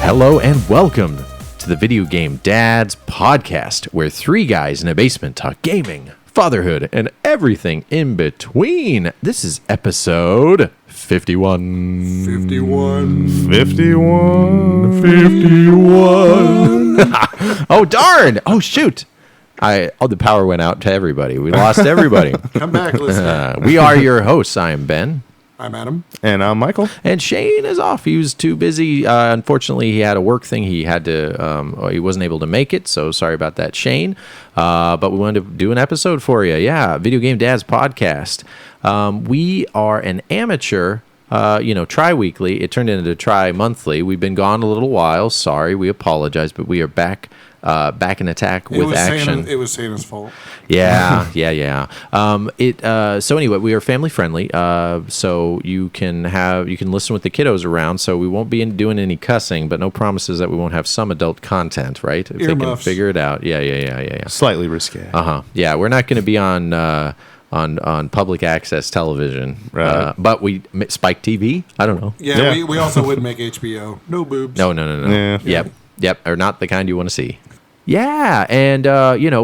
Hello and welcome to the Video Game Dads podcast, where three guys in a basement talk gaming, fatherhood, and everything in between. This is episode 51. 51. Oh, darn. Oh, shoot. The power went out to everybody. We lost everybody. Come back, listener. We are your hosts. I am Ben. I'm Adam. And I'm Michael. And Shane is off. He was too busy. Unfortunately, he had a work thing. He had to. He wasn't able to make it. So sorry about that, Shane. But we wanted to do an episode for you. Yeah, Video Game Dads podcast. We are an amateur. Tri-weekly. It turned into tri-monthly. We've been gone a little while. Sorry, we apologize, but we are back in attack with action. It was Santa's fault. Yeah. So anyway, we are family friendly. So you can listen with the kiddos around. So we won't be doing any cussing, but no promises that we won't have some adult content, right? If they can figure it out. Yeah. Slightly risque. Yeah, we're not going to be on public access television, right? But Spike TV. I don't know. Yeah. We also would make HBO. No boobs. No. Yeah. Yep. Or not the kind you want to see. Yeah, and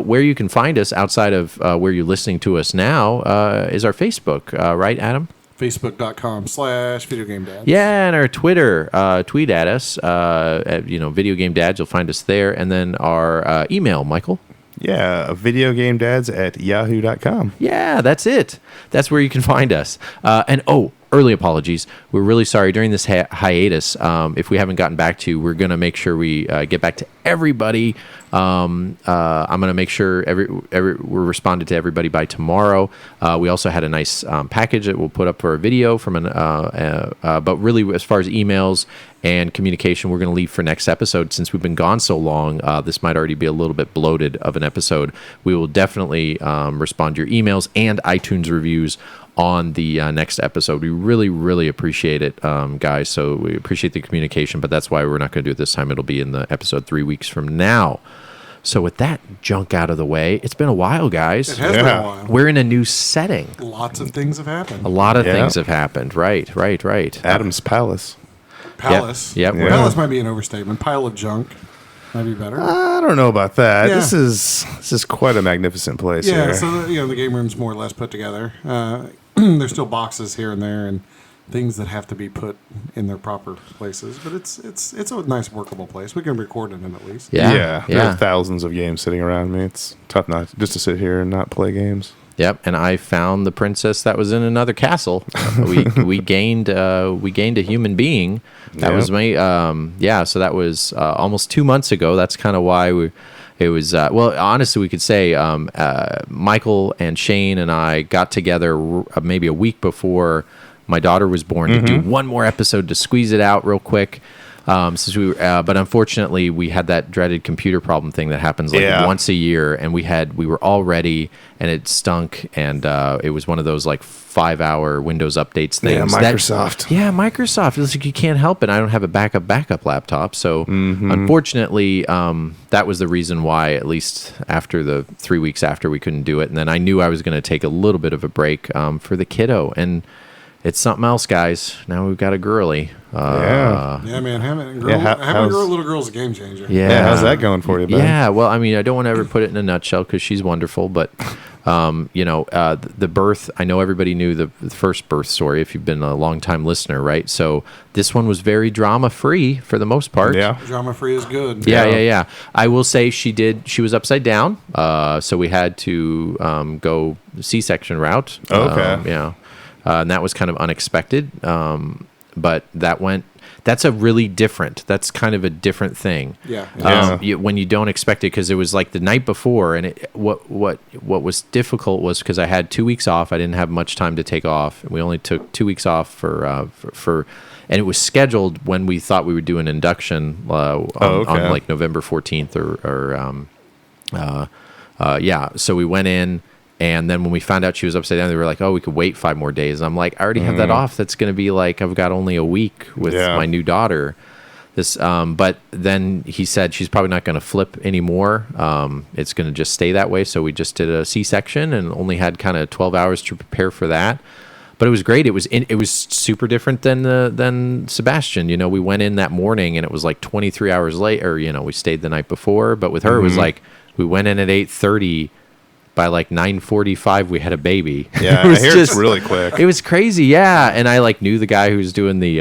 where you can find us outside of where you're listening to us now is our Facebook, right, Adam? Facebook.com/VideoGameDads. Yeah, and our Twitter. Tweet at us. Video Game Dads. You'll find us there, and then our email, Michael. Yeah, videogamedads@yahoo.com. Yeah, that's it. That's where you can find us. Early apologies. We're really sorry during this hiatus. If we haven't gotten back to you, we're going to make sure we get back to everybody. I'm going to make sure we're responded to everybody by tomorrow. We also had a nice package that we'll put up for a video from but really as far as emails and communication, we're going to leave for next episode. Since we've been gone so long, this might already be a little bit bloated of an episode. We will definitely respond to your emails and iTunes reviews on the next episode. We really, really appreciate it, guys. So we appreciate the communication, but that's why we're not going to do it this time. It'll be in the episode 3 weeks from now. So with that junk out of the way, it's been a while, guys. It has been a while. We're in a new setting. Lots of things have happened. A lot of things have happened. Right. Adam's Palace. Palace. Yep. Yeah. Palace might be an overstatement. Pile of junk might be better. I don't know about that. Yeah. This is quite a magnificent place. Yeah. Here. So the game room's more or less put together. There's still boxes here and there and things that have to be put in their proper places, but it's a nice workable place. We can record in it at least. Yeah. There are thousands of games sitting around me. It's tough not just to sit here and not play games. Yep, and I found the princess that was in another castle. we gained a human being. That was me. So that was almost 2 months ago. That's kind of why it was, honestly, we could say Michael and Shane and I got together maybe a week before my daughter was born to do one more episode to squeeze it out real quick. But unfortunately, we had that dreaded computer problem thing that happens once a year, and we were all ready, and it stunk, and it was one of those 5-hour Windows updates things. Yeah, Microsoft. Microsoft. It's like you can't help it. I don't have a backup laptop, so unfortunately, that was the reason why. At least after the 3 weeks after, we couldn't do it, and then I knew I was going to take a little bit of a break for the kiddo, and it's something else, guys. Now we've got a girly. Yeah, man. Having a little girl's a game changer. Yeah. How's that going for you, Ben? Yeah, well, I mean, I don't want to ever put it in a nutshell because she's wonderful, but, the birth, I know everybody knew the first birth story if you've been a long-time listener, right? So this one was very drama-free for the most part. Yeah. Drama-free is good. Yeah. I will say she was upside down, so we had to go C-section route. Okay. And that was kind of unexpected, but that's that's kind of a different thing. Yeah. When you don't expect it, because it was like the night before, and what was difficult was because I had 2 weeks off. I didn't have much time to take off. We only took 2 weeks off for and it was scheduled when we thought we would do an induction on November 14th So we went in. And then when we found out she was upside down, they were like, "Oh, we could wait 5 more days." And I'm like, "I already have that off. That's going to be I've got only a week with my new daughter." But then he said she's probably not going to flip anymore. It's going to just stay that way. So we just did a C-section and only had kind of 12 hours to prepare for that. But it was great. It was super different than Sebastian. You know, we went in that morning and it was like 23 hours later. You know, we stayed the night before, but with her it was like we went in at 8:30. By like 9:45, we had a baby. Yeah, I hear it's really quick. It was crazy, yeah. And I like knew the guy who was doing the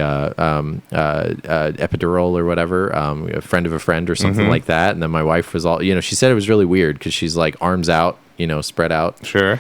epidural or whatever, a friend of a friend or something like that. And then my wife was all, you know, she said it was really weird because she's like arms out, you know, spread out. Sure.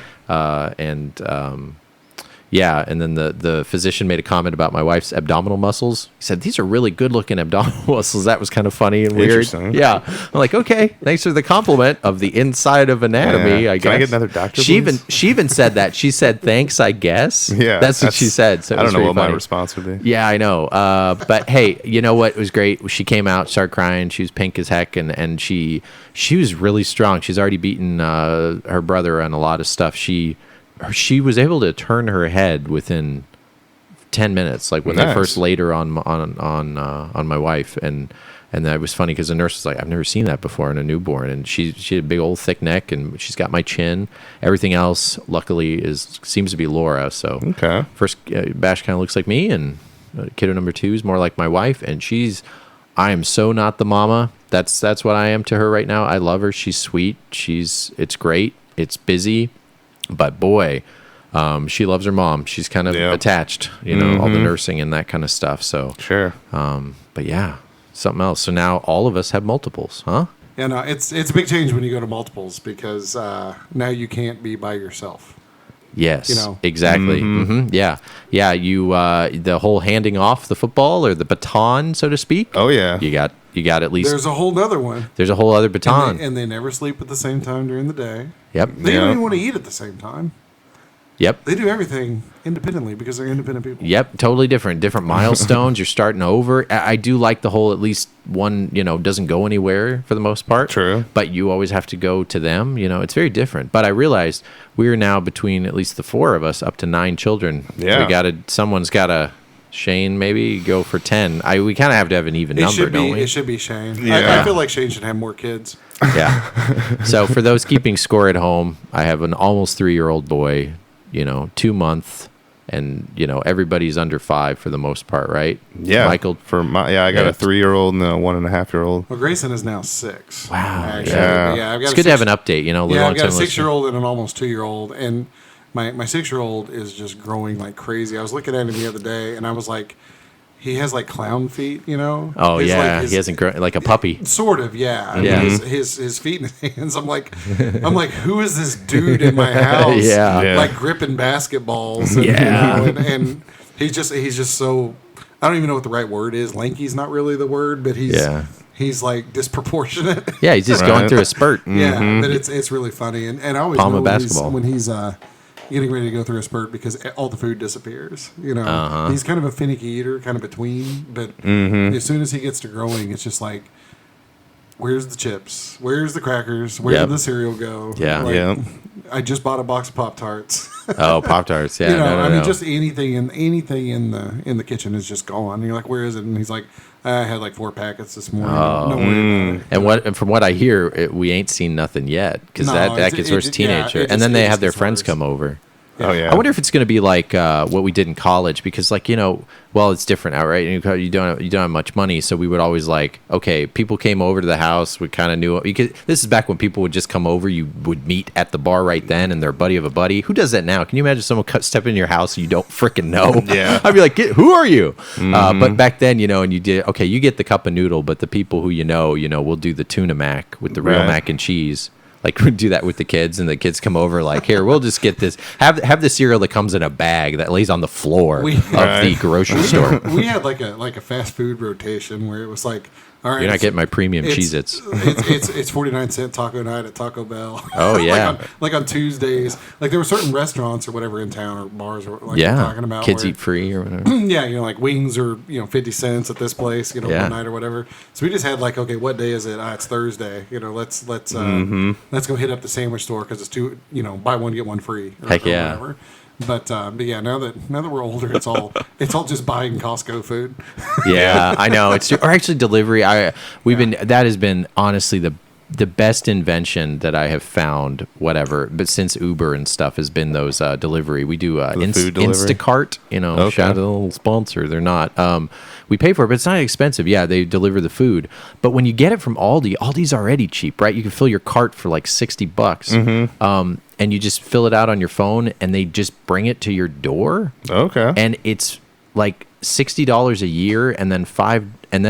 Yeah, and then the physician made a comment about my wife's abdominal muscles. He said, these are really good-looking abdominal muscles. That was kind of funny and weird. Interesting. Yeah. I'm like, okay, thanks for the compliment of the inside of anatomy, I guess. Can I get another doctor, She please? even said that. She said, thanks, I guess. Yeah. That's what she said. So I don't know what my response would be. Yeah, I know. But hey, you know what was great? She came out, started crying. She was pink as heck, and she was really strong. She's already beaten her brother on a lot of stuff. She was able to turn her head within 10 minutes, like when they first laid her on my wife, and that was funny because the nurse was like, I've never seen that before in a newborn, and she had a big old thick neck, and she's got my chin. Everything else, luckily, seems to be Laura. So Okay. first Bash kind of looks like me, and kiddo number 2 is more like my wife, and I am so not the mama. That's what I am to her right now. I love her. She's sweet. It's great. It's busy. But boy, she loves her mom. She's kind of attached, you know, all the nursing and that kind of stuff. So Sure. But yeah, something else. So now all of us have multiples, huh? Yeah, no, it's a big change when you go to multiples because now you can't be by yourself. Yes, You know. exactly. Yeah, yeah. You the whole handing off the football or the baton, so to speak. Oh, yeah. You got at least. There's a whole other one. There's a whole other baton. And they never sleep at the same time during the day. Yep. They don't even want to eat at the same time. Yep. They do everything independently because they're independent people. Yep, totally different milestones. You're starting over. I do like the whole, at least one, you know, doesn't go anywhere for the most part. True. But you always have to go to them. You know, it's very different. But I realized we're now between at least the 4 of us up to 9 children. Yeah. Someone's got to, Shane, maybe go for 10. We kind of have to have an even number, don't we? It should be Shane. Yeah. I feel like Shane should have more kids. Yeah. So for those keeping score at home, I have an almost 3-year-old boy, you know, 2-month, and you know everybody's under 5 for the most part, right? Yeah. Michael. I got a 3-year-old and a 1.5-year-old. Well, Grayson is now 6. Wow. Actually. Yeah. I've got It's good to have an update, you know. Yeah, I've got a long-time 6-year-old and an almost 2-year-old, and my 6-year-old is just growing like crazy. I was looking at him the other day, and I was like, he has like clown feet, you know? Oh His, yeah, like, he hasn't grown like a puppy. Sort of, yeah. Yeah. His feet and his hands. I'm like, who is this dude in my house? Yeah. Like gripping basketballs. And, Yeah. you know, and he's just so. I don't even know what the right word is. Lanky's not really the word, but he's like disproportionate. Yeah, he's just going through a spurt. Yeah, but it's really funny, and I always Palm know of basketball. when he's getting ready to go through a spurt because all the food disappears. You know, he's kind of a finicky eater, kind of between. But as soon as he gets to growing, it's just like, where's the chips? Where's the crackers? Where did the cereal go? Yeah. Like, I just bought a box of Pop-Tarts. Oh, Pop-Tarts. Yeah, You know, I mean, no. just anything in the kitchen is just gone. And you're like, where is it? And he's like, I had like 4 packets this morning. Don't worry about it. And from what I hear, we ain't seen nothing yet because No, that gets worse teenager, and then they have their friends come over. Oh, yeah. I wonder if it's going to be like what we did in college, because, like, you know, well, it's different now, right? You don't have much money, so we would always like, okay, people came over to the house, we kind of knew because this is back when people would just come over, you would meet at the bar right then, and they're a buddy of a buddy. Who does that now? Can you imagine someone step in your house and you don't freaking know? Yeah. I'd be like, who are you? But back then, you know, and you did okay, you get the cup of noodle, but the people who you know, we'll do the tuna mac with the real Right. mac and cheese. Like, we do that with the kids, and the kids come over like, here, we'll just get this. Have the cereal that comes in a bag that lays on the floor of the grocery store. We had like a fast food rotation where it was like, all right, You're not getting my premium it's- Cheez-Its. It's 49-cent taco night at Taco Bell. Oh, yeah. like on Tuesdays. Like there were certain restaurants or whatever in town or bars or like Yeah. we're talking about. Kids where- eat free or whatever. Yeah, like wings are 50 cents at this place, Yeah. one night or whatever. So we just had like, okay, what day is it? It's Thursday. Let's go hit up the sandwich store because it's two. Buy one get one free. Heck yeah. Whatever. But yeah, now that we're older, it's all just buying Costco food. Yeah, I know. Or actually delivery. That has been honestly the best invention that I have found, whatever, but since Uber and stuff has been those delivery. We do food delivery? Instacart, Okay. shout out to the little sponsor. They're not. We pay for it, but it's not expensive. Yeah, they deliver the food. But when you get it from Aldi, Aldi's already cheap, right? You can fill your cart for like $60. Mm-hmm. And you just fill it out on your phone, and they just bring it to your door. Okay. And it's like $60 a year, and then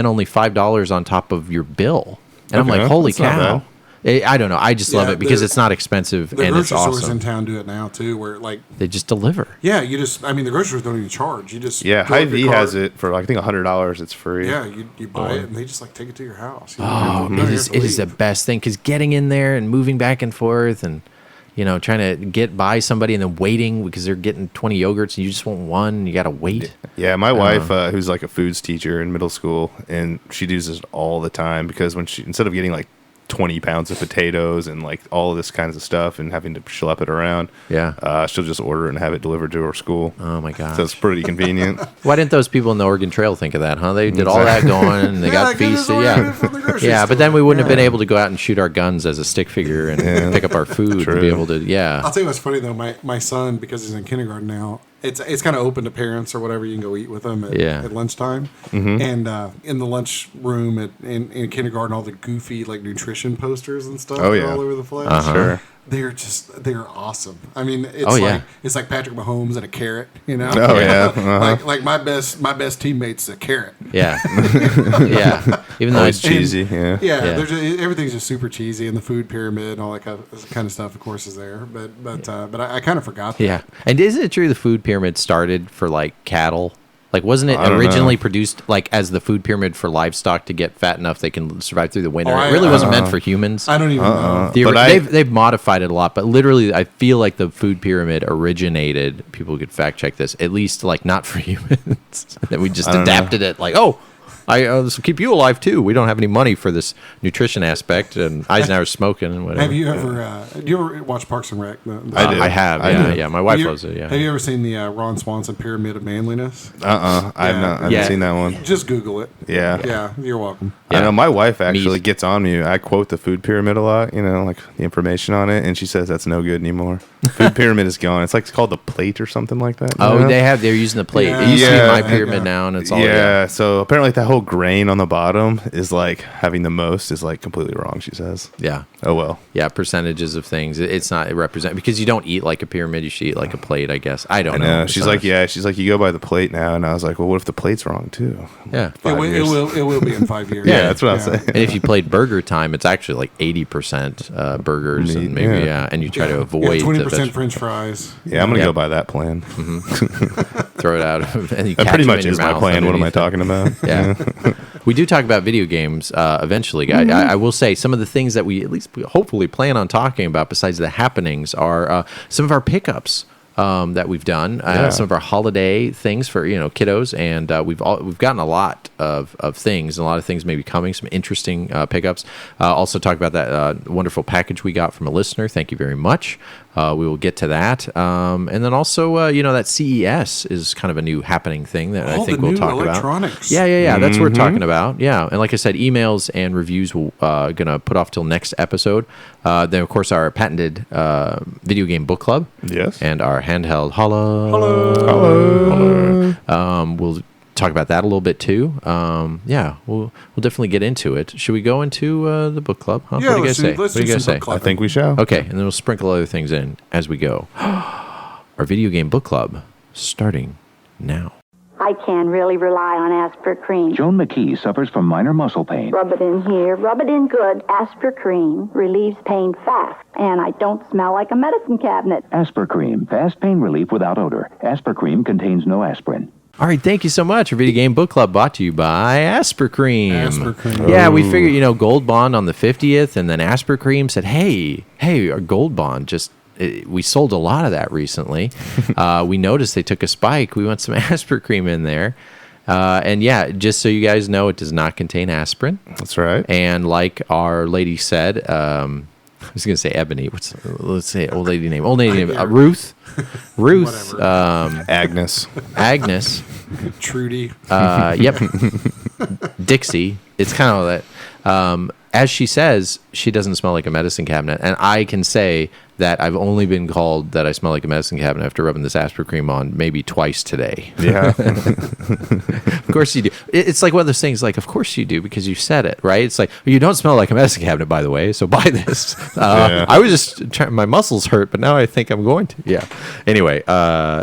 only $5 on top of your bill. And I'm Okay, like, holy that's not cow! I don't know. I just love Yeah, it because the- it's not expensive The and it's grocery stores awesome. in town do it now too, where like They just deliver. the grocery stores don't even charge. You just Yeah, fill up your Hy-Vee cart. has it for I think $100. It's free. Yeah, you buy it and they just like take it to your house. You Oh, don't even have to it is the leave. best thing because getting in there and moving back and forth and trying to get by somebody and then waiting because they're getting 20 yogurts and you just want one and you got to wait. Yeah, my wife, who's like a foods teacher in middle school, and she does this all the time because when instead of getting like 20 pounds of potatoes and like all of this kinds of stuff and having to schlep it around, she'll just order it and have it delivered to her school. Oh my gosh. So it's pretty convenient. Why didn't those people in the Oregon Trail think of that, huh? They did all that going and they got get us feasted. ordered from the grocery Yeah, but store. then we wouldn't have been able to go out and shoot our guns as a stick figure and pick up our food to True. be able to, I'll tell you what's funny though. My son, because he's in kindergarten now, it's kind of open to parents or whatever. You can go eat with them at lunchtime. And in the lunch room in kindergarten, all the goofy like nutrition posters and stuff are all over the place. Sure. They're awesome. I mean, it's Oh, like yeah. it's like Patrick Mahomes and a carrot. Oh, yeah. Like my best teammate's a carrot. Yeah. Yeah. Even though Always it's cheesy. Yeah. Yeah, Yeah. everything's just super cheesy, and the food pyramid and all that kind of stuff, of course, is there. But I kind of forgot that. Yeah. And isn't it true the food pyramid started for like cattle? Like, wasn't it I don't originally know. produced like as the food pyramid for livestock to get fat enough they can survive through the winter? Oh, It really wasn't meant for humans. I don't even know. They've modified it a lot, but literally, I feel like the food pyramid originated. People could fact check this. At least, like, not for humans. That we just adapted it. Like, this will keep you alive too. We don't have any money for this nutrition aspect, and Eisenhower's smoking and whatever. Have you ever? Do you ever watch Parks and Rec? I do. I have. I Yeah, do. yeah. My wife loves it. Have Yeah. you ever seen the Ron Swanson Pyramid of Manliness? I haven't seen that one. Just Google it. Yeah. Yeah, you're welcome. I know my wife actually Meat. gets on me. I quote the food pyramid a lot, like the information on it, and she says that's no good anymore. Food pyramid is gone. It's like called the plate or something like that. you know? They're using the plate. Yeah. It used to be Yeah. my pyramid now, and it's all Yeah, so apparently that whole grain on the bottom is like having the most is like completely wrong, she says. Yeah. Oh well. Yeah, percentages of things. It's not represent because you don't eat like a pyramid. You should eat like a plate, I guess. I don't I know. know. She's like, you go by the plate now, and I was like, well, what if the plate's wrong too? Yeah. 5 years. It will be in 5 years. Yeah, that's what I was saying. And if you played Burger Time, it's actually like 80% burgers Meat, and maybe yeah. and you try to avoid 20% the French fries. Yeah, I'm gonna Yeah. go by that plan. throw it out and you That catch pretty them much in your is my mouth plan. What am I underneath it. talking about? Yeah. We do talk about video games eventually. I will say some of the things that we at least hopefully plan on talking about besides the happenings are some of our pickups that we've done, some of our holiday things for kiddos, and we've gotten a lot of things, and a lot of things maybe coming, some interesting pickups. Also talk about that wonderful package we got from a listener. Thank you very much. We will get to that, and then also that CES is kind of a new happening thing that I think the we'll new talk electronics. about. Yeah. That's what we're talking about. Yeah, and like I said, emails and reviews we'll gonna put off till next episode. Then of course our patented video game book club. Yes. And our handheld holla. We'll talk about that a little bit too. We'll definitely get into it. Should we go into the book club? Huh? Yeah, What do you guys say? let's What do do you guys some say? book club. I think we shall. Okay, and then we'll sprinkle other things in as we go. Our video game book club starting now. I can really rely on Aspir Cream. Joan McKee suffers from minor muscle pain. Rub it in here, rub it in good. Aspir Cream relieves pain fast, and I don't smell like a medicine cabinet. Aspir Cream, fast pain relief without odor. Aspir Cream contains no aspirin. All right, thank you so much. Our video game book club brought to you by Aspir Cream. Aspir Cream. Yeah, we figured, Gold Bond on the 50th, and then Aspir Cream said, hey, our Gold Bond we sold a lot of that recently. We noticed they took a spike. We want some Aspir Cream in there. And yeah, just so you guys know, it does not contain aspirin. That's right. And like our lady said, I was going to say Ebony. Let's say old lady name. Ruth. Ruth. Agnes. Agnes. Trudy. Yep. Dixie. It's kind of that. as she says, she doesn't smell like a medicine cabinet. And I can say that I've only been called that I smell like a medicine cabinet after rubbing this Aspercream on maybe twice today. Yeah. Of course you do. It's like one of those things, like, of course you do, because you said it, right? It's like, you don't smell like a medicine cabinet, by the way, so buy this. I was just trying, my muscles hurt, but now I think I'm going to. Yeah. Anyway,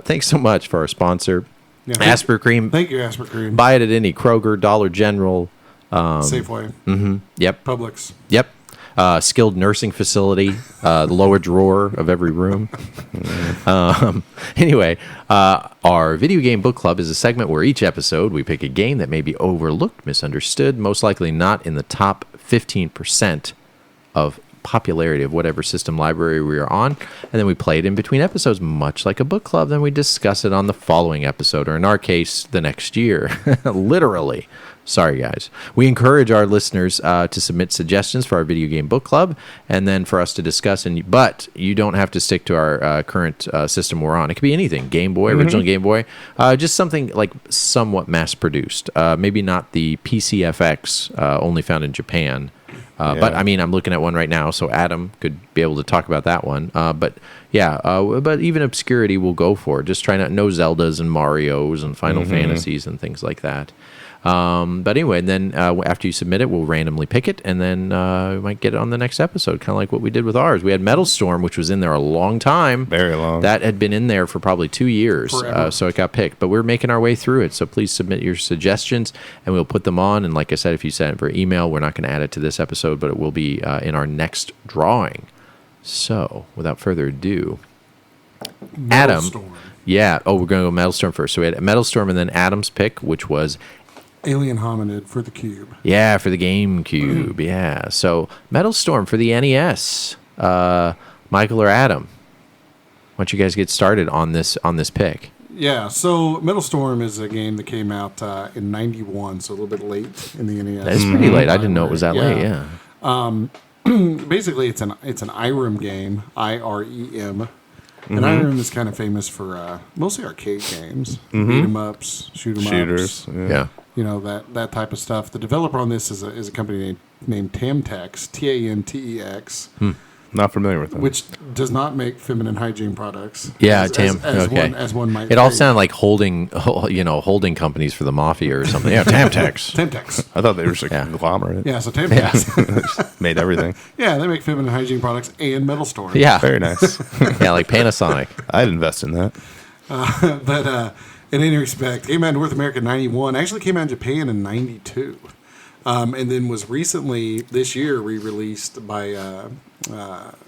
thanks so much for our sponsor, Aspercream. Thank you, Aspercream. Buy it at any Kroger, Dollar General. Safeway. Yep. Publix. Yep. Skilled nursing facility, the lower drawer of every room. Anyway, our Video Game Book Club is a segment where each episode we pick a game that may be overlooked, misunderstood, most likely not in the top 15% of popularity of whatever system library we are on, and then we play it in between episodes, much like a book club. Then we discuss it on the following episode, or in our case, the next year. Literally. Sorry, guys. We encourage our listeners to submit suggestions for our Video Game Book Club, and then for us to discuss. But you don't have to stick to our current system we're on. It could be anything: Game Boy, original Game Boy, just something like somewhat mass-produced. Maybe not the PCFX, only found in Japan. But I mean, I'm looking at one right now, so Adam could be able to talk about that one. But even obscurity we'll go for. Just try not no Zeldas and Marios and Final Fantasies and things like that. But anyway, then after you submit it, we'll randomly pick it, and then we might get it on the next episode, kind of like what we did with ours. We had Metal Storm, which was in there a long time. Very long. That had been in there for probably 2 years, so it got picked. But we're making our way through it, so please submit your suggestions, and we'll put them on. And like I said, if you send it for email, we're not going to add it to this episode, but it will be in our next drawing. So, without further ado, Adam. Storm. Yeah. Oh, we're going to go Metal Storm first. So we had Metal Storm and then Adam's pick, which was Alien Hominid for the Cube. Yeah, for the GameCube. Yeah. So Metal Storm for the NES. Michael or Adam, why don't you guys get started on this pick? Yeah. So Metal Storm is a game that came out in '91, so a little bit late in the NES. That's pretty late. I didn't know it was that late. Yeah. Basically, it's an IREM game. IREM. And IREM is kind of famous for mostly arcade games, beat 'em ups, shooters. Yeah. You know, that type of stuff. The developer on this is a company named Tamtex, Tantex, Not familiar with them. which does not make feminine hygiene products. Yeah, as one might. It all think. sounded like holding companies for the mafia or something. Yeah, Tamtex. Tamtex. I thought they were just a conglomerate. Yeah, so Tamtex. Made everything. Yeah, they make feminine hygiene products and Metal Storm. Yeah. Very nice. Yeah, like Panasonic. I'd invest in that. But in any respect, came out in North America in '91. Actually came out in Japan in '92. And then was recently, this year, re-released by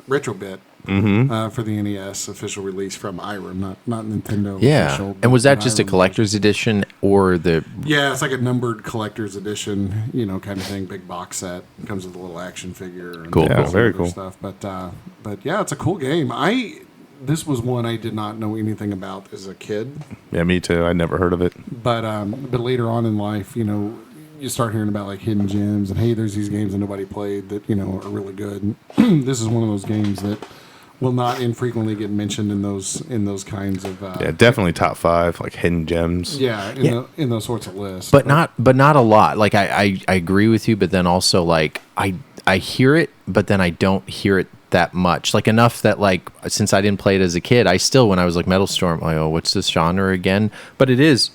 Retrobit for the NES, official release from IREM, not Nintendo official. And was that but just a IREM collector's edition or the... Yeah, it's like a numbered collector's edition, kind of thing, big box set. Comes with a little action figure. And Cool, Yeah, cool. very other cool. Stuff. But yeah, it's a cool game. This was one I did not know anything about as a kid. Yeah, me too. I'd never heard of it. But later on in life, you start hearing about like hidden gems and hey, there's these games that nobody played that are really good. This is one of those games that will not infrequently get mentioned in those kinds of Yeah, definitely top 5, like hidden gems. in those sorts of lists. But not a lot. Like I agree with you, but then also like I hear it, but then I don't hear it that much. Like enough that like since I didn't play it as a kid, I still when I was like Metal Storm, like, oh, what's this genre again? But it is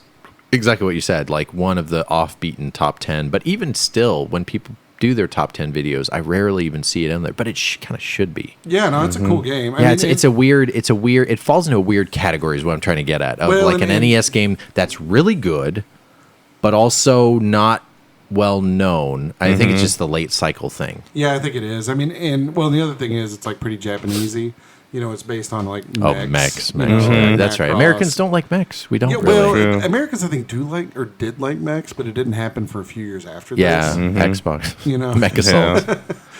exactly what you said, like one of the off-beaten top 10. But even still, when people do their top 10 videos, I rarely even see it in there. But it kind of should be. Yeah, no, it's a cool game. I Yeah, mean, it's a weird. It falls into a weird category. Is what I'm trying to get at. Of like an NES game that's really good, but also not well known. I think it's just the late cycle thing. Yeah, I think it is. I mean, the other thing is it's like pretty Japanesey. It's based on like mechs. Mechs. That's right. Americans don't like mechs. We don't really. Americans I think did like mechs, but it didn't happen for a few years after Yeah, this. Xbox. Mech Assault.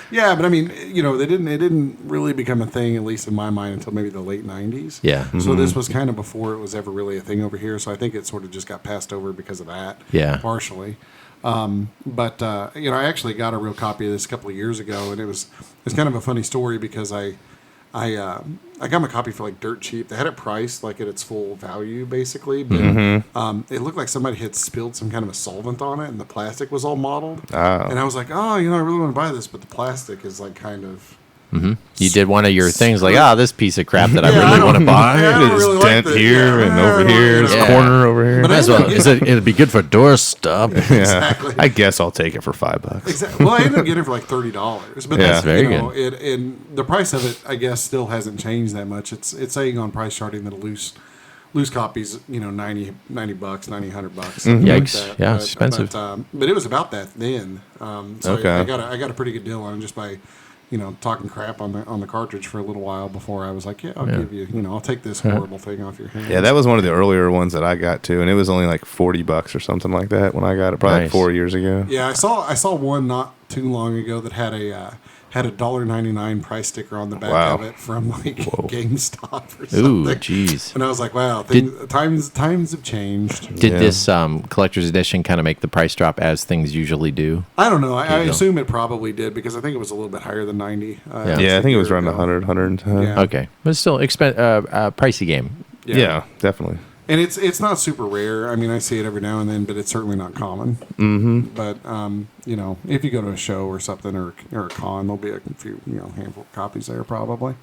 Yeah, but I mean, it didn't really become a thing, at least in my mind, until maybe the late '90s. Yeah. So this was kind of before it was ever really a thing over here. So I think it sort of just got passed over because of that. Yeah. Partially. But I actually got a real copy of this a couple of years ago, and it's kind of a funny story because I I got my copy for like dirt cheap. They had it priced like at its full value, basically. But it looked like somebody had spilled some kind of a solvent on it, and the plastic was all mottled. And I was like, oh, I really want to buy this, but the plastic is like kind of. You did one of your things like, this piece of crap that I really want to buy. I don't There's really dent like here and over here. There's corner over here. But As well. It'd be good for doorstop. Exactly. I guess I'll take it for $5. Exactly. Well, I ended up getting it for like $30, but that's very good. And the price of it, I guess, still hasn't changed that much. It's saying on price charting that a loose copies, $90, $90, $100. something like Yikes! that. Yeah, But, it's expensive. But it was about that then. So Okay. I got a pretty good deal on it just by. Talking crap on the cartridge for a little while before I was like, I'll give you, I'll take this horrible thing off your hands. Yeah, that was one of the earlier ones that I got too, and it was only like $40 or something like that when I got it, probably like Nice. 4 years ago. Yeah, I saw one not too long ago that had a $1.99 price sticker on the back Wow. of it from like GameStop or Ooh, something. jeez. And I was like, wow, times have changed. Did Yeah. this collector's edition kind of make the price drop as things usually do? I don't know. I you go. assume it probably did because I think it was a little bit higher than 90. Yeah, I think it was around 100, 110. Yeah. Okay, but it's still pricey game. Yeah, definitely. And it's not super rare. I mean, I see it every now and then, but it's certainly not common. Mm-hmm. But if you go to a show or something or a con, there'll be a few handful of copies there probably.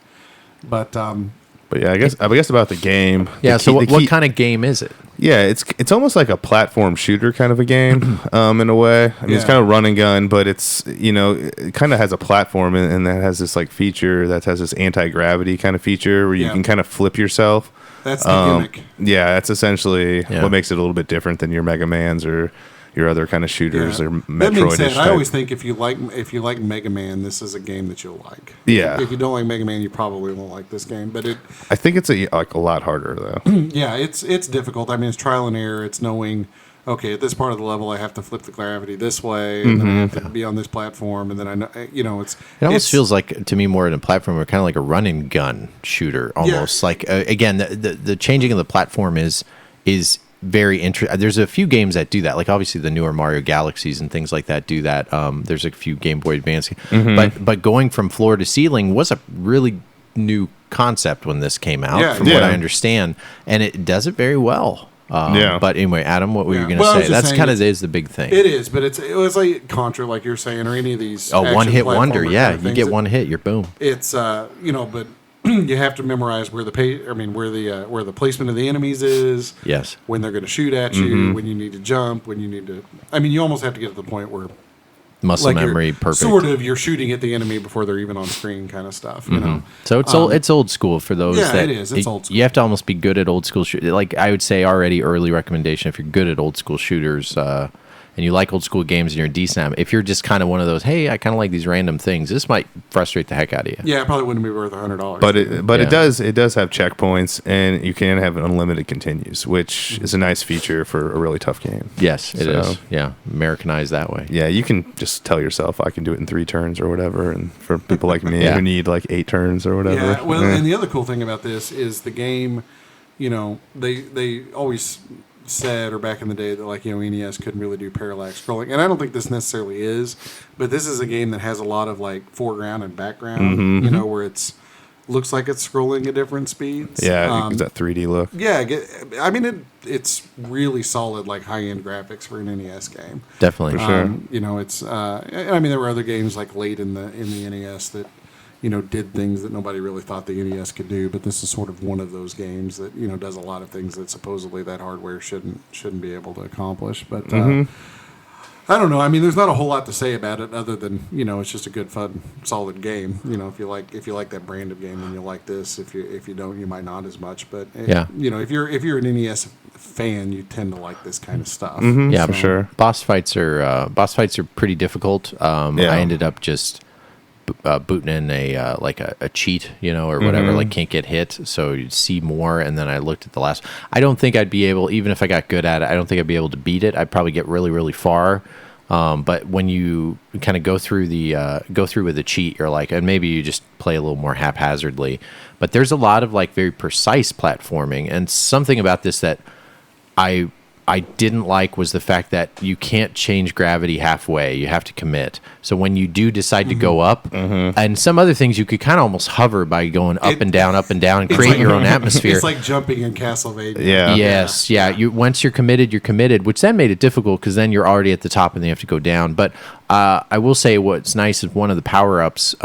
But But yeah, I guess about the game. Yeah. the So key- what kind of game is it? Yeah, it's almost like a platform shooter kind of a game, in a way. I mean, it's Yeah. kind of run and gun, but it's it kind of has a platform and that has this like feature that has this anti-gravity kind of feature where you Yeah. can kind of flip yourself. that's the gimmick. Yeah, that's essentially Yeah. what makes it a little bit different than your Mega Mans or your other kind of shooters or That being said, Metroid-ish I type. always think if you like Mega Man, this is a game that you'll like. Yeah. If you don't like Mega Man, you probably won't like this game. But I think it's a lot harder though. it's difficult. I mean, it's trial and error. It's knowing, okay, at this part of the level, I have to flip the gravity this way, and then I have to be on this platform, and then I know, it's. It almost feels like to me more than a platform, or kind of like a run and gun shooter. Almost like again, the changing of the platform is very interesting. There's a few games that do that, like obviously the newer Mario Galaxies and things like that do that. There's a few Game Boy Advance, but going from floor to ceiling was a really new concept when this came out, from what I understand, and it does it very well. But anyway, Adam, what were you going to say? That's kind of is the big thing. It is, but it was like Contra, like you're saying, or any of these. One hit wonder. platformer Yeah, kind of you things get that- one hit, you're boom. It's but you have to memorize where the placement of the enemies is. Yes. When they're going to shoot at you, when you need to jump, when you need to. I mean, you almost have to get to the point where Muscle you're memory, perfect. Sort of, you're shooting at the enemy before they're even on screen, kind of stuff. You know. So it's old school for those. Yeah, that it is. It's old school. You have to almost be good at old school shooters. Like I would say, already early recommendation if you're good at old school shooters. And you like old school games and you're decent at 'em, if you're just kind of one of those, hey, I kind of like these random things, this might frustrate the heck out of you. Yeah, it probably wouldn't be worth $100. But it Yeah. does have checkpoints, and you can have unlimited continues, which is a nice feature for a really tough game. Yes, it is. So- Yeah, Americanized that way. Yeah, you can just tell yourself I can do it in 3 turns or whatever, and for people like me Yeah. who need like 8 turns or whatever. Yeah, well, and the other cool thing about this is the game, they always said, or back in the day, that NES couldn't really do parallax scrolling, and I don't think this necessarily is, but this is a game that has a lot of like foreground and background, where it's looks like it's scrolling at different speeds. Yeah, it's that 3D look. Yeah, I mean it's really solid, like high end graphics for an NES game. Definitely. For sure. It's I mean there were other games like late in the NES that did things that nobody really thought the NES could do, but this is sort of one of those games that does a lot of things that supposedly that hardware shouldn't be able to accomplish. But I don't know. I mean, there's not a whole lot to say about it other than it's just a good, fun, solid game. If you like that brand of game, then you'll like this. If you don't, you might not as much. But Yeah. if you're an NES fan, you tend to like this kind of stuff. Yeah, for sure. Boss fights are pretty difficult. I ended up just booting in a cheat, or whatever, like can't get hit, so you'd see more. And then I looked at the last. I don't think I'd be able, even if I got good at it, I don't think I'd be able to beat it. I'd probably get really, really far. But when you kind of go through with the cheat, you're like, and maybe you just play a little more haphazardly. But there's a lot of like very precise platforming, and something about this that I I didn't like was the fact that you can't change gravity halfway. You have to commit. So when you do decide to go up, and some other things you could kind of almost hover by going up and down, and create your own atmosphere. It's like jumping in Castlevania. Yeah. Yes, yeah. Once you're committed, which then made it difficult because then you're already at the top and then you have to go down. But I will say what's nice is one of the power-ups,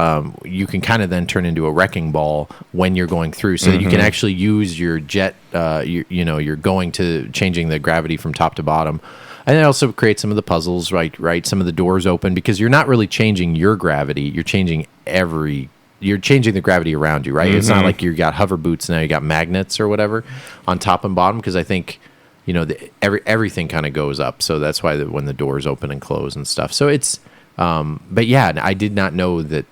you can kind of then turn into a wrecking ball when you're going through, so that you can actually use your jet, you're going to changing the gravity from top to bottom. And it also creates some of the puzzles, right? Some of the doors open because you're not really changing your gravity. You're changing the gravity around you, right? It's not like you got hover boots now you got magnets or whatever on top and bottom, because I think everything kind of goes up. So that's why when the doors open and close and stuff. So it's but yeah, I did not know that.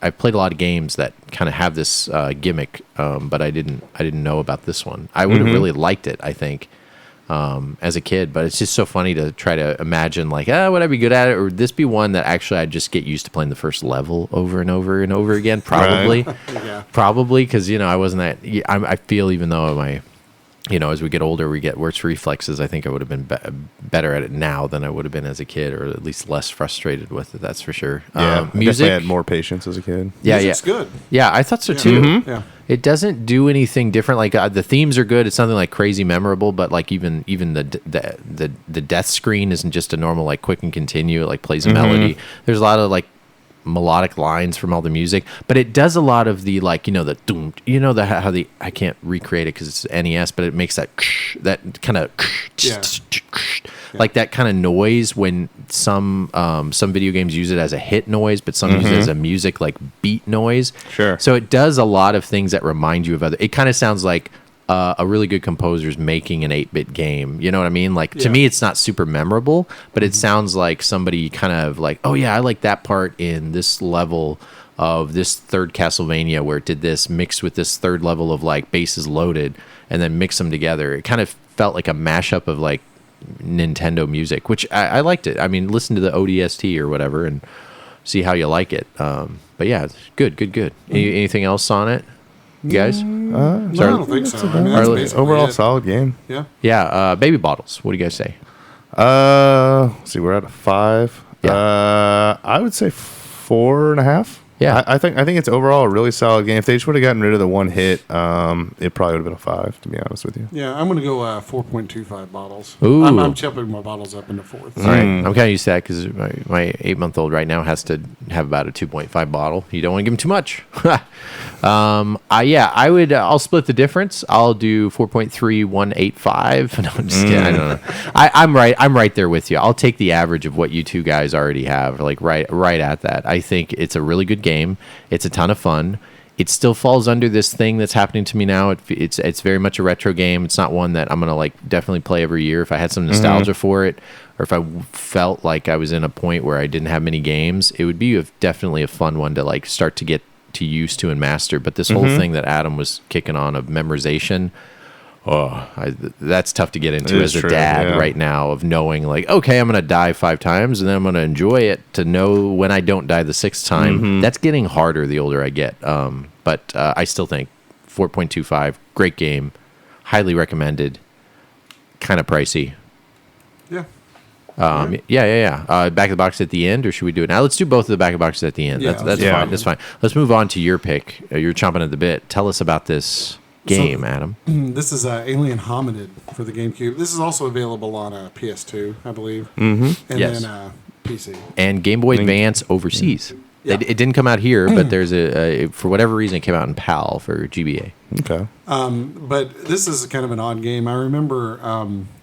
I've played a lot of games that kind of have this gimmick, but I didn't know about this one. I would have really liked it, I think. As a kid, but it's just so funny to try to imagine like, would I be good at it, or would this be one that actually I'd just get used to playing the first level over and over and over again? Probably, Yeah. Probably, because I wasn't that. I feel even though as we get older, we get worse reflexes. I think I would have been better at it now than I would have been as a kid, or at least less frustrated with it. That's for sure. Yeah, music. I had more patience as a kid. Yeah, Music's good. Yeah, I thought so too. Yeah. It doesn't do anything different. Like the themes are good. It's something like crazy memorable, but like even the death screen isn't just a normal like quick and continue. It like plays a melody. There's a lot of like melodic lines from all the music, but it does a lot of the like the doom. How the I can't recreate it because it's NES, but it makes that kind of like that kind of noise when some video games use it as a hit noise, but some use it as a music like beat noise. Sure. So it does a lot of things that remind you of other. It kind of sounds like a really good composer's making an 8-bit game. You know what I mean? Like to me, it's not super memorable, but it sounds like somebody kind of like, oh yeah, I like that part in this level of this third Castlevania where it did this mixed with this third level of like bases loaded, and then mix them together. It kind of felt like a mashup of like Nintendo music, which I liked it. I mean, listen to the ODST or whatever and see how you like it. But yeah, it's good. Anything else on it, you guys? No, I don't think so. I mean, that's basically Overall, it. solid game. Yeah. Yeah, baby bottles. What do you guys say? Let's see, we're at a 5. Yeah. I would say 4.5. Yeah. I think it's overall a really solid game. If they just would have gotten rid of the one hit, it probably would have been a 5, to be honest with you. Yeah, I'm going to go 4.25 bottles. Ooh. I'm chipping my bottles up into fourths. All right. I'm kind of used to that because my 8-month-old right now has to have about a 2.5 bottle. You don't want to give him too much. I'll split the difference. I'll do 4.3185. No, I'm just kidding. I don't know. I'm right there with you. I'll take the average of what you two guys already have, like right at that. I think it's a really good game. It's a ton of fun. It still falls under this thing that's happening to me now. It's very much a retro game. It's not one that I'm gonna like definitely play every year if I had some nostalgia for it, or if I felt like I was in a point where I didn't have many games. It would be definitely a fun one to like start to get to used to and master. But this whole thing that Adam was kicking on of memorization, that's tough to get into as a dad right now, of knowing like, okay, I'm going to die 5 times and then I'm going to enjoy it, to know when I don't die the 6th time. That's getting harder the older I get. But I still think 4.25, great game, highly recommended, kind of pricey. Yeah. Back of the box at the end, or should we do it now? Let's do both of the back of the boxes at the end. Yeah, That's fine. That's fine. Let's move on to your pick. You're chomping at the bit. Tell us about this game, Adam. This is Alien Hominid for the Gamecube. This is also available on PS2, I believe. And then PC. And Game Boy Advance overseas. Yeah. It didn't come out here, but there's for whatever reason, it came out in PAL for GBA. Okay. But this is kind of an odd game. I remember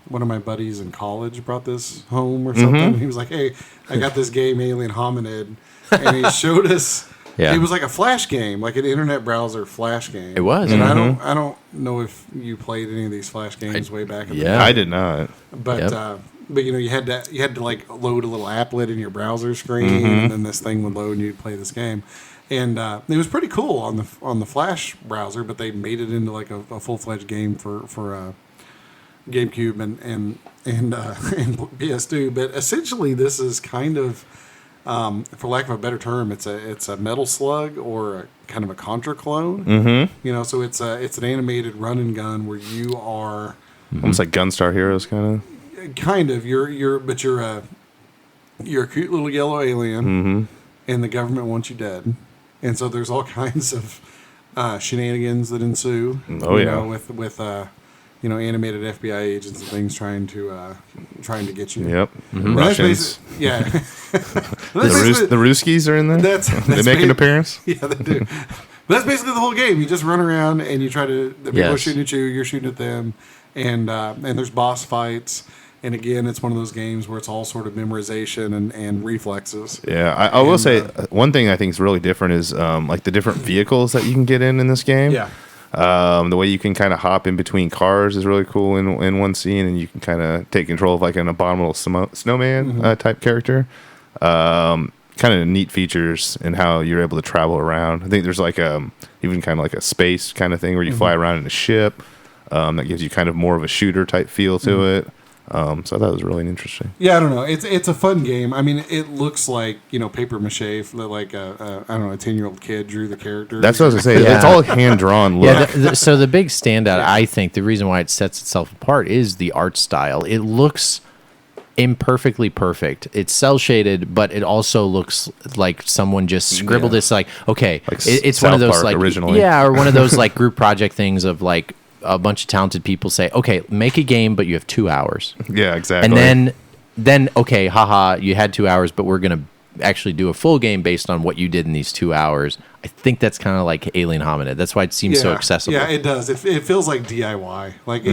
one of my buddies in college brought this home or something. He was like, hey, I got this game, Alien Hominid. And he showed us. Yeah. It was like a flash game, like an internet browser flash game. It was. And I don't know if you played any of these flash games way back in the day. I did not. But but you had to like load a little applet in your browser screen, and then this thing would load and you'd play this game. And it was pretty cool on the Flash browser, but they made it into like a full-fledged game for GameCube and PS2. But essentially, this is kind of, for lack of a better term, it's a Metal Slug or a kind of a Contra clone. So it's an animated run and gun where you are almost like Gunstar Heroes, kind of. kind of. You're a cute little yellow alien, and the government wants you dead, and so there's all kinds of shenanigans that ensue. Oh, you yeah. know, with animated FBI agents and things trying to get you. Yep. And that's Russians. yeah. The Ruskies are in there? They make an appearance? Yeah, they do. But that's basically the whole game. You just run around and you try to. The people are shooting at you. You're shooting at them, and there's boss fights. And again, it's one of those games where it's all sort of memorization and reflexes. Yeah, I will say one thing I think is really different is like the different vehicles that you can get in this game. Yeah. The way you can kind of hop in between cars is really cool in one scene, and you can kind of take control of like an abominable snowman type character. Kind of neat features in how you're able to travel around. I think there's like even kind of like a space kind of thing where you fly around in a ship. That gives you kind of more of a shooter type feel to it. So I thought it was really interesting. Yeah, I don't know. It's a fun game. I mean, it looks like paper mache, like a 10-year-old kid drew the character. That's what I was gonna say. Yeah. It's all hand drawn. Yeah. So the big standout, I think, the reason why it sets itself apart is the art style. It looks imperfectly perfect. It's cell shaded, but it also looks like someone just scribbled this. Like, okay, Like it's South one of those Park like originally. or one of those like group project things of like a bunch of talented people say, okay, make a game, but you have 2 hours. Yeah, exactly. And then okay, haha, you had 2 hours, but we're gonna actually do a full game based on what you did in these 2 hours. I think that's kind of like Alien Hominid. That's why it seems so accessible. Yeah, it does. It feels like DIY. Like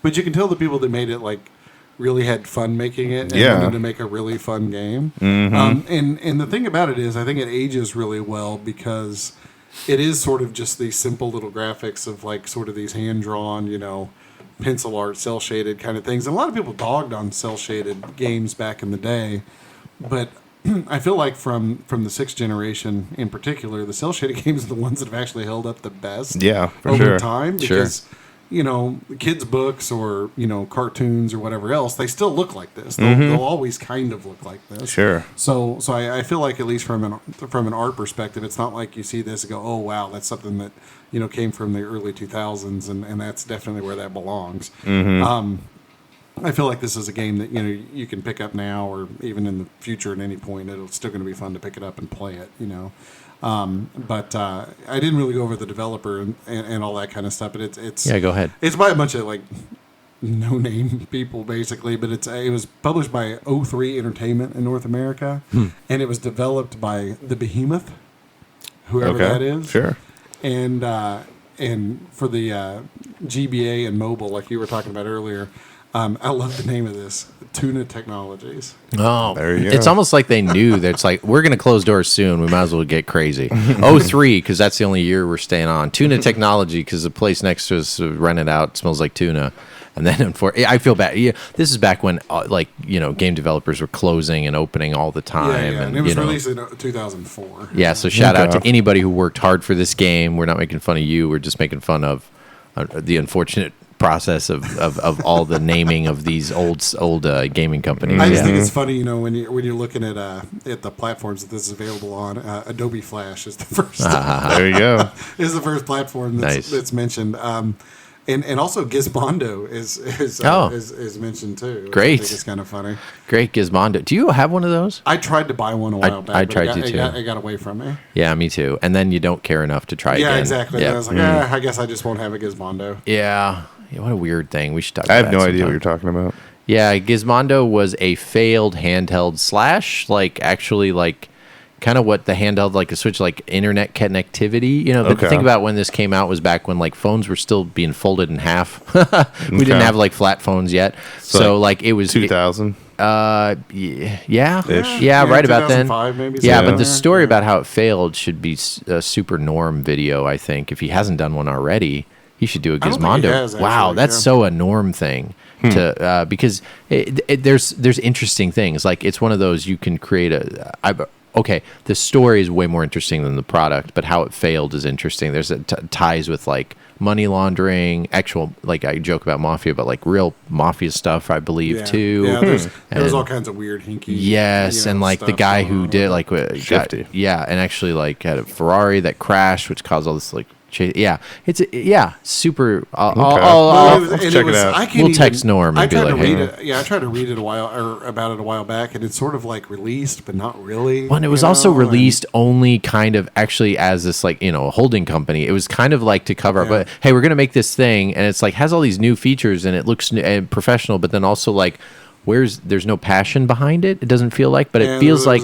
but you can tell the people that made it like really had fun making it and wanted to make a really fun game. And the thing about it is, I think it ages really well because it is sort of just these simple little graphics of like sort of these hand drawn, pencil art, cell shaded kind of things. And a lot of people dogged on cell shaded games back in the day, but I feel like from the 6th generation in particular, the cell shaded games are the ones that have actually held up the best. Yeah, for over sure. time because. Kids' books or, cartoons or whatever else, they still look like this. They'll always kind of look like this. Sure. So I feel like at least from an art perspective, it's not like you see this and go, oh, wow, that's something that, came from the early 2000s, and that's definitely where that belongs. I feel like this is a game that, you can pick up now or even in the future at any point. It's still going to be fun to pick it up and play it, But I didn't really go over the developer and all that kind of stuff. But it's go ahead. It's by a bunch of like no-name people basically. But it was published by O3 Entertainment in North America, and it was developed by the Behemoth, whoever that is. Sure. And for the GBA and mobile, like you were talking about earlier. I love the name of this, Tuna Technologies. Oh, there you go. It's almost like they knew that it's like, we're going to close doors soon. We might as well get crazy. 03, because that's the only year we're staying on. Tuna Technology, because the place next to us rented out, smells like tuna. And then I feel bad. Yeah, this is back when game developers were closing and opening all the time. Yeah. And it was released in 2004. Yeah, so shout out to anybody who worked hard for this game. We're not making fun of you. We're just making fun of the unfortunate process of all the naming of these old gaming companies. I just think it's funny, when you're looking at the platforms that this is available on. Adobe Flash is the first. There you go. Is the first platform that's mentioned. And also Gizmondo is mentioned too. Great. I think it's kind of funny. Great Gizmondo. Do you have one of those? I tried to buy one a while back. I tried to too. It got away from me. Yeah, me too. And then you don't care enough to try again. Yeah, exactly. Yep. And I was like, I guess I just won't have a Gizmondo. Yeah. What a weird thing. We should talk about I that have no idea sometime. what you're talking about. Yeah, Gizmondo was a failed handheld slash, kind of what the handheld, like a Switch, like internet connectivity. But the thing about when this came out was back when phones were still being folded in half. We didn't have flat phones yet. So it was 2000. Yeah, Ish. yeah, right about then. 2005 maybe. Yeah, but the story about how it failed should be a Super Norm video, I think. If he hasn't done one already, he should do a I don't think he Gizmondo. has, Wow, actually, that's so a Norm thing to because there's interesting things. Like it's one of those you can create okay, the story is way more interesting than the product, but how it failed is interesting. There's ties with money laundering, actual I joke about mafia, but real mafia stuff, I believe too. Yeah, there's all kinds of weird hinky. Yes, and the stuff guy going who on did with it. Shifty. and actually had a Ferrari that crashed, which caused all this Yeah, it's super. Check it out. I can't We'll even, text Norm I and be tried to like, read hey. it. Yeah, I tried to read it about it a while back, and it's sort of like released, but not really. Well, and it was also released only kind of actually as this like a holding company. It was kind of like to cover up. But hey, we're gonna make this thing, and it's like has all these new features, and it looks professional, but then also like. There's no passion behind it. It doesn't feel like, but it feels like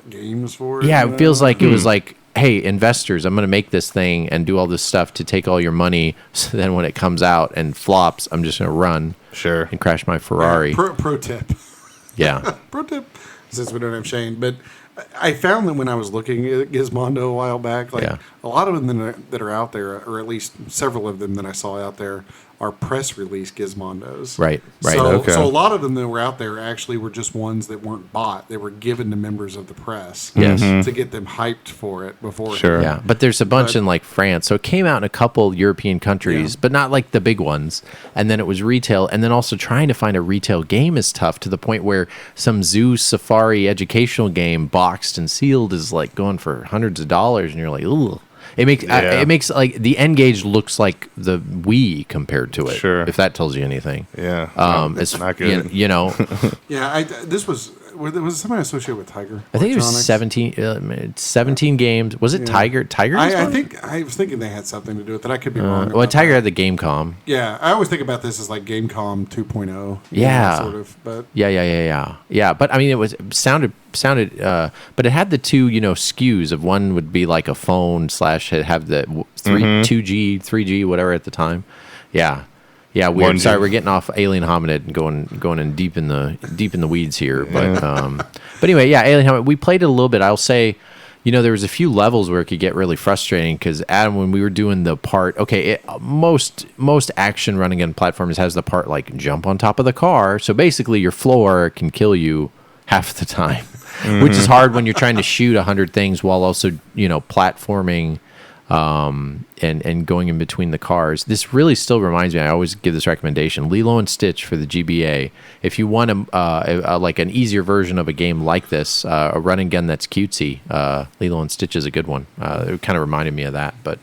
games for it. Yeah, it feels like it was like, hey, investors, I'm going to make this thing and do all this stuff to take all your money. So then when it comes out and flops, I'm just going to run and crash my Ferrari. Pro tip. Yeah. Pro tip. Since we don't have Shane, but I found that when I was looking at Gizmondo a while back, like a lot of them that are out there, or at least several of them that I saw out there, are press release Gizmondos. Right. So a lot of them that were out there actually were just ones that weren't bought. They were given to members of the press to get them hyped for it before. Sure. Yeah, but there's a bunch in like France. So it came out in a couple European countries, but not like the big ones. And then it was retail. And then also trying to find a retail game is tough to the point where some zoo safari educational game boxed and sealed is like going for hundreds of dollars. And you're like, ooh. It makes like the N-Gage looks like the Wii compared to it. Sure. If that tells you anything. Yeah. It's not good. Yeah, this was somebody associated with Tiger. I think it was 17 games. Was it Tiger? Tiger? I was thinking they had something to do with it. I could be wrong. Well, Tiger had the Gamecom. Yeah, I always think about this as like Gamecom 2.0. Yeah, sort of. But yeah. But I mean, it sounded. But it had the two SKUs of one would be like a phone / have the 2G, 3G, whatever at the time. Yeah. Yeah, weird. Sorry, we're getting off Alien Hominid and going in deep in the weeds here. But anyway, yeah, Alien Hominid. We played it a little bit. I'll say, there was a few levels where it could get really frustrating because Adam, when we were doing the part, most action running gun platforms has the part like jump on top of the car. So basically, your floor can kill you half the time, which is hard when you're trying to shoot 100 things while also platforming. And going in between the cars. This really still reminds me, I always give this recommendation, Lilo and Stitch for the GBA. If you want like an easier version of a game like this, a run and gun that's cutesy, Lilo and Stitch is a good one. It kind of reminded me of that, but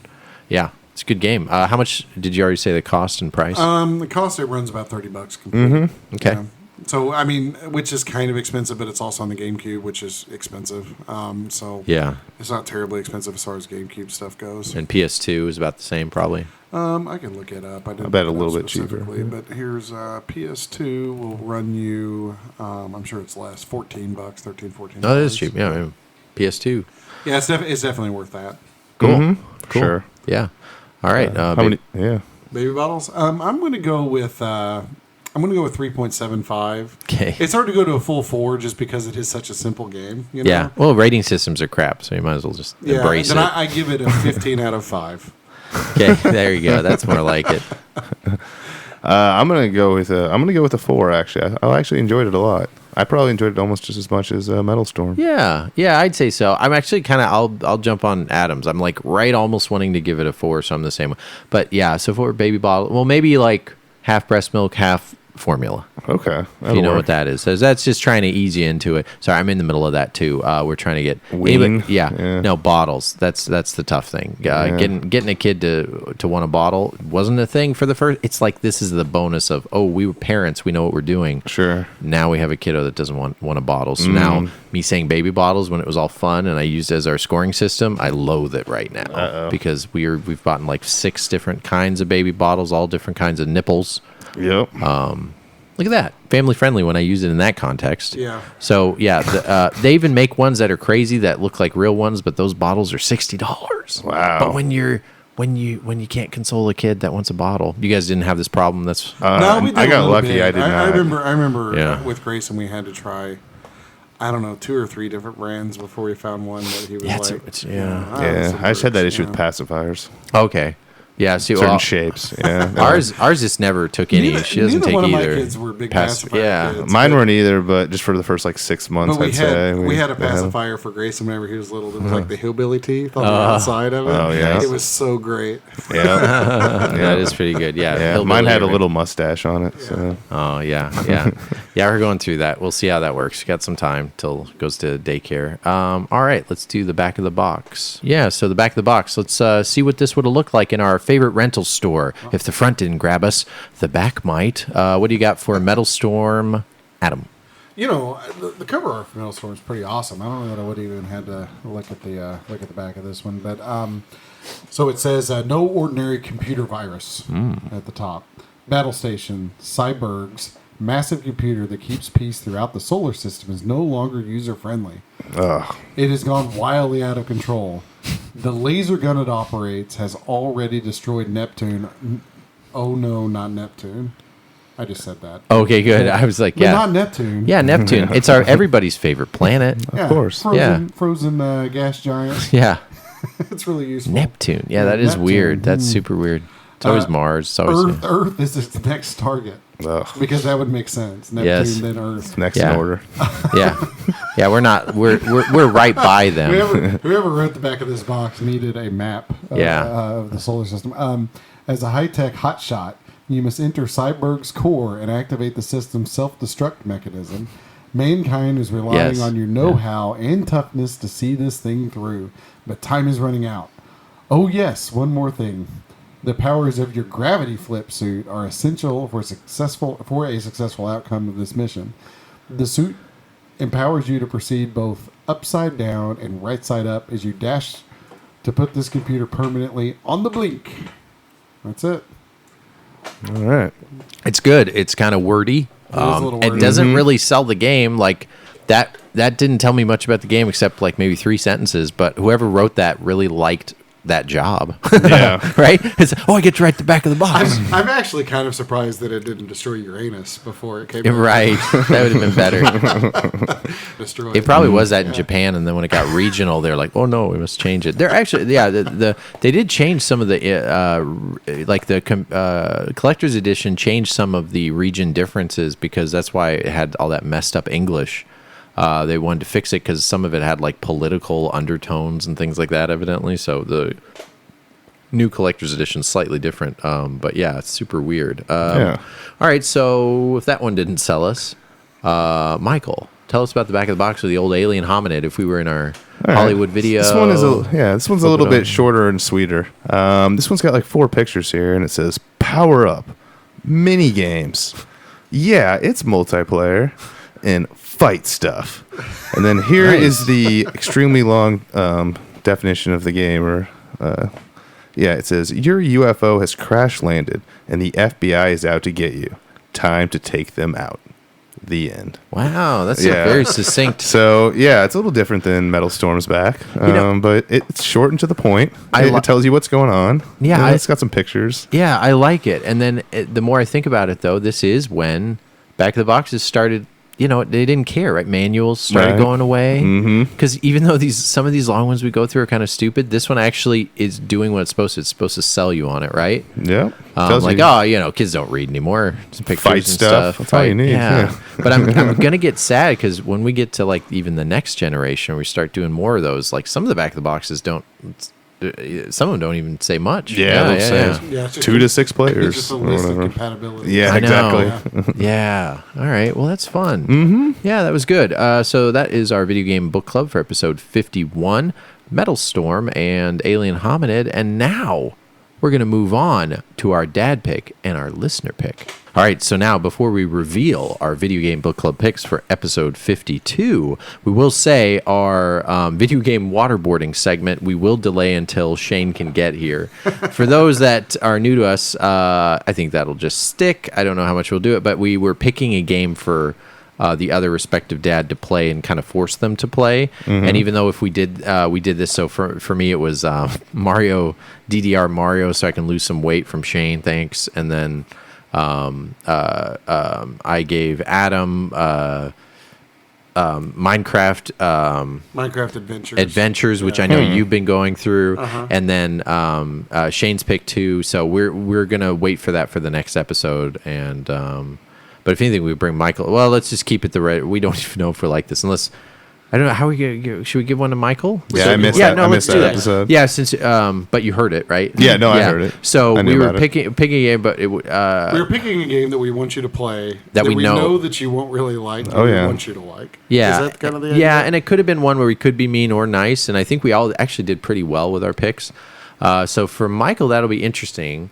yeah, it's a good game. How much did you already say the cost and price? The cost, it runs about $30 complete. Okay. Yeah. So, I mean, which is kind of expensive, but it's also on the GameCube, which is expensive. So it's not terribly expensive as far as GameCube stuff goes. And PS2 is about the same, probably. I can look it up. I bet a little bit cheaper. But here's PS2 will run you, I'm sure it's less, $14, $13, $14. Oh, that is cheap. Yeah, I mean, PS2. Yeah, it's definitely worth that. Cool. Cool. Sure. Yeah. All right. How many? Yeah. Baby bottles? I'm going to go with... I'm going to go with 3.75. Okay. It's hard to go to a full 4 just because it is such a simple game. Yeah. Well, rating systems are crap, so you might as well just embrace it. I give it a 15 out of 5. Okay, there you go. That's more like it. I'm gonna go with a 4. Actually, I actually enjoyed it a lot. I probably enjoyed it almost just as much as Metal Storm. Yeah, I'd say so. I'm actually kind of I'll jump on Adams. I'm like almost wanting to give it a 4, so I'm the same. But yeah, so for Baby Bottle, well, maybe like half breast milk, half formula. Okay. If you know what that is. So that's just trying to ease you into it. Sorry, I'm in the middle of that too. We're trying to get wean. No, bottles. That's the tough thing. Getting a kid to want a bottle wasn't a thing for the first. It's like this is the bonus of we were parents. We know what we're doing. Sure. Now we have a kiddo that doesn't want a bottle. So now me saying baby bottles when it was all fun and I used it as our scoring system, I loathe it right now because we've bought like 6 different kinds of baby bottles, all different kinds of nipples. Yep. Look at that. Family friendly when I use it in that context. Yeah. So, they even make ones that are crazy that look like real ones, but those bottles are $60. Wow. But when you can't console a kid that wants a bottle, you guys didn't have this problem. That's no, we did I got lucky. Bit. I did not. I remember with Grayson we had to try, I don't know, 2 or 3 different brands before we found one that he was I just had that issue with pacifiers. Okay. Yeah, see, certain shapes. Yeah, ours just never took any. She doesn't take one either. Of my kids were big pacifier kids. Mine weren't either, but just for the first like 6 months, we had a pacifier for Grayson whenever he was little. It was like the hillbilly teeth on the outside of it. Oh yeah, it was so great. Yeah, that is pretty good. Yeah, mine had a little mustache on it. So. Oh yeah. Yeah, we're going through that. We'll see how that works. Got some time till it goes to daycare. All right, let's do the back of the box. Yeah, so the back of the box. Let's see what this would have looked like in our favorite rental store. If the front didn't grab us, the back might. What do you got for Metal Storm, Adam? The cover art for Metal Storm is pretty awesome. I don't know that I would even had to look at the back of this one, but so it says no ordinary computer virus at the top. Battle station, cyborgs. Massive computer that keeps peace throughout the solar system is no longer user-friendly. It has gone wildly out of control. The laser gun it operates has already destroyed Neptune. Oh no, not Neptune. I just said that. Okay, good. I was like, But yeah. not Neptune. Yeah, Neptune. It's everybody's favorite planet. Yeah, course. Frozen gas giant. Yeah. It's really useful. Neptune. Yeah, that is Neptune. weird. That's super weird. It's always Mars. It's always Earth is its next target. Because that would make sense. Neptune, Yes. then Earth. Next Yeah. in order. Yeah. Yeah, we're not. We're right by them. Whoever wrote the back of this box needed a map of the solar system. As a high-tech hotshot, you must enter Cyborg's core and activate the system's self-destruct mechanism. Mankind is relying Yes. on your know-how and toughness to see this thing through, but time is running out. Oh yes, one more thing. The powers of your gravity flip suit are essential for a successful outcome of this mission. The suit empowers you to proceed both upside down and right side up as you dash to put this computer permanently on the blink. That's it. All right. It's good. It's kind of wordy. It is a little It wordy. doesn't really sell the game. Like that didn't tell me much about the game except like maybe 3 sentences. But whoever wrote that really liked that job. Yeah. Right? It's, I get to write the back of the box. I'm actually kind of surprised that it didn't destroy Uranus before it came out. Right. That would have been better. Destroy It probably was that in Japan, and then when it got regional, they're like, "Oh no, we must change it." They're actually, yeah, they did change some of the collector's edition changed some of the region differences because that's why it had all that messed up English. They wanted to fix it because some of it had like political undertones and things like that, evidently. So the new collector's edition is slightly different. But yeah, it's super weird. Yeah. All right, so if that one didn't sell us, Michael, tell us about the back of the box of the old Alien Hominid. If we were in our Hollywood video, This one is this one's a little bit shorter and sweeter. This one's got like 4 pictures here, and it says "Power Up," mini games. Yeah, it's multiplayer and fight stuff. And then here is the extremely long definition of the game. It says your UFO has crash landed, and the FBI is out to get you. Time to take them out. The end. Wow, that's a very succinct. So yeah, it's a little different than Metal Storm's back, but it's short and to the point. It tells you what's going on. Yeah, it's got some pictures. Yeah, I like it. And then the more I think about it, though, this is when Back of the Boxes started. They didn't care, right? Manuals started going away because even though some of these long ones we go through are kind of stupid, this one actually is doing what it's supposed to. It's supposed to sell you on it, right? Yeah. Kids don't read anymore. Just pictures Fight and stuff. That's all you need. Yeah. But I'm gonna get sad because when we get to like even the next generation, we start doing more of those. Like some of the Back of the Boxes don't. Some of them don't even say much. Yeah. it's just 2 to 6 players. It's just a list of compatibility. Yeah, I know. exactly. Yeah. All right. Well, that's fun. Mm-hmm. Yeah, that was good. So that is our video game book club for episode 51, Metal Storm and Alien Hominid. And now we're going to move on to our dad pick and our listener pick. All right, so now before we reveal our video game book club picks for episode 52, we will say our video game waterboarding segment, we will delay until Shane can get here. For those that are new to us, I think that'll just stick. I don't know how much we'll do it, but we were picking a game for the other respective dad to play and kind of force them to play. And even though if we did this, so for me it was Mario, DDR Mario, so I can lose some weight from Shane, thanks. And then I gave Adam Minecraft Adventures, which I know you've been going through, and then Shane's pick too. So we're gonna wait for that for the next episode. And but if anything, we bring Michael. Well, let's just keep it we don't even know if we're like this unless I don't know how should we give one to Michael? Yeah, I missed yeah, that. no, I let's missed do that that. episode. Yeah, since but you heard it, right? Yeah, no, I heard it. So I knew we were about it. picking a game, but it We were picking a game that we want you to play That we know. that you won't really like. Oh, yeah. We want you to like. yeah, Is that kind of the idea? yeah, and it could have been one where we could be mean or nice, and I think we all actually did pretty well with our picks. So for Michael, that'll be interesting.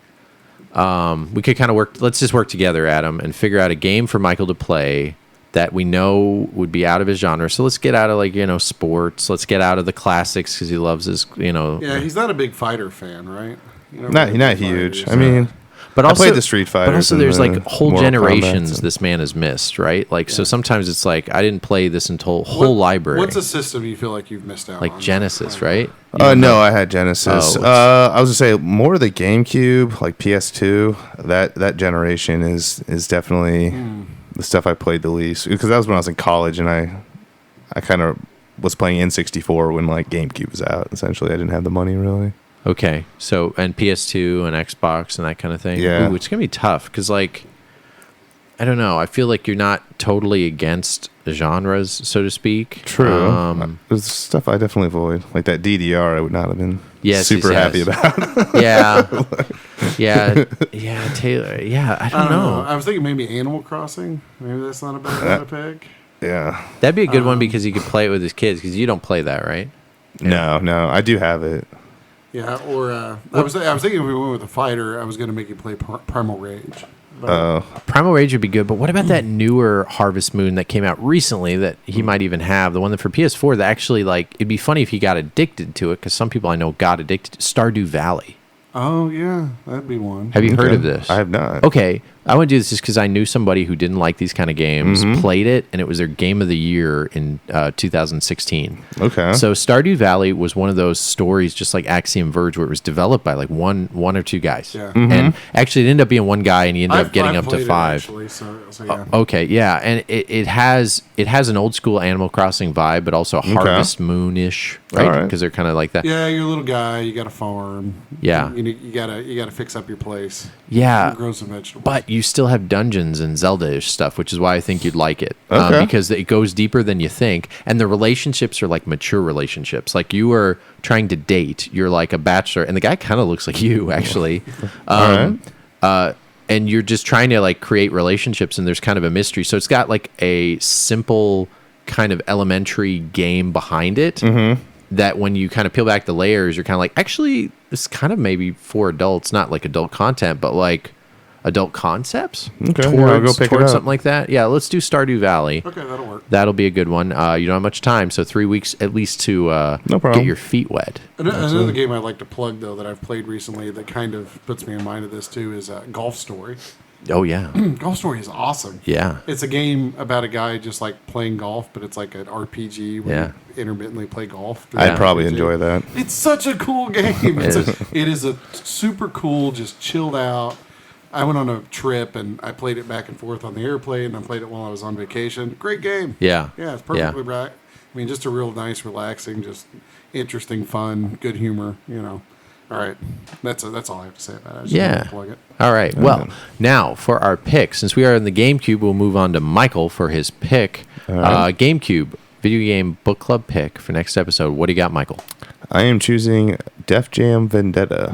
We could kind of work. Let's just work together, Adam, and figure out a game for Michael to play that we know would be out of his genre. So let's get out of sports. Let's get out of the classics because he loves his Yeah, he's not a big fighter fan, right? Not huge. I mean, But I also, played the Street Fighters. But also, and there's the like whole Mortal generations Kombats and- this man has missed, right? Like, so sometimes it's like I didn't play this until whole library, What's a system you feel like you've missed out on? like Genesis, right? No, I had Genesis. Oh, I was gonna say more of the GameCube, like PS2. That generation is definitely the stuff I played the least, because that was when I was in college and I kind of was playing N64 when like GameCube was out. Essentially, I didn't have the money really. Okay, so and PS2 and Xbox and that kind of thing. Yeah. Ooh, it's gonna be tough because like I don't know. I feel like you're not totally against genres, so to speak. True. There's stuff I definitely avoid, like that DDR. I would not have been super happy about. Yeah, Taylor. Yeah, I don't know. I was thinking maybe Animal Crossing. Maybe that's not a bad one to pick. Yeah. That'd be a good one because he could play it with his kids. Because you don't play that, right? No, I do have it. Yeah, or I was thinking if we went with a fighter, I was going to make you play Primal Rage. But, Primal Rage would be good, but what about that newer Harvest Moon that came out recently that he might even have? The one that for PS4 that actually, like, it'd be funny if he got addicted to it, because some people I know got addicted to Stardew Valley. oh yeah, that'd be one. Have you heard Okay. of this? I have not. Okay, I want to do this just because I knew somebody who didn't like these kind of games, played it, and it was their game of the year in 2016. Okay. So Stardew Valley was one of those stories, just like Axiom Verge, where it was developed by like one or two guys. Yeah. And actually, it ended up being one guy, and he ended up getting I've up to played it, 5. actually, so yeah. Okay, yeah, and it has an old school Animal Crossing vibe, but also Harvest Moon-ish, right? All right. Because they're kind of like that. Yeah, you're a little guy. You got a farm. Yeah. You gotta fix up your place. Yeah, Grow some vegetables. but you still have dungeons and Zelda-ish stuff, which is why I think you'd like it. Okay. Because it goes deeper than you think, and the relationships are like mature relationships. Like you are trying to date, you're like a bachelor, and the guy kind of looks like you, actually. And you're just trying to like create relationships, and there's kind of a mystery. So it's got like a simple kind of elementary game behind it. That when you kind of peel back the layers, you're kind of like, actually, this is kind of maybe for adults, not like adult content, but like adult concepts. Okay, yeah, I'll go pick it towards up. something like that. Yeah, let's do Stardew Valley. okay, that'll work. That'll be a good one. You don't have much time, so 3 weeks at least to No problem. get your feet wet. Another game I'd like to plug though that I've played recently that kind of puts me in mind of this too is Golf Story. Oh yeah, Golf Story is awesome. yeah. It's a game about a guy just like playing golf, but it's like an RPG where Yeah. you intermittently play golf. I'd probably RPG. enjoy that. It's such a cool game. It is a super cool, just chilled out. I went on a trip and I played it back and forth on the airplane. I played it while I was on vacation. Great game. Yeah. Yeah, it's perfectly right. I mean, just a real nice, relaxing, just interesting, fun, good humor. All right, that's all I have to say about it. I just wanted to plug it. All right. Well, now for our pick, since we are in the GameCube, we'll move on to Michael for his pick. GameCube video game book club pick for next episode. What do you got, Michael? I am choosing Def Jam Vendetta.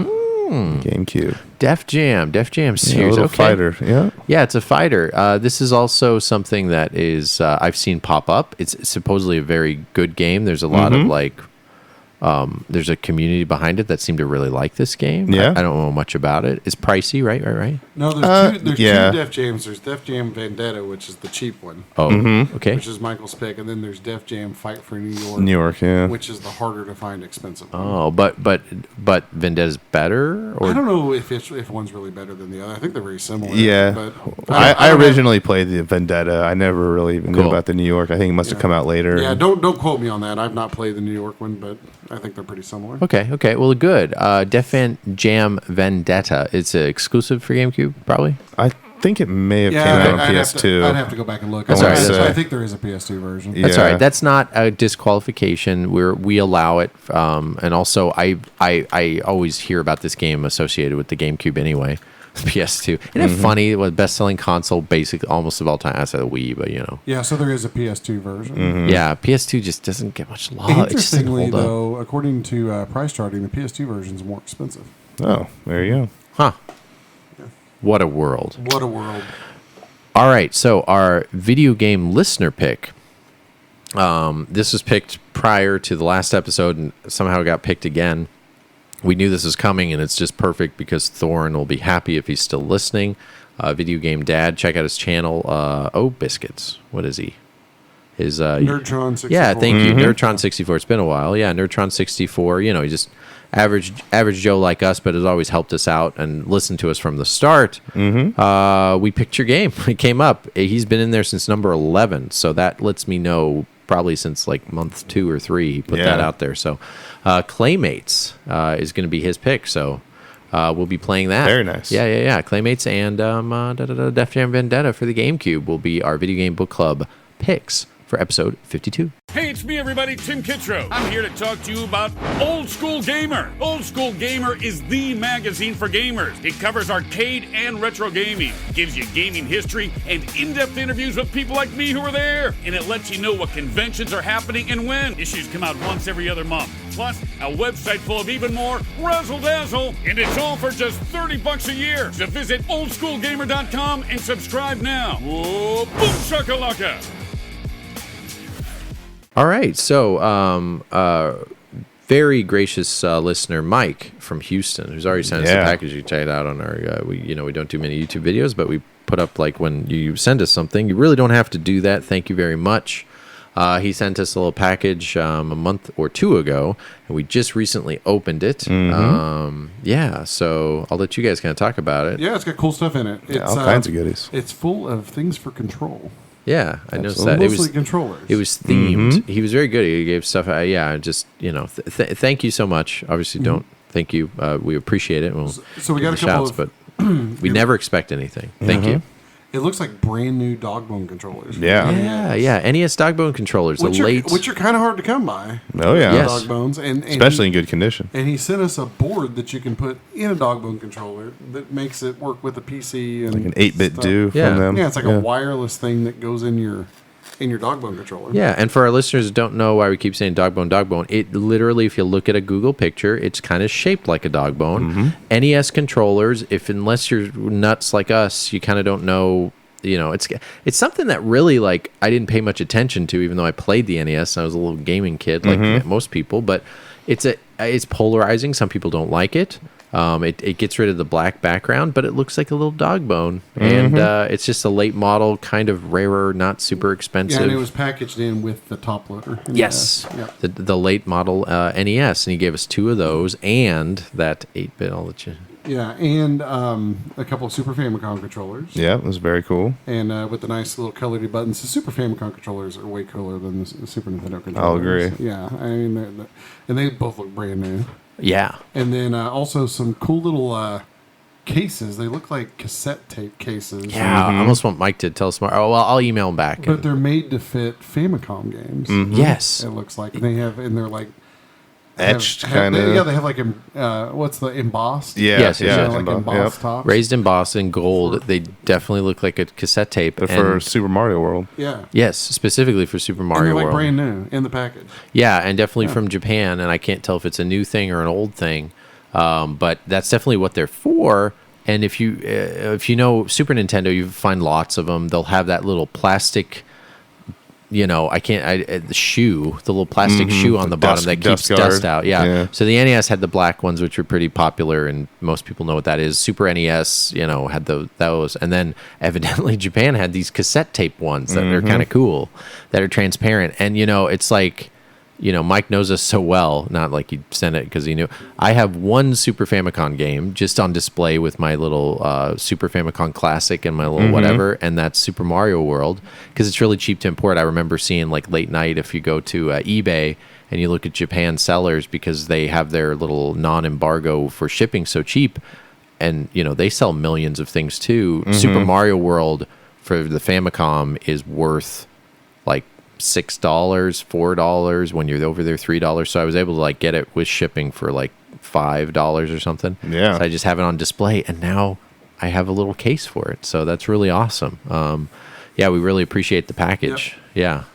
GameCube. Def Jam Yeah, series. a little Okay. fighter. Yeah. Yeah, it's a fighter. This is also something that is I've seen pop up. It's supposedly a very good game. There's a lot of like, there's a community behind it that seem to really like this game. Yeah. I don't know much about it. It's pricey, right? No, there's yeah. two Def Jams. There's Def Jam Vendetta, which is the cheap one, Oh, okay. which is Michael's pick, and then there's Def Jam Fight for New York, New York. Yeah. which is the harder to find expensive one. Oh, but Vendetta's better, or I don't know if one's really better than the other. I think they're very similar. Yeah. but I don't originally played the Vendetta. I never really even knew Cool. about the New York. I think it must have come out later. Yeah, don't quote me on that. I've not played the New York one, but I think they're pretty similar. Okay. Well, good. Def Jam Vendetta. It's exclusive for GameCube, probably. I think it may have Yeah, came out on I'd PS2. I'd have to go back and look. That's all right, that's I think there is a PS2 version. Yeah. That's all right. That's not a disqualification. We allow it, and also I always hear about this game associated with the GameCube anyway. PS2. Isn't it funny? What best-selling console, basically almost of all time, outside of Wii, but Yeah, so there is a PS2 version. yeah, PS2 just doesn't get much love. It just doesn't Interestingly, hold up. though, according to price charting, the PS2 version is more expensive. Oh, there you go. Huh? What a world! What a world! All right, so our video game listener pick. This was picked prior to the last episode, and somehow got picked again. We knew this was coming, and it's just perfect because Thorne will be happy if he's still listening. Video Game Dad, check out his channel. Biscuits. What is he? His Nerdtron 64. Yeah, thank you, Nerdtron 64. It's been a while. Yeah, Nerdtron 64. You know, he just average Joe like us, but has always helped us out and listened to us from the start. We picked your game. It came up. He's been in there since number 11, so that lets me know probably since like month 2 or 3 he put that out there. So Claymates is going to be his pick. So we'll be playing that. Very nice. Yeah. Claymates and Def Jam Vendetta for the GameCube will be our video game book club picks for episode 52. Hey, it's me, everybody, Tim Kittro. I'm here to talk to you about Old School Gamer. Old School Gamer is the magazine for gamers. It covers arcade and retro gaming, gives you gaming history and in-depth interviews with people like me who are there, and it lets you know what conventions are happening and when. Issues come out once every other month. Plus, a website full of even more razzle-dazzle, and it's all for just $30 a year. So visit oldschoolgamer.com and subscribe now. Whoa, boom shakalaka! All right, so very gracious listener Mike from Houston, who's already sent us a package. You can check it out on our. We don't do many YouTube videos, but we put up like when you send us something. You really don't have to do that. Thank you very much. He sent us a little package a month or 2 ago, and we just recently opened it. So I'll let you guys kind of talk about it. Yeah, it's got cool stuff in it. It's all kinds of goodies. It's full of things for control. Yeah, I noticed that. Mostly controllers. It was themed. He was very good. He gave stuff. Thank you so much. Obviously, don't thank you. We appreciate it. So we got a couple shouts, but we never expect anything. Thank you. It looks like brand new Dogbone controllers. Yeah. NES Dogbone controllers. Which are kind of hard to come by. Oh yeah, yes. Dogbones, and especially in good condition. And he sent us a board that you can put in a Dogbone controller that makes it work with a PC and like an 8-bit do Yeah. from them. Yeah, it's like a wireless thing that goes in your Dogbone controller. Yeah, and for our listeners who don't know why we keep saying Dogbone, it literally, if you look at a Google picture, it's kind of shaped like a Dogbone. NES controllers, unless you're nuts like us, you kind of don't know. It's something that really, like, I didn't pay much attention to, even though I played the NES and I was a little gaming kid, like most people. But it's polarizing. Some people don't like it. It gets rid of the black background, but it looks like a little dog bone. And it's just a late model, kind of rarer, not super expensive. Yeah, and it was packaged in with the top loader. Yes. The late model NES. And he gave us 2 of those and that 8-bit. I'll let you. Yeah, and a couple of Super Famicom controllers. Yeah, it was very cool. And with the nice little colored buttons. The Super Famicom controllers are way cooler than the Super Nintendo controllers. I'll agree. Yeah, I mean, and they both look brand new. Yeah. And then also some cool little cases. They look like cassette tape cases. Yeah, I almost want Mike to tell us more. Oh, well, I'll email him back. But they're made to fit Famicom games. Yes. It looks like. And they're like etched kind of. Yeah, they have like what's the embossed? Yes, like embossed tops. Raised embossed in gold. They definitely look like a cassette tape. But for Super Mario World. Yeah. Yes, specifically for Super Mario and they're like World. brand new in the package. Yeah, and definitely from Japan. And I can't tell if it's a new thing or an old thing. But that's definitely what they're for. And if you know Super Nintendo, you find lots of them. They'll have that little plastic. The shoe, the little plastic shoe on the bottom that keeps dust out. Yeah. So the NES had the black ones, which were pretty popular, and most people know what that is. Super NES, had those. And then evidently Japan had these cassette tape ones that are kind of cool, that are transparent. And, it's like, Mike knows us so well, not like he sent it because he knew. I have one Super Famicom game just on display with my little Super Famicom Classic and my little whatever, and that's Super Mario World because it's really cheap to import. I remember seeing like late night if you go to eBay and you look at Japan sellers because they have their little non-embargo for shipping so cheap, and they sell millions of things too. Super Mario World for the Famicom is worth like $6, $4 when you're over there $3. So I was able to like get it with shipping for like $5 or something. Yeah. So I just have it on display, and now I have a little case for it. So that's really awesome. Yeah, we really appreciate the package. Yep.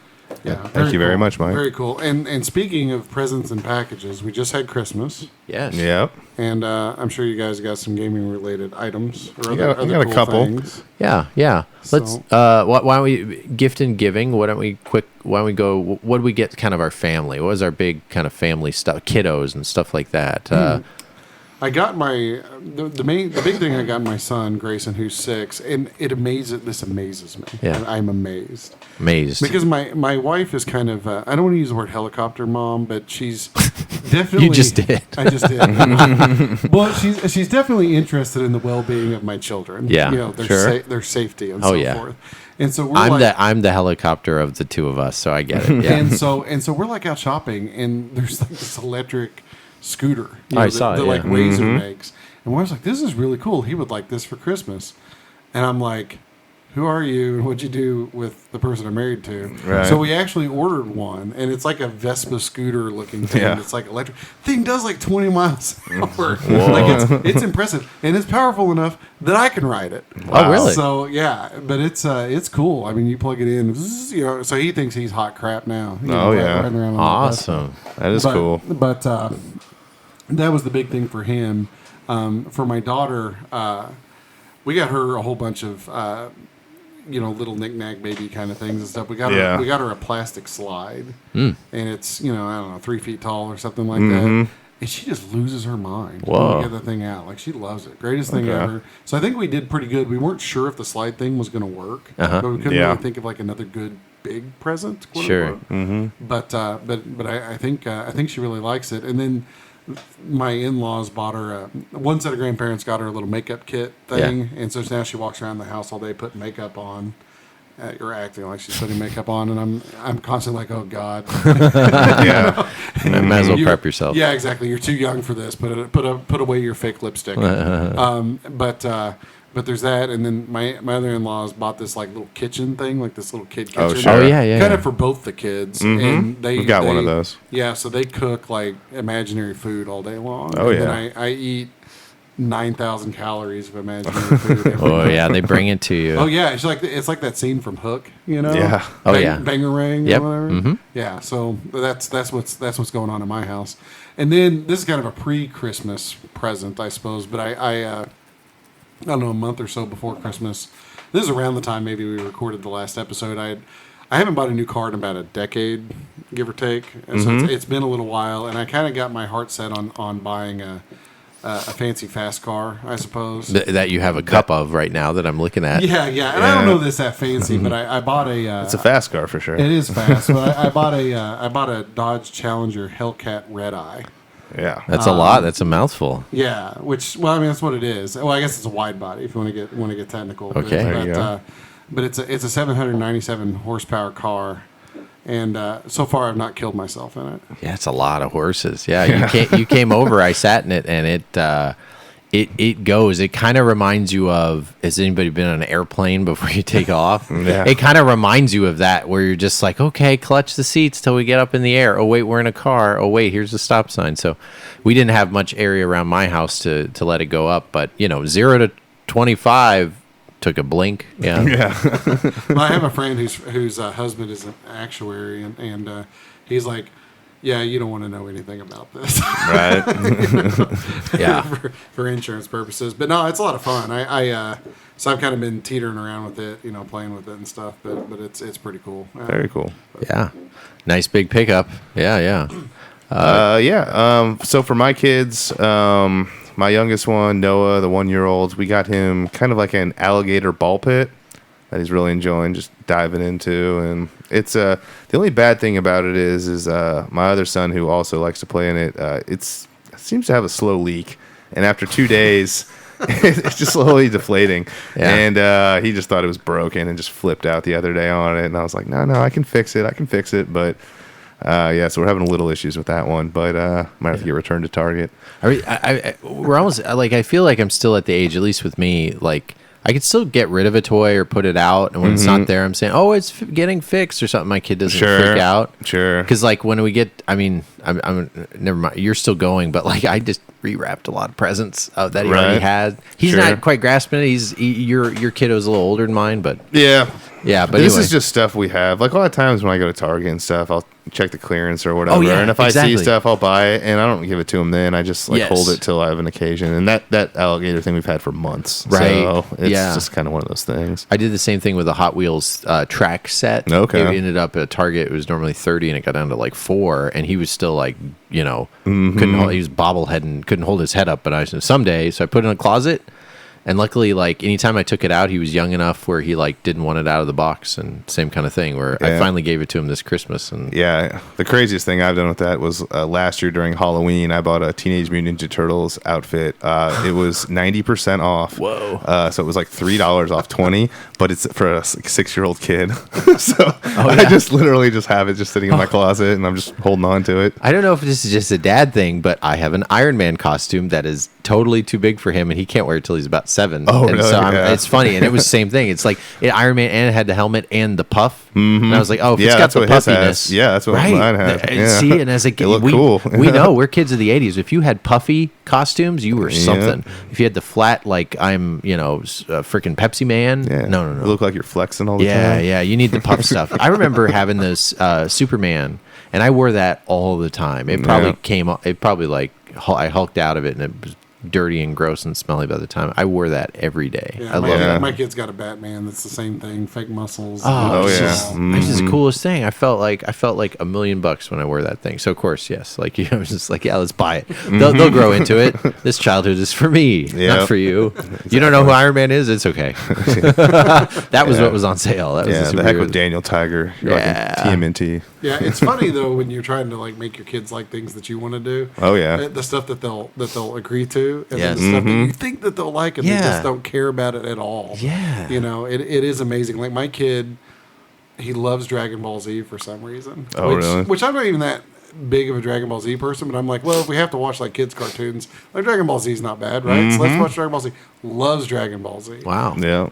Yeah. Thank you very much, Mike. Very cool. And speaking of presents and packages, we just had Christmas, Yes. Yep. and I'm sure you guys got some gaming related items or Yeah, other I got a cool couple. things. Yeah. Let's. So- Why don't we gift and giving? Why don't we go? What do we get? Kind of our family. What was our big kind of family stuff? Kiddos and stuff like that. I got my the big thing I got my son Grayson, who's 6, and this amazes me. Yeah. I'm amazed Amazed. because my wife is kind of I don't want to use the word helicopter mom, but she's definitely You just did. I just did. Well, she's definitely interested in the well being of my children. Yeah, you know, sure. their safety and Oh, so yeah. forth. And so we're I'm the helicopter of the two of us, so I get it. Yeah. and so we're like out shopping, and there's like this electric scooter I saw it, that like yeah. Razor makes. And I was like, this is really cool. He would like this for Christmas. And I'm like, who are you and what'd you do with the person I'm married to? Right. So we actually ordered one, and it's like a Vespa scooter looking thing. Yeah. It's like electric. Thing does like 20 miles an hour. Like it's impressive, and it's powerful enough that I can ride it. Oh, really? So yeah, but it's cool. I mean, you plug it in, you know. So he thinks he's hot crap now. You know, Oh, yeah. riding around on the Awesome. That is cool. But that was the big thing for him. For my daughter, we got her a whole bunch of little knick-knack baby kind of things and stuff. We got her a plastic slide, and it's I don't know 3 feet tall or something like that. And she just loses her mind Whoa. when we get the thing out. Like, she loves it. Greatest thing ever. So I think we did pretty good. We weren't sure if the slide thing was going to work, but we couldn't really think of like another good big present. Quote Sure. unquote. But I think she really likes it. And then my in-laws bought her one set of grandparents got her a little makeup kit thing, and so now she walks around the house all day putting makeup on. You're acting like she's putting makeup on, and I'm constantly like, oh God. Yeah. Might as well prep yourself. Yeah, exactly. You're too young for this. Put away your fake lipstick. But there's that, and then my other-in-laws bought this like little kitchen thing, like this little kid kitchen. Oh, sure. Oh, yeah. Kind of for both the kids, and We've got one of those. Yeah, so they cook like imaginary food all day long. Oh, and yeah. Then I eat 9,000 calories of imaginary food. every Oh night. yeah, they bring it to you. Oh yeah, it's like that scene from Hook, you know? Yeah. Oh, yeah. Bangarang Yep. or whatever. Yeah, so that's what's going on in my house. And then this is kind of a pre-Christmas present, I suppose, but I don't know, a month or so before Christmas. This is around the time maybe we recorded the last episode. I haven't bought a new car in about a decade, give or take. And so it's been a little while, and I kind of got my heart set on buying a fancy fast car, I suppose. That you have a cup of right now that I'm looking at. Yeah. And I don't know this that fancy, but I bought a. It's a fast car for sure. It is fast, but I bought a Dodge Challenger Hellcat Red Eye. Yeah. That's a lot. That's a mouthful. Yeah, that's what it is. Well, I guess it's a wide body if you want to get technical. Okay. but, There you go. But it's a 797 horsepower car, and so far I've not killed myself in it. Yeah, it's a lot of horses. Yeah, you came over. I sat in it, and it goes. It kind of reminds you of. Has anybody been on an airplane before you take off? Yeah. It kind of reminds you of that, where you're just like, okay, clutch the seats till we get up in the air. Oh wait, we're in a car. Oh wait, here's the stop sign. So we didn't have much area around my house to let it go up, but 0 to 25 took a blink. Yeah. Yeah. Well, I have a friend whose husband is an actuary, and he's like, yeah, you don't want to know anything about this. Right. Yeah. for insurance purposes. But no, it's a lot of fun. So I've kind of been teetering around with it, playing with it and stuff. But it's pretty cool. Very cool. Yeah. Nice big pickup. Yeah. So for my kids, my youngest one, Noah, the 1-year-old, we got him kind of like an alligator ball pit that he's really enjoying just diving into. And it's the only bad thing about it is my other son, who also likes to play in it, it seems to have a slow leak. And after 2 days, it's just slowly deflating. Yeah. And he just thought it was broken and just flipped out the other day on it. And I was like, no, I can fix it. But so we're having a little issues with that one, but might have to get returned to Target. We're almost like, I feel like I'm still at the age, at least with me, like I could still get rid of a toy or put it out, and when it's not there, I'm saying, "Oh, it's getting fixed" or something. My kid doesn't freak out. Sure. Because like when we get, I mean, I'm never mind. You're still going, but like I just rewrapped a lot of presents that he already had. He's not quite grasping it. Your kiddo's a little older than mine, but yeah. But this anyway. is just stuff we have. Like a lot of times when I go to Target and stuff, I'll check the clearance or whatever. Oh, yeah, and if I see stuff, I'll buy it, and I don't give it to him then. I just like hold it till I have an occasion. And that alligator thing we've had for months. Right. So it's just kind of one of those things. I did the same thing with the Hot Wheels track set. Okay. It ended up at Target. It was normally 30 and it got down to like 4, and he was still like, couldn't hold, he was bobbleheading, couldn't hold his head up, but I said someday, so I put it in a closet. And luckily, like anytime I took it out, he was young enough where he like didn't want it out of the box, and same kind of thing. Where I finally gave it to him this Christmas. And the craziest thing I've done with that was last year during Halloween, I bought a Teenage Mutant Ninja Turtles outfit. It was 90% off. Whoa! So it was like $3 off 20, but it's for a 6-year-old kid. So I just literally just have it just sitting in my closet, and I'm just holding on to it. I don't know if this is just a dad thing, but I have an Iron Man costume that is totally too big for him, and he can't wear it till he's about 7. Oh, and really? So it's funny, and it was the same thing. It's like Iron Man, and it had the helmet and the puff, and I was like, oh, if it's got the puffiness, that's what mine had. Yeah. See, and as a kid, cool. we know we're kids of the '80s. If you had puffy costumes, you were something. If you had the flat, like I'm, freaking Pepsi Man. No. You look like you're flexing all the time. Yeah. You need the puff stuff. I remember having this Superman, and I wore that all the time. It probably I hulked out of it, and it was dirty and gross and smelly by the time. I wore that every day. Yeah, I love it. My kid's got a Batman that's the same thing, fake muscles. It's just the coolest thing. I felt like $1 million when I wore that thing. So of course, yes, like I was just like, yeah, let's buy it. They'll grow into it. This childhood is for me, not for you. Exactly. You don't know who Iron Man is? It's okay. That was what was on sale. That was the heck with Daniel Tiger. TMNT. Yeah, it's funny though when you're trying to like make your kids like things that you want to do. Oh yeah, the stuff that they'll agree to, and then the stuff that you think that they'll like, and they just don't care about it at all. Yeah, it is amazing. Like my kid, he loves Dragon Ball Z for some reason. Oh really? Which I'm not even that big of a Dragon Ball Z person, but I'm like, well, if we have to watch like kids cartoons, like Dragon Ball Z is not bad, right? So let's watch Dragon Ball Z. Loves Dragon Ball Z. Wow. Yeah.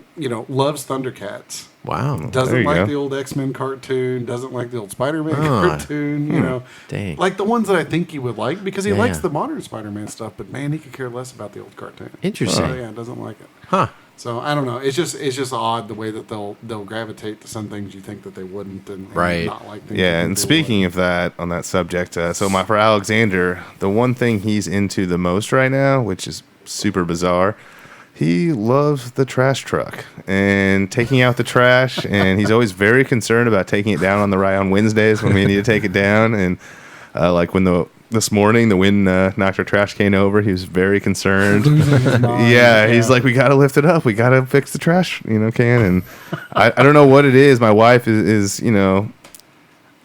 Loves Thundercats. Wow. Doesn't like the old X-Men cartoon, doesn't like the old Spider-Man cartoon, Dang. like the ones that I think he would like, because he likes the modern Spider-Man stuff, but man, he could care less about the old cartoon. Interesting. So, doesn't like it. Huh. So I don't know. It's just odd the way that they'll gravitate to some things you think that they wouldn't, and not like things. Yeah, and speaking of that, on that subject, for Alexander, the one thing he's into the most right now, which is super bizarre, he loves the trash truck and taking out the trash, and he's always very concerned about taking it down on Wednesdays when we need to take it down. And like this morning the wind knocked our trash can over, he was very concerned. He's like, we got to lift it up, we got to fix the trash can. And I don't know what it is. My wife is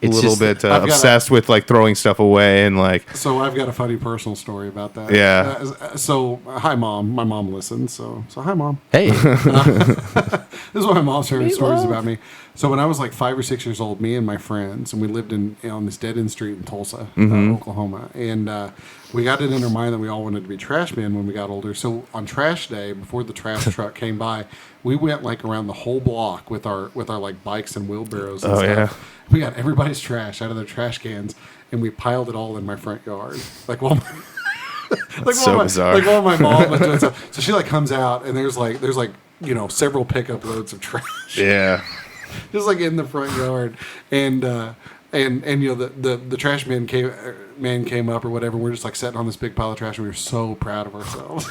a little bit obsessed with like throwing stuff away and like. So I've got a funny personal story about that. Yeah. So hi mom, my mom listens. So hi mom. Hey. This is what my mom's hearing stories about me. So when I was like 5 or 6 years old, me and my friends, and we lived on this dead end street in Tulsa, Oklahoma, and we got it in our mind that we all wanted to be trash men when we got older. So on trash day, before the trash truck came by, we went like around the whole block with our like bikes and wheelbarrows and stuff. Yeah. We got everybody's trash out of their trash cans, and we piled it all in my front yard. Like while bizarre. Like while my mom was doing stuff. So she like comes out, and there's like several pickup loads of trash. Yeah. Just like in the front yard, and the trash man came up or whatever. And we're just like sitting on this big pile of trash, and we were so proud of ourselves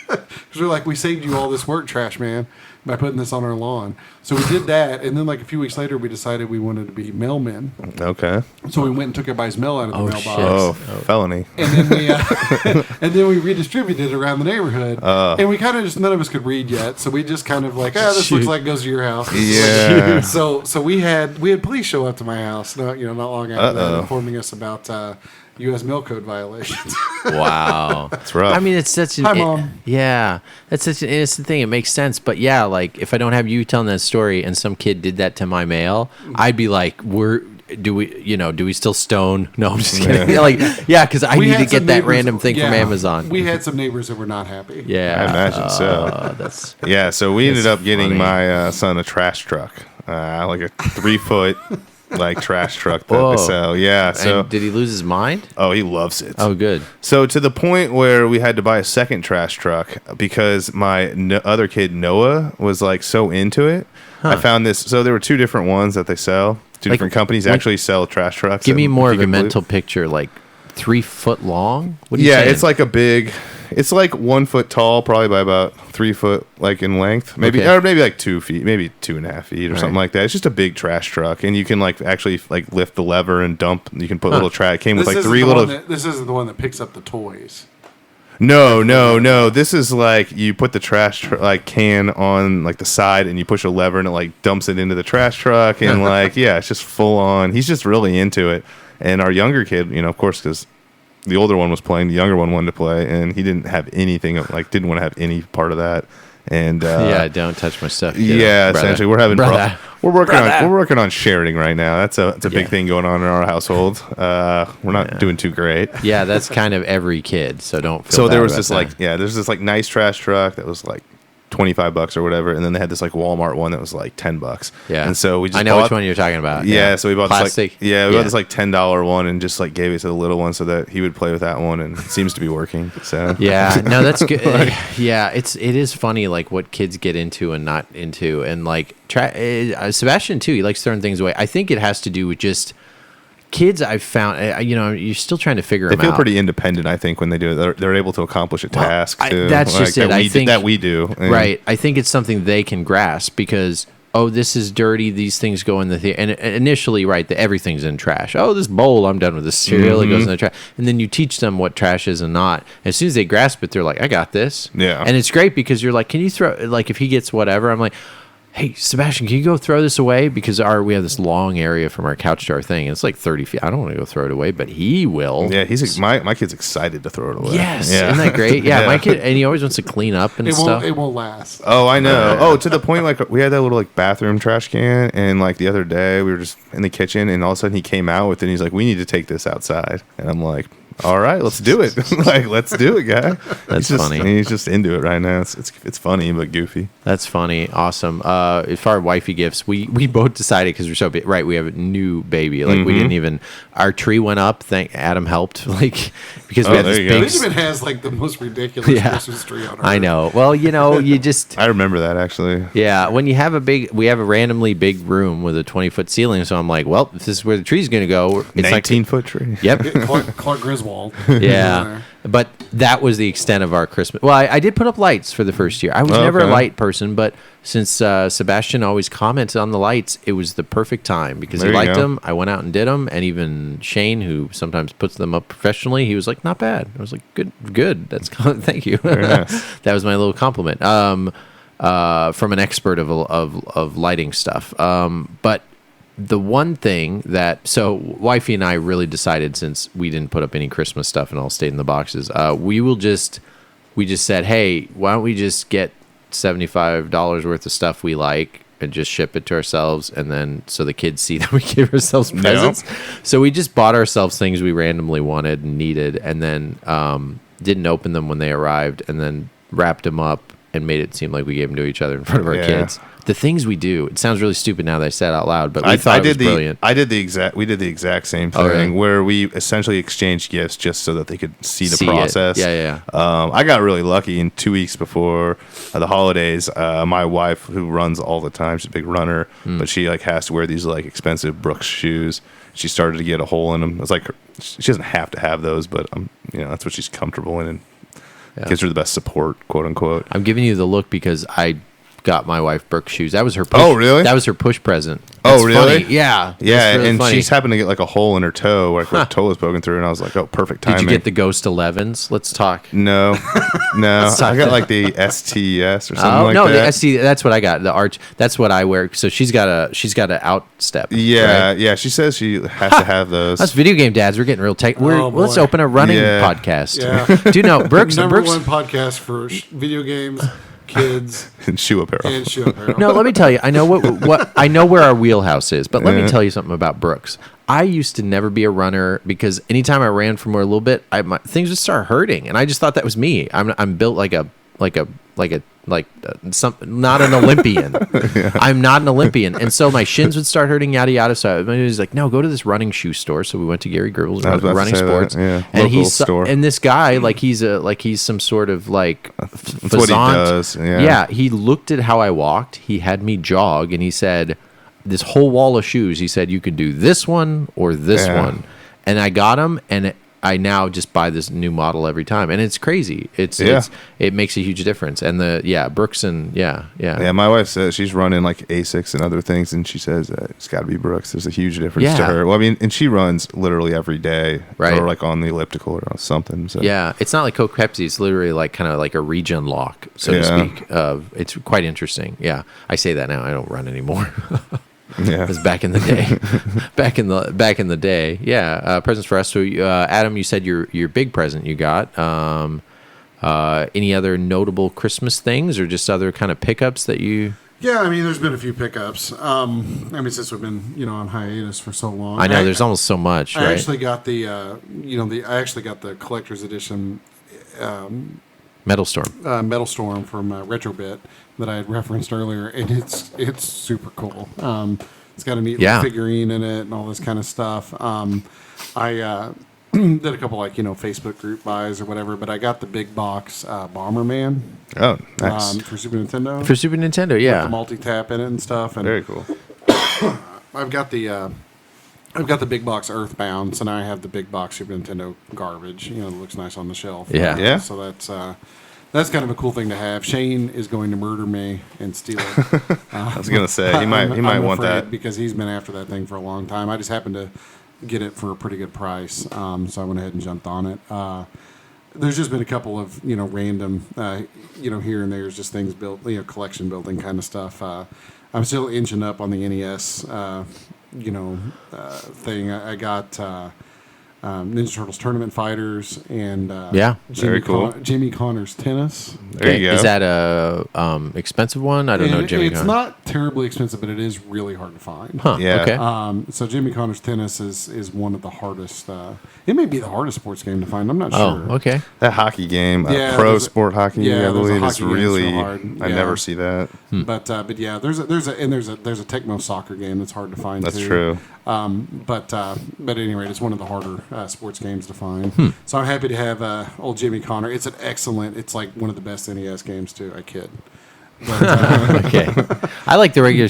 because we're like, we saved you all this work, trash man, by putting this on our lawn. So we did that, and then like a few weeks later, we decided we wanted to be mailmen. Okay. So we went and took everybody's mail out of the mailbox. Shit. Oh, felony. And then we redistributed it around the neighborhood. And we kind of just, none of us could read yet, so we just kind of like, this looks like it goes to your house. Yeah. So we had police show up to my house, not long after that, informing us about U.S. mail code violations. Wow. That's rough. I mean, it's such an... Hi, Mom. Yeah. That's such an innocent thing. It makes sense. But yeah, like, if I don't have you telling that story and some kid did that to my mail, I'd be like, do we still stone? No, I'm just kidding. Because I need to get that random thing from Amazon. We had some neighbors that were not happy. Yeah, I imagine so. So we ended up getting my son a trash truck, like a 3-foot like trash truck that they sell. Yeah. So and did he lose his mind? Oh, he loves it. Oh, good. So to the point where we had to buy a second trash truck because my other kid Noah was like so into it. I found this. So there were 2 different ones that they sell. 2 different companies actually sell trash trucks. Give me more of a mental picture. Like 3 foot long. What are you saying? It's like a big. It's like 1 foot tall, probably by about 3 foot, like in length, maybe or maybe like 2 feet, maybe 2.5 feet or something like that. It's just a big trash truck, and you can like actually like lift the lever and dump. You can put little trash. It came with like 3 little. This isn't the one that picks up the toys. No. This is like you put the trash like can on like the side, and you push a lever, and it like dumps it into the trash truck, and like it's just full on. He's just really into it, and our younger kid, of course, because the older one was playing, the younger one wanted to play, and he didn't have anything didn't want to have any part of that. And don't touch my stuff. Essentially, we're having we're working on sharing right now. That's a big thing going on in our household. We're not doing too great. Yeah, that's kind of every kid. So don't feel. So bad there was about this there's this like nice trash truck that was like $25 or whatever, and then they had this like Walmart one that was like $10. Yeah, and so we just I know which one you're talking about. Yeah, so we bought plastic. We bought this like $10 one and just like gave it to the little one so that he would play with that one, and it seems to be working. So no, that's good. It is funny like what kids get into and not into, and like Sebastian too. He likes throwing things away. I think it has to do with just. Kids, I've found, you're still trying to figure them out. They feel pretty independent, I think, when they do it. They're able to accomplish a task. That's just it. I think that we do. Right. I think it's something they can grasp because, this is dirty. These things go in the and initially, right, everything's in trash. Oh, this bowl, I'm done with this cereal. It goes in the trash. And then you teach them what trash is and not. As soon as they grasp it, they're like, I got this. Yeah. And it's great because you're like, can you throw, like, if he gets whatever, I'm like, hey, Sebastian, can you go throw this away? Because we have this long area from our couch to our thing. And it's like 30 feet. I don't want to go throw it away, but he will. Yeah, my kid's excited to throw it away. Yes, isn't that great? Yeah, my kid, and he always wants to clean up and stuff. It won't last. Oh, I know. To the point, like, we had that little, like, bathroom trash can, and, like, the other day, we were just in the kitchen, and all of a sudden he came out with it, and he's like, we need to take this outside. And I'm like, all right, let's do it. Like, let's do it, guy. That's funny. He's just into it right now. It's funny, but goofy. That's funny. Awesome. As far as wifey gifts, we both decided because we're so big. Right, we have a new baby. Like we didn't even. Our tree went up. Adam helped. Like because we had this big. Benjamin has like the most ridiculous Christmas tree on. I know. Well, you just. I remember that actually. Yeah, when you have we have a randomly big room with a 20-foot ceiling. So I'm like, well, if this is where the tree's going to go, it's 19-foot tree. Yep. Clark Griswold. Yeah, but that was the extent of our Christmas. Well, I did put up lights for the first year. I was never a light person, but since Sebastian always commented on the lights, it was the perfect time because he liked them. I went out and did them, and even Shane, who sometimes puts them up professionally, he was like, "Not bad." I was like, "Good. That's thank you." Nice. That was my little compliment from an expert of lighting stuff. But the one thing wifey and I really decided, since we didn't put up any Christmas stuff and all stayed in the boxes, we just said, hey, why don't we just get $75 worth of stuff we like and just ship it to ourselves, and then so the kids see that we give ourselves presents. So we just bought ourselves things we randomly wanted and needed, and then didn't open them when they arrived, and then wrapped them up and made it seem like we gave them to each other in front of our kids. The things we do, it sounds really stupid now that I said it out loud, but we thought it was brilliant. We did the exact same thing where we essentially exchanged gifts just so that they could see the process. Yeah. I got really lucky. In 2 weeks before the holidays, my wife, who runs all the time, she's a big runner, but she like has to wear these like expensive Brooks shoes. She started to get a hole in them. It's like she doesn't have to have those, but that's what she's comfortable in, and gives her the best support, quote unquote. I'm giving you the look because I got my wife Brooks shoes. That was her push. Oh, really? That was her push present. That's really? Funny. Yeah. Yeah, really and funny. she's happened to get like a hole in her toe, like her toe was poking through, and I was like, oh, perfect timing. Did you get the Ghost 11s? Let's talk. No. I got like the STS or something like that. No, the ST, that's what I got. The Arch, that's what I wear. So she's got a outstep. Yeah, right? Yeah. She says she has to have those. Us video game dads, we're getting real tech. Let's open a running podcast. Yeah. Do you know Brooks? Number one podcast for video games, kids, and shoe apparel. No, let me tell you. I know what I know where our wheelhouse is, but let me tell you something about Brooks. I used to never be a runner because anytime I ran for more a little bit, things would start hurting, and I just thought that was me. I'm built like not an Olympian. Yeah. I'm not an Olympian, and so my shins would start hurting, yada yada. So he was like, "No, go to this running shoe store." So we went to Gary Gerbil's Running Sports, yeah. And store. and this guy like he's some sort of like that's what he does. Yeah, he looked at how I walked. He had me jog, and he said, "This whole wall of shoes." He said, "You could do this one or this one," and I got them, and I now just buy this new model every time, and it's crazy. It makes a huge difference. And Brooks and yeah. My wife says she's running like Asics and other things, and she says it's got to be Brooks. There's a huge difference to her. Well, I mean, and she runs literally every day, right? Or like on the elliptical or something. So. Yeah, it's not like Coke Pepsi. It's literally like kind of like a regen lock, so to speak. It's quite interesting. Yeah, I say that now. I don't run anymore. Yeah, it was back in the day. back in the day. Yeah, presents for us. So, Adam, you said your big present you got. Any other notable Christmas things, or just other kind of pickups that you? Yeah, I mean, there's been a few pickups. I mean, since we've been on hiatus for so long. I know there's almost so much. I right? actually got the collector's edition. Metal Storm from Retrobit that I had referenced earlier, and it's super cool. It's got a neat little figurine in it and all this kind of stuff. I did a couple Facebook group buys or whatever, but I got the big box Bomberman. Oh, nice. For Super Nintendo. For Super Nintendo, yeah. With the multi-tap in it and stuff. And very cool. I've got the big box Earthbound, and I have the big box Super Nintendo garbage. It looks nice on the shelf. Yeah. So that's kind of a cool thing to have. Shane is going to murder me and steal it. I was going to say he might want that because he's been after that thing for a long time. I just happened to get it for a pretty good price, so I went ahead and jumped on it. There's just been a couple of random here and there's just things built, collection building kind of stuff. I'm still inching up on the NES. Thing. I got Ninja Turtles Tournament Fighters and very cool. Jimmy Connor's Tennis. There you go. Is that a expensive one? I don't know. Jimmy Connor. It's not terribly expensive, but it is really hard to find. Huh. Yeah. Okay. So Jimmy Connor's Tennis is one of the hardest. It may be the hardest sports game to find. I'm not sure. Oh, okay. That hockey game, pro sport hockey, I believe, is really hard. I never see that. But yeah, there's a Tecmo soccer game that's hard to find. That's too. true. But at any rate, it's one of the harder sports games to find. So I'm happy to have old Jimmy Connor. It's it's like one of the best NES games too. I kid. But, okay. I like the regular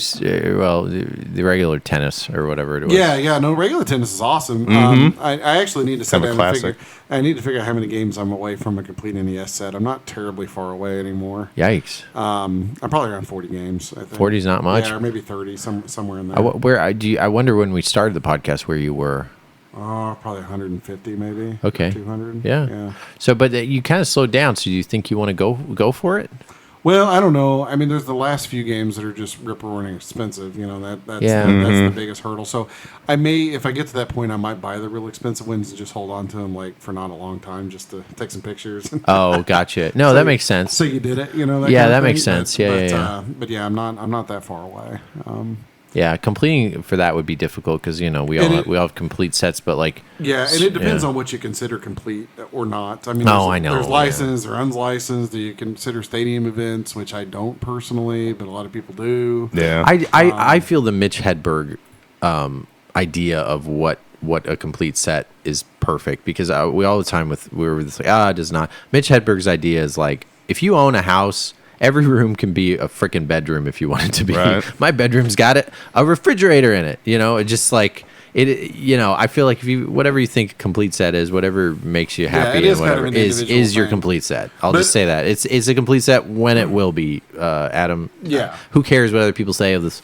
tennis or whatever it was. Yeah. No, regular tennis is awesome. Mm-hmm. I actually need to sit down classic. and figure. I need to figure out how many games I'm away from a complete NES set. I'm not terribly far away anymore. Yikes. I'm probably around 40 games. I think 40 is not much. Yeah, or maybe 30, somewhere in there. I wonder when we started the podcast where you were. Oh, probably 150 maybe. Okay. 200. Yeah. So, but you kind of slowed down. So, do you think you want to go for it? Well, I don't know. I mean, there's the last few games that are just rip-roaring expensive. That's the biggest hurdle. So I may, if I get to that point, I might buy the real expensive ones and just hold on to them for not a long time, just to take some pictures. Oh, gotcha. No, that makes sensense. So you did it, that makes sense. But yeah, I'm not that far away. Yeah, completing for that would be difficult because we all have complete sets, but and it depends on what you consider complete or not. I mean, I know. There's licensed or unlicensed. Do you consider stadium events, which I don't personally, but a lot of people do. Yeah, I feel the Mitch Hedberg idea of what a complete set is perfect because we all the time we were just like it does not. Mitch Hedberg's idea is like if you own a house. Every room can be a freaking bedroom if you want it to be. Right. My bedroom's got a refrigerator in it. Just like it. I feel like whatever you think complete set is, whatever makes you happy, and whatever is your complete set. I'll just say that it's a complete set when it will be. Adam. Yeah. Who cares what other people say of this?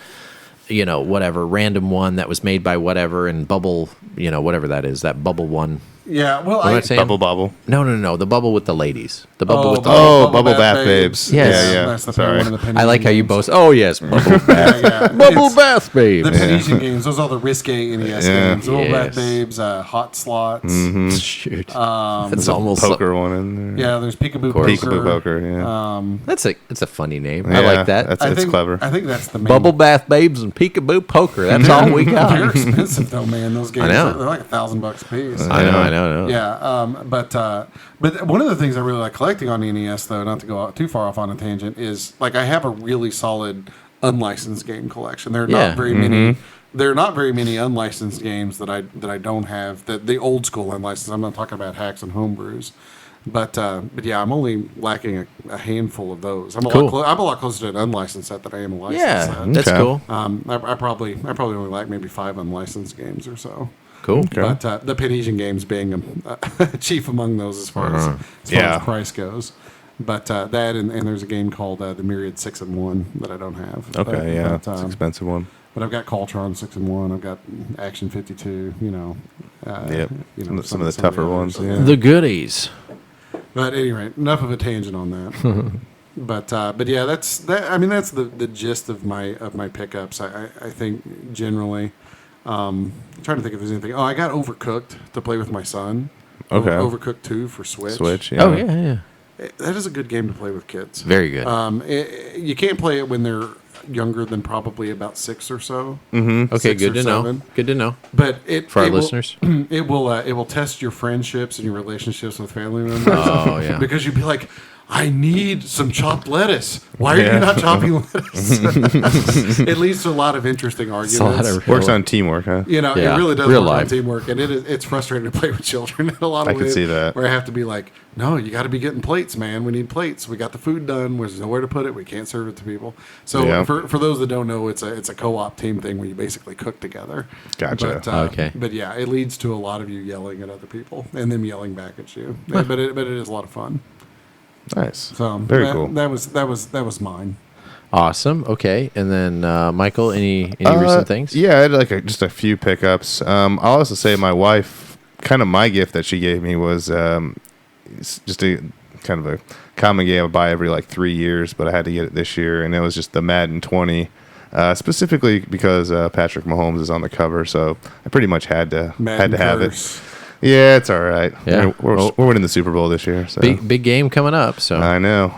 Whatever random one that was made by whatever and bubble. Whatever that is, that bubble one. Yeah, well, What am I saying? Bubble Bobble. No. The bubble with the ladies. The bubble with the Bubble Bath Babes. Yes. Yeah. That's the Sorry. one of the I like how you Penisian both. Oh yes, bubble bath. yeah. Bubble It's bath babes. The Penisian games, those are the risque NES Yeah. games. Little Rat Yes. Babes, Hot Slots. Shoot, Um, that's almost Poker one in there. Yeah, there's Peekaboo Poker. Peekaboo Poker, yeah. It's a funny name. I Yeah, like that. It's clever. I think that's the main. Bubble bath babes and peekaboo poker. That's all we They're got. expensive though, man. Those games, know. they're like $1,000 a piece. I know. Yeah, but one of the things I really like collecting on NES, though, not to go out too far off on a tangent, is like I have a really solid unlicensed game collection. There are not very many. There are not very many unlicensed games that I don't have. The old school unlicensed. I'm not talking about hacks and homebrews, but yeah, I'm only lacking a handful of those. I'm a lot closer to an unlicensed set than I am a licensed Yeah, set. that's Okay. cool. I probably only lack maybe 5 unlicensed games or so. Cool. But the Penisian games being chief among those as far as price goes. But that and there's a game called the Myriad 6-in-1 that I don't have. Okay, but, it's an expensive one. But I've got Coltron 6-in-1. I've got Action 52. Yep. You know, Some of the tougher ones. others. Yeah. The goodies. But at any rate, enough of a tangent on that. But yeah, that's that. I mean, that's the gist of my pickups. I think generally. I'm trying to think if there's anything. Oh, I got Overcooked to play with my son. Okay. Overcooked 2 for Switch. Yeah. Oh yeah. That is a good game to play with kids. Very good. You can't play it when they're younger than probably about 6 or so. Okay, 6 good or to know. 7. Good to know. But For our will- listeners. it will test your friendships and your relationships with family members. Oh yeah. Because you'd be like, I need some chopped lettuce. Why are you not chopping lettuce? It leads to a lot of interesting arguments. a lot of- Works on teamwork, huh? You know, Yeah, it really does real work on life. teamwork, and it's frustrating to play with children in a lot of I ways. could see that. Where I have to be like, no, you got to be getting plates, man. We need plates. We got the food done. There's nowhere to put it. We can't serve it to people. So Yeah. for those that don't know, it's a co-op team thing where you basically cook together. Gotcha. But, Okay. But yeah, it leads to a lot of you yelling at other people and them yelling back at you. But it is a lot of fun. Nice. So Very cool. That was mine. Awesome. Okay, and then Michael, any recent things? Yeah, I had just a few pickups. I'll also say my wife, kind of my gift that she gave me was just a kind of a common game I buy every 3 years, but I had to get it this year, and it was just the Madden 20. Specifically because Patrick Mahomes is on the cover, so I pretty much had to have it. Yeah, it's all right. Yeah. We're winning the Super Bowl this year. So. Big game coming up. So I know.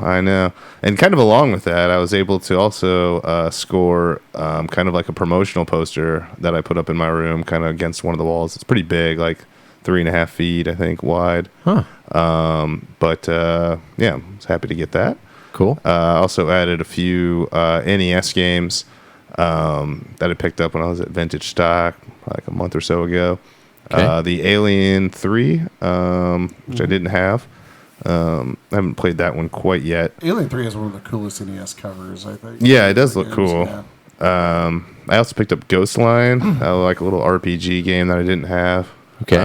And kind of along with that, I was able to also score kind of like a promotional poster that I put up in my room, kind of against one of the walls. It's pretty big, like 3.5 feet, I think, wide. Huh. Yeah, I was happy to get that. Cool. Also added a few NES games that I picked up when I was at Vintage Stock like a month or so ago. Okay. The Alien 3, which I didn't have. I haven't played that one quite yet. Alien 3 is one of the coolest NES covers, I think. Yeah, it does look cool. Yeah. I also picked up Ghost Line, like a little RPG game that I didn't have. Okay.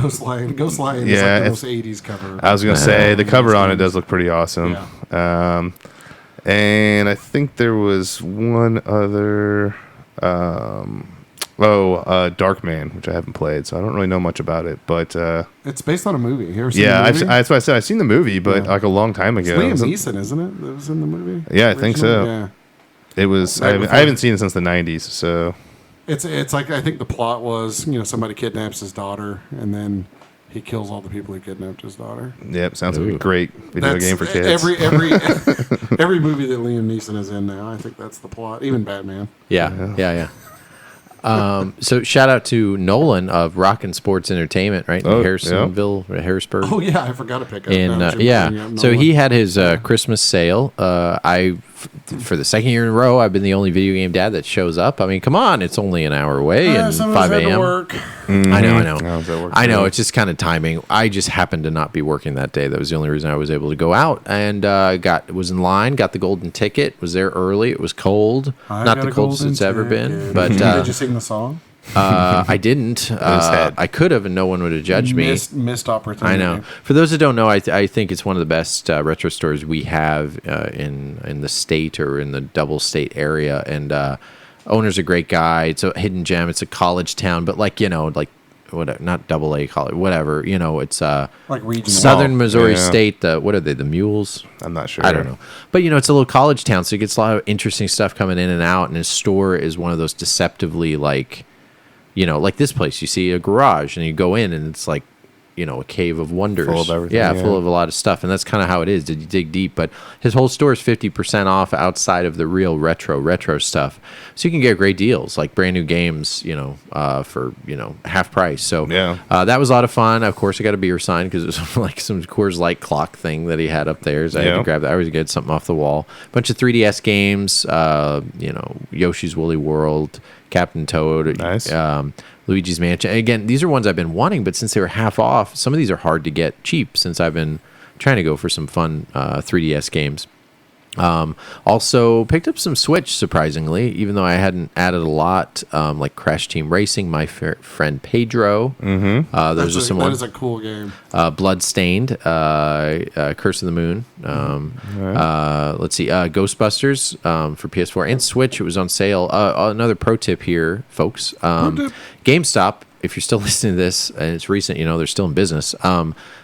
Ghost Lion. Ghost Lion yeah, is like the most 80s cover. I was going to say, the cover on it does look pretty awesome. Yeah. And I think there was one other... Darkman, which I haven't played, so I don't really know much about it. But It's based on a movie. You ever seen yeah, the movie? that's what I said. I've seen the movie, but like a long time ago. It's Liam Neeson, isn't it? That was in the movie. Yeah, I think so. Yeah. It was. I haven't seen it since the '90s, so It's like, I think the plot was, somebody kidnaps his daughter and then he kills all the people who kidnapped his daughter. yep, sounds like a great video game for kids. Every every movie that Liam Neeson is in now, I think that's the plot. Even Batman. Yeah. So shout out to Nolan of Rockin' Sports Entertainment, right? In Oh, Harrisonville, Harrisburg. Oh yeah, I forgot to pick up. And now that you're bringing up so Nolan. he had his Christmas sale. For the second year in a row, I've been the only video game dad that shows up. I mean, come on, it's only an hour away and some of 5 us had to a.m. work. I know. How's that work I know. for you? It's just kind of timing. I just happened to not be working that day. That was the only reason I was able to go out and was in line. Got the golden ticket. Was there early. It was cold. I Not got the a coldest golden it's ever been. ticket. But Did you sing the song? I didn't. I could have, and no one would have judged me. Missed opportunity. I know. For those that don't know, I think it's one of the best retro stores we have in the state or in the double state area. And owner's a great guy. It's a hidden gem. It's a college town, but like whatever, not double A college, whatever. It's Like regional. Southern Missouri Yeah. State. What are they? The Mules? I'm not sure. I don't know. But, it's a little college town, so it gets a lot of interesting stuff coming in and out. And his store is one of those deceptively, like this place. You see a garage, and you go in, and it's like, a cave of wonders. Full of everything, Yeah, yeah. full of a lot of stuff. And that's kind of how it is. Did you dig deep? But his whole store is 50% off outside of the real retro stuff. So you can get great deals, like brand new games, for, half price. So Yeah. that was a lot of fun. Of course, I got a beer sign because it was like some Coors Light clock thing that he had up there. So I had to grab that. I always get something off the wall. A bunch of 3DS games, Yoshi's Woolly World, Captain Toad. Nice. Luigi's Mansion. Again, these are ones I've been wanting, but since they were half off, some of these are hard to get cheap since I've been trying to go for some fun 3DS games. Also picked up some Switch, surprisingly, even though I hadn't added a lot, like Crash Team Racing, my friend Pedro. Mm-hmm. Those are some That ones. is a cool game. Bloodstained, Curse of the Moon. Let's see, Ghostbusters for PS4 and Switch. It was on sale. Another pro tip here, folks. GameStop, if you're still listening to this and it's recent, they're still in business.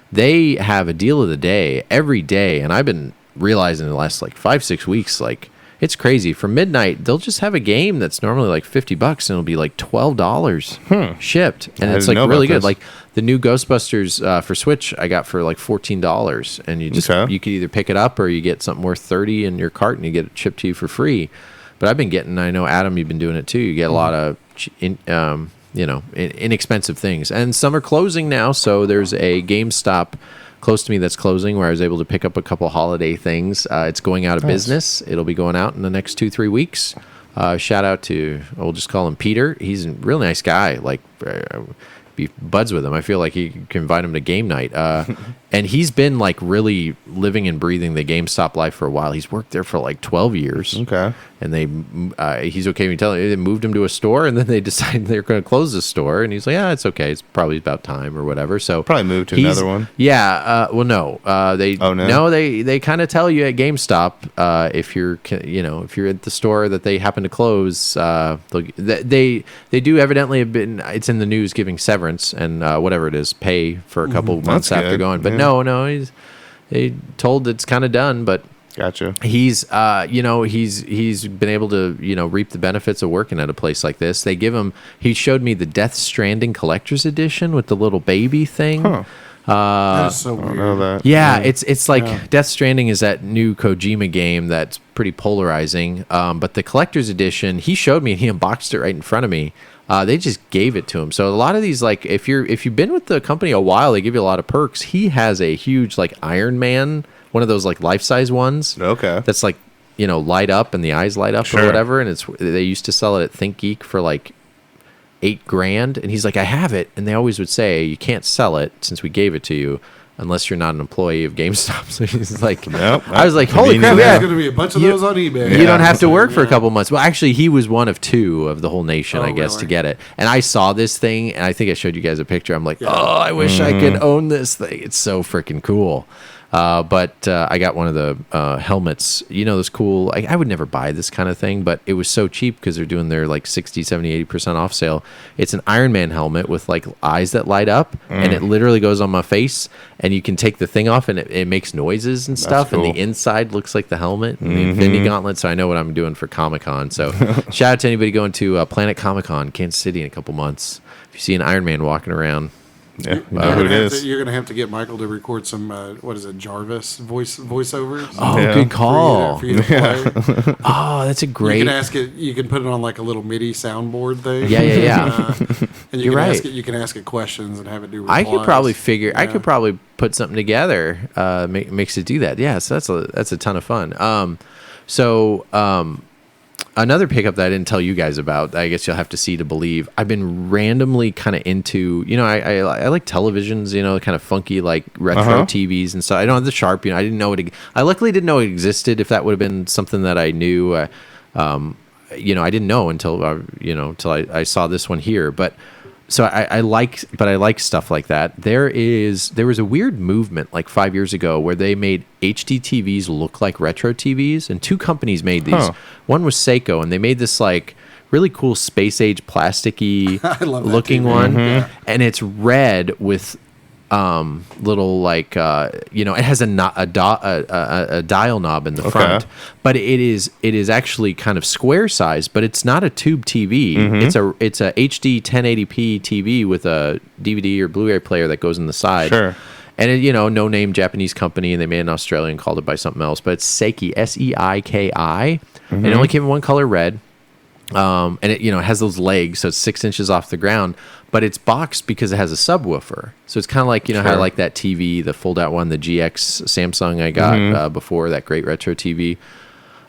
They have a deal of the day every day, and I've been realizing in the last like 5-6 weeks, like it's crazy. For midnight, they'll just have a game that's normally like $50 and it'll be like $12 shipped, and it's like really good. Like the new Ghostbusters for Switch, I got for like $14, and you could either pick it up or you get something worth $30 in your cart and you get it shipped to you for free. But I've been getting, I know Adam, you've been doing it too. You get a lot of inexpensive things, and some are closing now. So there's a GameStop close to me that's closing where I was able to pick up a couple holiday things. It's going out of business. It'll be going out in the next 2-3 weeks. Shout out to, we'll just call him Peter. He's a really nice guy. Like, be buds with him. I feel like you can invite him to game night. And he's been like really living and breathing the GameStop life for a while. He's worked there for like 12 years. Okay. And he's okay with me telling you, they moved him to a store, and then they decided they're going to close the store. And he's like, yeah, it's okay. It's probably about time or whatever. So probably moved to another one. Yeah. Well, no. They kind of tell you at GameStop if you're at the store that they happen to close. They do evidently have been. It's in the news giving severance and whatever it is, pay for a couple months That's after good. going. But Yeah. no, they told it's kind of done, but. Gotcha. He's been able to, reap the benefits of working at a place like this. They give him, he showed me the Death Stranding Collector's Edition with the little baby thing. Huh. That is so I don't weird. know that. Yeah, it's like Death Stranding is that new Kojima game that's pretty polarizing. But the Collector's Edition, he showed me and he unboxed it right in front of me. They just gave it to him. So a lot of these, like, if you've been with the company a while, they give you a lot of perks. He has a huge, like, Iron Man, one of those like life-size ones. Okay. That's like, light up and the eyes light up Sure. or whatever. And they used to sell it at Think Geek for like $8,000. And he's like, I have it. And they always would say, you can't sell it since we gave it to you unless you're not an employee of GameStop. So he's like, Nope. I was like, holy crap, Convenient. yeah. There's going to be a bunch of those on eBay. You don't have to work for a couple months. Well, actually, he was one of 2 of the whole nation, I guess, really? to get it. And I saw this thing, and I think I showed you guys a picture. I'm like, I wish I could own this thing. It's so freaking cool. But I got one of the helmets. Those cool. I would never buy this kind of thing, but it was so cheap because they're doing their like 60, 70, 80% off sale. It's an Iron Man helmet with like eyes that light up, and it literally goes on my face, and you can take the thing off, and it makes noises and stuff, cool. and the inside looks like the helmet and the Infinity Gauntlet, so I know what I'm doing for Comic-Con. So shout out to anybody going to Planet Comic-Con, Kansas City in a couple months. If you see an Iron Man walking around, Yeah. You know who it is. You're going to have to get Michael to record some, Jarvis voiceovers. oh, Yeah. good call. For you to play. Oh, that's a great. You can ask it. You can put it on like a little MIDI soundboard thing. Yeah. And You're right. You can ask it questions and have it do replies. I could probably figure. I Yeah. could probably put something together. Makes it do that. Yeah, so that's a ton of fun. Another pickup that I didn't tell you guys about, I guess you'll have to see to believe. I've been randomly kind of into, I like televisions, kind of funky like retro TVs and stuff. I don't have the Sharp, I didn't know I luckily didn't know it existed. If that would have been something that I knew, I didn't know until I saw this one here. But so I like stuff like that. There was a weird movement like 5 years ago where they made HD TVs look like retro TVs, and 2 companies made these. One was Seiko, and they made this like really cool space age plasticky I love that looking TV. one, Yeah. and it's red with little like it has a dial knob in the front, but it is actually kind of square size, but it's not a tube TV. It's a HD 1080p TV with a DVD or Blu-ray player that goes in the side. Sure. And it, no name Japanese company, and they made an Australian, called it by something else, but it's Seiki, Seiki, and it only came in one color, red. And it has those legs, so it's 6 inches off the ground, but it's boxed because it has a subwoofer. So it's kind of like how I like that TV, the fold out one, the GX Samsung I got before, that great retro TV.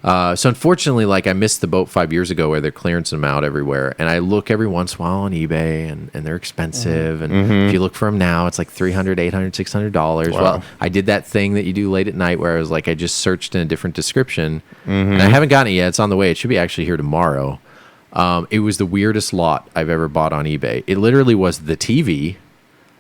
So unfortunately, like, I missed the boat 5 years ago where they're clearancing them out everywhere, and I look every once in a while on eBay, and they're expensive, and if you look for them now, it's like $300, $800, $600. Wow. Well, I did that thing that you do late at night where I was like, I just searched in a different description, and I haven't gotten it yet. It's on the way. It should be actually here tomorrow. It was the weirdest lot I've ever bought on eBay. It literally was the TV,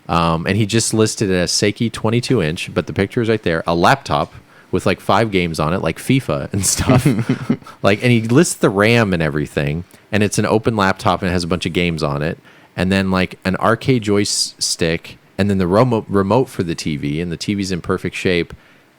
and he just listed it as Seiki 22-inch, but the picture is right there, a laptop with like 5 games on it, like FIFA and stuff. And he lists the RAM and everything, and it's an open laptop and it has a bunch of games on it, and then like an arcade joystick, and then the remote for the TV, and the TV's in perfect shape.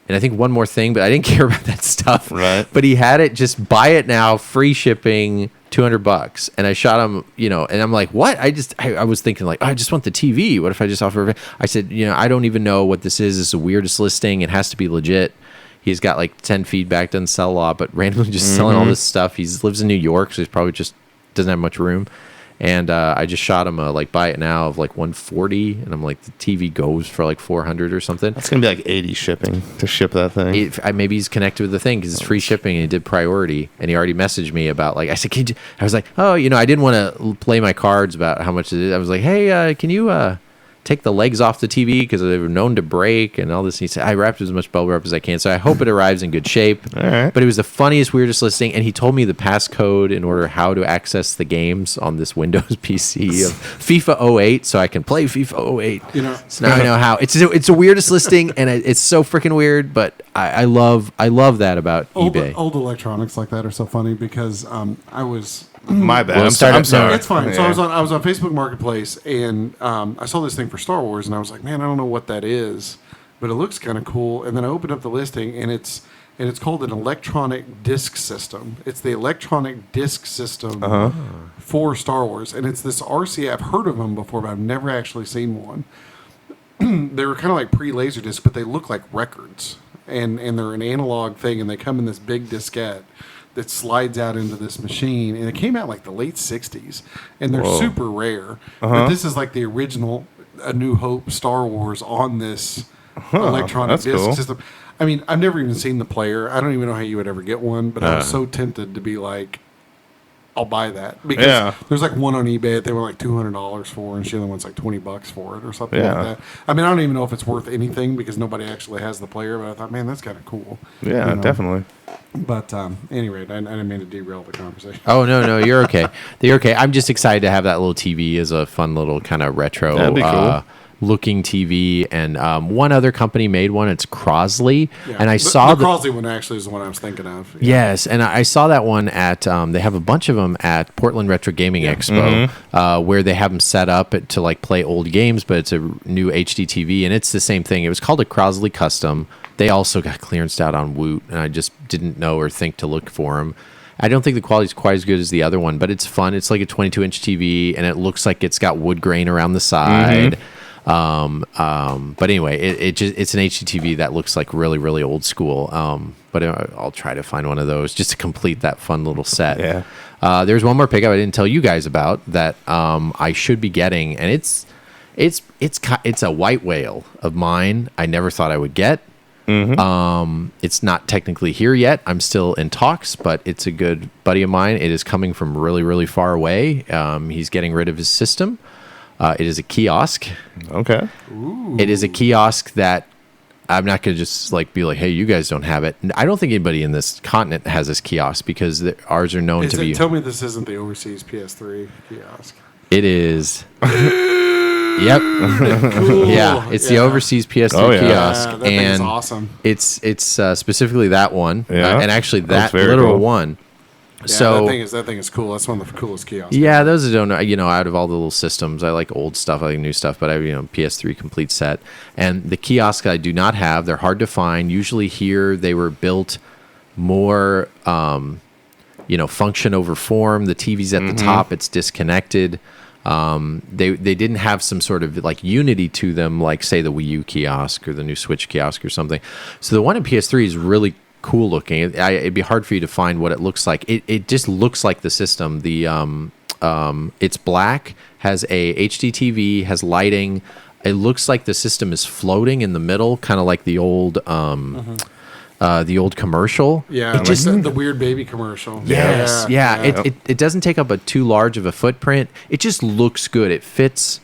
And I think one more thing, but I didn't care about that stuff. Right. But he had it, just buy it now, free shipping, $200. And I shot him, and I'm like, what? I was thinking like, I just want the TV. What if I just offer? I said, I don't even know what this is. It's the weirdest listing. It has to be legit. He's got like 10 feedback, doesn't sell a lot, but randomly just selling all this stuff. He lives in New York, so he's probably just doesn't have much room. And I just shot him a buy it now of like $140, and I'm like, the TV goes for like $400 or something. That's gonna be like $80 shipping to ship that thing. Maybe he's connected with the thing because it's free shipping, and he did priority, and he already messaged me about I said, I was like, oh, I didn't want to play my cards about how much it is. I was like, hey, can you take the legs off the TV because they were known to break and all this. And he said, I wrapped as much bubble wrap as I can, so I hope it arrives in good shape. All right. But it was the funniest, weirdest listing, and he told me the passcode in order how to access the games on this Windows PC of FIFA 08, so I can play FIFA 08. So now I know how. It's the weirdest listing, and it's so freaking weird, but I love that about eBay. Old electronics like that are so funny because I was... My bad. Well, I'm sorry. It's fine. Yeah. So I was on Facebook Marketplace, and I saw this thing for Star Wars, and I was like, man, I don't know what that is, but it looks kind of cool. And then I opened up the listing, and it's called an electronic disc system. It's the electronic disc system for Star Wars, and it's this RC. I've heard of them before, but I've never actually seen one. They were kind of like pre-laser discs, but they look like records, and they're an analog thing, and they come in this big diskette that slides out into this machine, and it came out like the late 60s, and they're super rare. But this is like the original A New Hope Star Wars on this electronic disc system. I mean, I've never even seen the player. I don't even know how you would ever get one, but I was so tempted to be like, I'll buy that. Because there's like one on eBay that they were like $200 for, and the other one's like $20 for it or something like that. I mean, I don't even know if it's worth anything because nobody actually has the player, but I thought, man, that's kind of cool. Yeah, definitely. But anyway, I didn't mean to derail the conversation. Oh, no, you're okay. You're okay. I'm just excited to have that little TV as a fun little kind of retro That'd be cool. looking TV. And one other company made one. It's Crosley. Yeah. And I saw the Crosley one actually is the one I was thinking of. Yeah. Yes, and I saw that one at, they have a bunch of them at Portland Retro Gaming Expo, where they have them set up to like play old games, but it's a new HD TV, and it's the same thing. It was called a Crosley Custom. They also got clearanced out on Woot, and I just didn't know or think to look for them. I don't think the quality is quite as good as the other one, but it's fun. It's like a 22-inch TV, and it looks like it's got wood grain around the side. But anyway, it's an HDTV that looks like really, really old school. But I'll try to find one of those just to complete that fun little set. Yeah. There's one more pickup I didn't tell you guys about that I should be getting, and it's a white whale of mine. I never thought I would get. It's not technically here yet. I'm still in talks, but it's a good buddy of mine. It is coming from really, really far away. He's getting rid of his system. It is a kiosk. Okay. Ooh. It is a kiosk that I'm not going to just be like, hey, you guys don't have it. I don't think anybody in this continent has this kiosk because ours are known to be. Tell me this isn't the overseas PS3 kiosk. It is. Yep. Cool. Yeah, it's the overseas PS3 kiosk, that thing is awesome. It's specifically that one, Yeah. and actually that That's very literal cool. one. So that thing is cool. That's one of the coolest kiosks. Yeah, those that don't know, out of all the little systems, I like old stuff, I like new stuff, but I have, PS3 complete set. And the kiosks I do not have, they're hard to find. Usually here they were built more, function over form. The TV's at the top, it's disconnected. They didn't have some sort of like unity to them, like say the Wii U kiosk or the new Switch kiosk or something. So the one in PS3 is really cool looking. It'd be hard for you to find what it looks like. It just looks like the system. It's black, has a HD TV, has lighting. It looks like the system is floating in the middle, kind of like the old commercial. Yeah, it just the weird baby commercial. Yes, yeah. It doesn't take up too large of a footprint. It just looks good. It fits.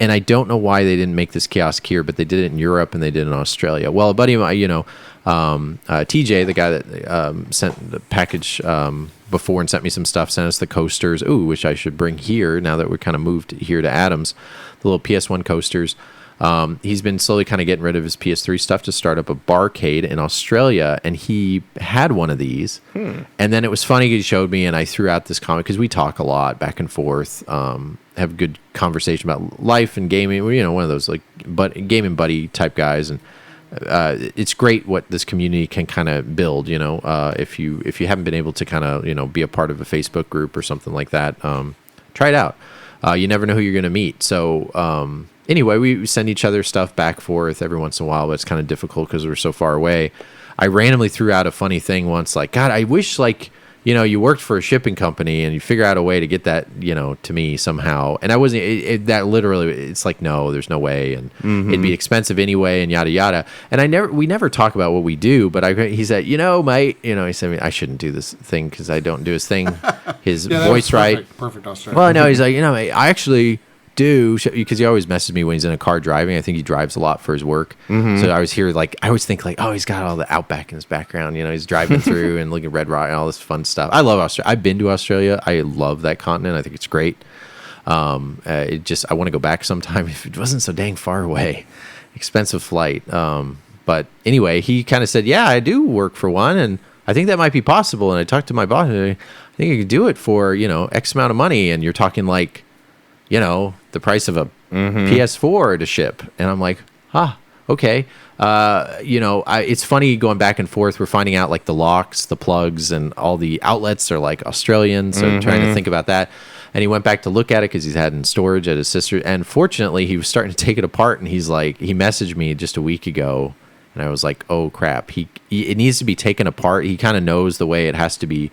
And I don't know why they didn't make this kiosk here, but they did it in Europe and they did it in Australia. Well, a buddy of mine, TJ, the guy that sent the package before and sent me some stuff, sent us the coasters. Ooh, which I should bring here now that we're kind of moved here to Adams. The little PS1 coasters. He's been slowly kind of getting rid of his PS3 stuff to start up a barcade in Australia, and he had one of these. And then it was funny, he showed me, and I threw out this comment, because we talk a lot back and forth, have good conversation about life and gaming. One of those like gaming buddy type guys, and it's great what this community can kind of build. If you haven't been able to kind of be a part of a Facebook group or something like that, try it out. You never know who you're going to meet. So anyway, we send each other stuff back and forth every once in a while, but it's kind of difficult because we're so far away. I randomly threw out a funny thing once, like, God, I wish you worked for a shipping company and you figure out a way to get that, to me somehow. And I wasn't, that literally, it's like, no, there's no way. And it'd be expensive anyway and yada, yada. And we never talk about what we do, but he said, mate, he said, I shouldn't do this thing because I don't do his thing, his voice right. Perfect Australian. Well, no, he's like, mate, I actually do, because he always messes me when he's in a car driving. I think he drives a lot for his work. So I always think like, oh, he's got all the Outback in his background. He's driving through and looking at Red Rock and all this fun stuff. I love Australia. I've been to Australia. I love that continent. I think it's great. I want to go back sometime if it wasn't so dang far away. Expensive flight. But anyway, he kind of said, yeah, I do work for one, and I think that might be possible. And I talked to my boss, and I think you could do it for, X amount of money. And you're talking like, the price of a PS4 to ship. And I'm like, okay. It's funny going back and forth. We're finding out like the locks, the plugs, and all the outlets are like Australian. So trying to think about that. And he went back to look at it because he's had it in storage at his sister. And fortunately, he was starting to take it apart. And he's like, he messaged me just a week ago. And I was like, oh, crap. It needs to be taken apart. He kind of knows the way it has to be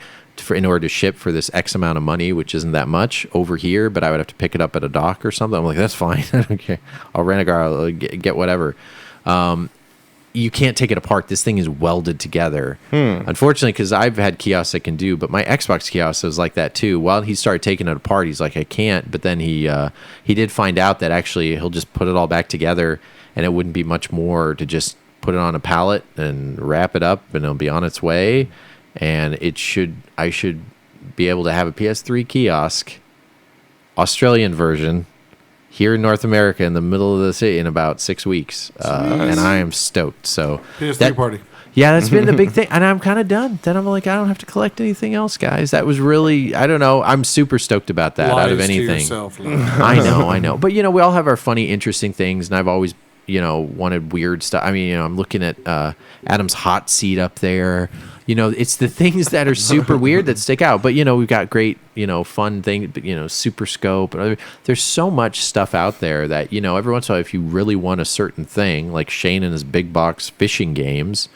in order to ship for this X amount of money, which isn't that much over here, but I would have to pick it up at a dock or something. I'm like, that's fine. I don't care. I'll rent a car. I'll get whatever. You can't take it apart. This thing is welded together. Unfortunately, because I've had kiosks I can do, but my Xbox kiosk was like that too. While he started taking it apart, he's like, I can't. But then he did find out that actually he'll just put it all back together, and it wouldn't be much more to just put it on a pallet and wrap it up, and it'll be on its way. And I should be able to have a PS3 kiosk, Australian version, here in North America in the middle of the city in about 6 weeks. And I am stoked. So PS3 party. Yeah, that's been the big thing. And I'm kind of done. Then I'm like, I don't have to collect anything else, guys. That was really, I don't know. I'm super stoked about that out of anything. To yourself, I know. But, we all have our funny, interesting things. And I've always, wanted weird stuff. I mean, I'm looking at Adam's hot seat up there. It's the things that are super weird that stick out. But, we've got great, fun things, Super Scope. There's so much stuff out there that, every once in a while, if you really want a certain thing, like Shane and his big box fishing games,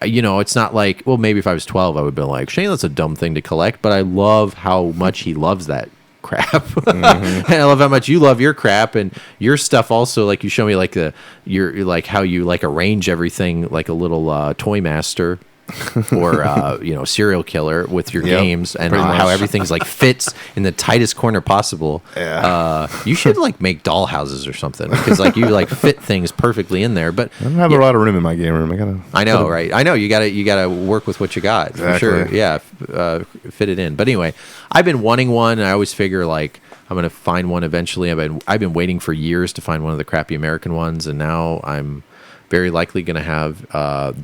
it's not like, well, maybe if I was 12, I would be like, Shane, that's a dumb thing to collect. But I love how much he loves that crap. And I love how much you love your crap and your stuff also. Like you show me like how you like arrange everything like a little toy master. Or serial killer with your games, and how everything's like fits in the tightest corner possible. You should like make doll houses or something, because like you like fit things perfectly in there. But I don't have a lot of room in my game room. I know, right? I know you gotta work with what you got. Exactly. For sure. Yeah, fit it in. But anyway, I've been wanting one, and I always figure like I'm gonna find one eventually. I've been waiting for years to find one of the crappy American ones, and now I'm very likely going to have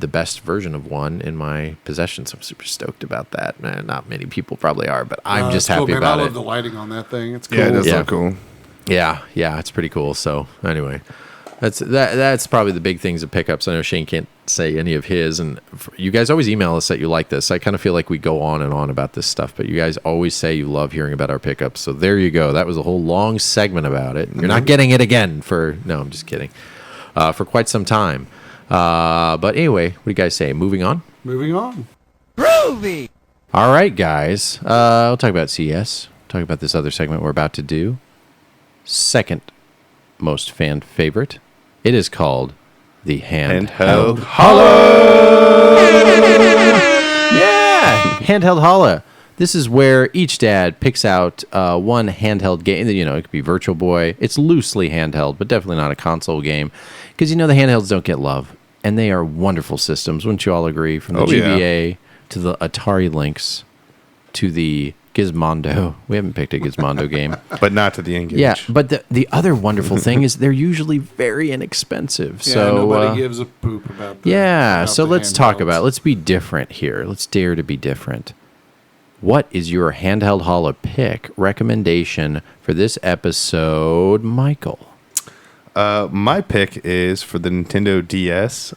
the best version of one in my possession. So I'm super stoked about that. Man, not many people probably are, but I'm just happy about I it. love the lighting on that thing. It's cool. Yeah, it does look cool. Yeah, it's pretty cool. So anyway, that's probably the big things of pickups. I know Shane can't say any of his, and you guys always email us that you like this. I kind of feel like we go on and on about this stuff, but you guys always say you love hearing about our pickups. So there you go. That was a whole long segment about it. You're not getting it again no, I'm just kidding. For quite some time. But anyway, what do you guys say? Moving on? Moving on. Groovy! All right, guys. We'll talk about CES. Talk about this other segment we're about to do. Second most fan favorite. It is called the Handheld Holla. Yeah, Handheld Holla. This is where each dad picks out one handheld game. You know, it could be Virtual Boy. It's loosely handheld, but definitely not a console game. Because, you know, the handhelds don't get love. And they are wonderful systems. Wouldn't you all agree? From the GBA to the Atari Lynx to the Gizmondo. We haven't picked a Gizmondo game. But not to the Engage. Yeah, but the other wonderful thing is they're usually very inexpensive. Yeah, so nobody gives a poop about that. Yeah, so let's talk about it. Let's be different here. Let's dare to be different. What is your Handheld Holla pick recommendation for this episode, Michael? My pick is for the Nintendo DS,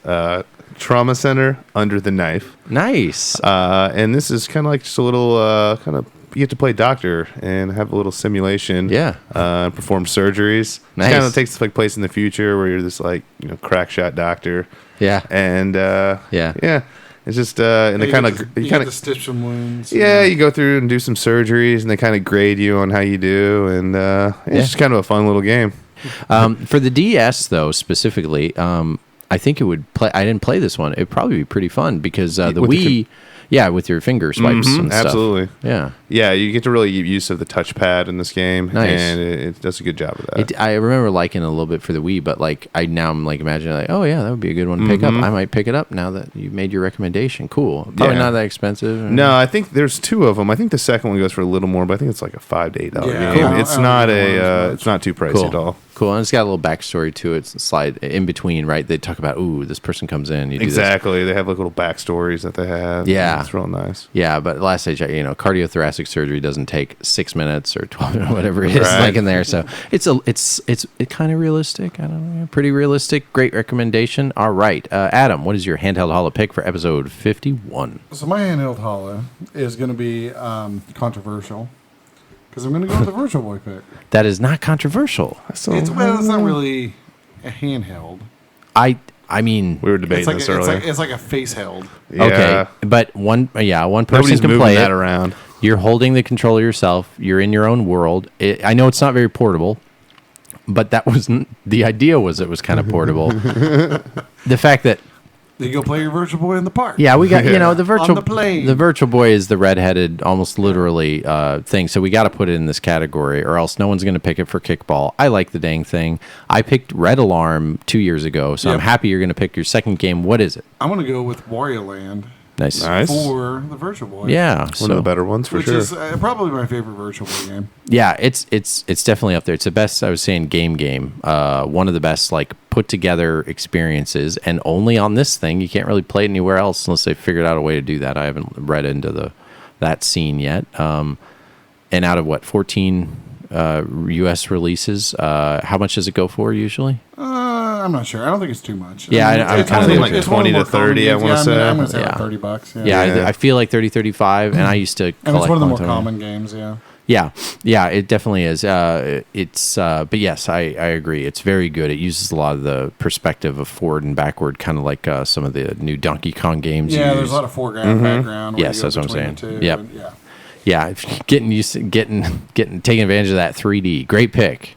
Trauma Center Under the Knife. Nice. And this is kind of like just a little you get to play doctor and have a little simulation. Yeah. And perform surgeries. Nice. It kind of takes place in the future where you're this crack shot doctor. Yeah. And yeah. It's just and they kind of to stitch some wounds. Yeah, you go through and do some surgeries, and they kind of grade you on how you do, and it's just kind of a fun little game. For the DS though, specifically, I think it would play. I didn't play this one. It'd probably be pretty fun because the Wii. Yeah, with your finger swipes and stuff. Absolutely. Yeah. Yeah, you get to really get use of the touchpad in this game, Nice. and it does a good job of that. I remember liking it a little bit for the Wii, but I'm imagining oh yeah, that would be a good one to pick up. I might pick it up now that you made your recommendation. Cool. Probably not that expensive. No, I think there's two of them. I think the second one goes for a little more, but I think it's like a $5 to $8 Yeah, game. cool. It's not it's not too pricey at all. Cool, and it's got a little backstory to it. Slide in between, right? They talk about, this person comes in. You do Exactly. They have little backstories that they have. Yeah. It's real nice. Yeah, but last I checked, cardiothoracic surgery doesn't take 6 minutes or 12 or whatever it is like in there. So it's kind of realistic. I don't know, pretty realistic. Great recommendation. All right, Adam, what is your Handheld Holla pick for episode 51? So my Handheld Holla is going to be controversial because I'm going to go with the Virtual Boy pick. That is not controversial. It's not really a handheld. I mean, we were debating this earlier. It's like a face held. Yeah. Okay, but one person Nobody's can moving play that it. around. You're holding the controller yourself. You're in your own world. I know it's not very portable, but that wasn't the idea. Was it was kind of portable. The fact that You go play your Virtual Boy in the park. yeah, we got the virtual On the plane. The Virtual Boy is the redheaded, almost literally thing. So we got to put it in this category, or else no one's going to pick it for kickball. I like the dang thing. I picked Red Alarm 2 years ago, so I'm happy you're going to pick your second game. What is it? I'm going to go with Wario Land. Nice. For the Virtual Boy. Yeah, One of the better ones for which sure. is probably my favorite Virtual Boy game. Yeah, it's definitely up there. It's the best, I was saying, game. One of the best put together experiences, and only on this thing. You can't really play it anywhere else unless they figured out a way to do that. I haven't read into that scene yet. And out of 14 U.S. releases, how much does it go for usually? I'm not sure. I don't think it's too much. Yeah, I'm it's kind one of the- like it's one of 20 the to more common 30, I games. wanna say. I'm going to say Yeah. like $30. Yeah, I feel like 30, 35, and I used to collect And it's one of the more time. common games, yeah. Yeah, it definitely is. But yes, I agree. It's very good. It uses a lot of the perspective of forward and backward, kind of like some of the new Donkey Kong games. Yeah, use. there's a lot of foreground, background. where Yes, you go that's what I'm between saying. the two, Yep. and yeah. Yeah, getting used to taking advantage of that 3D. Great pick.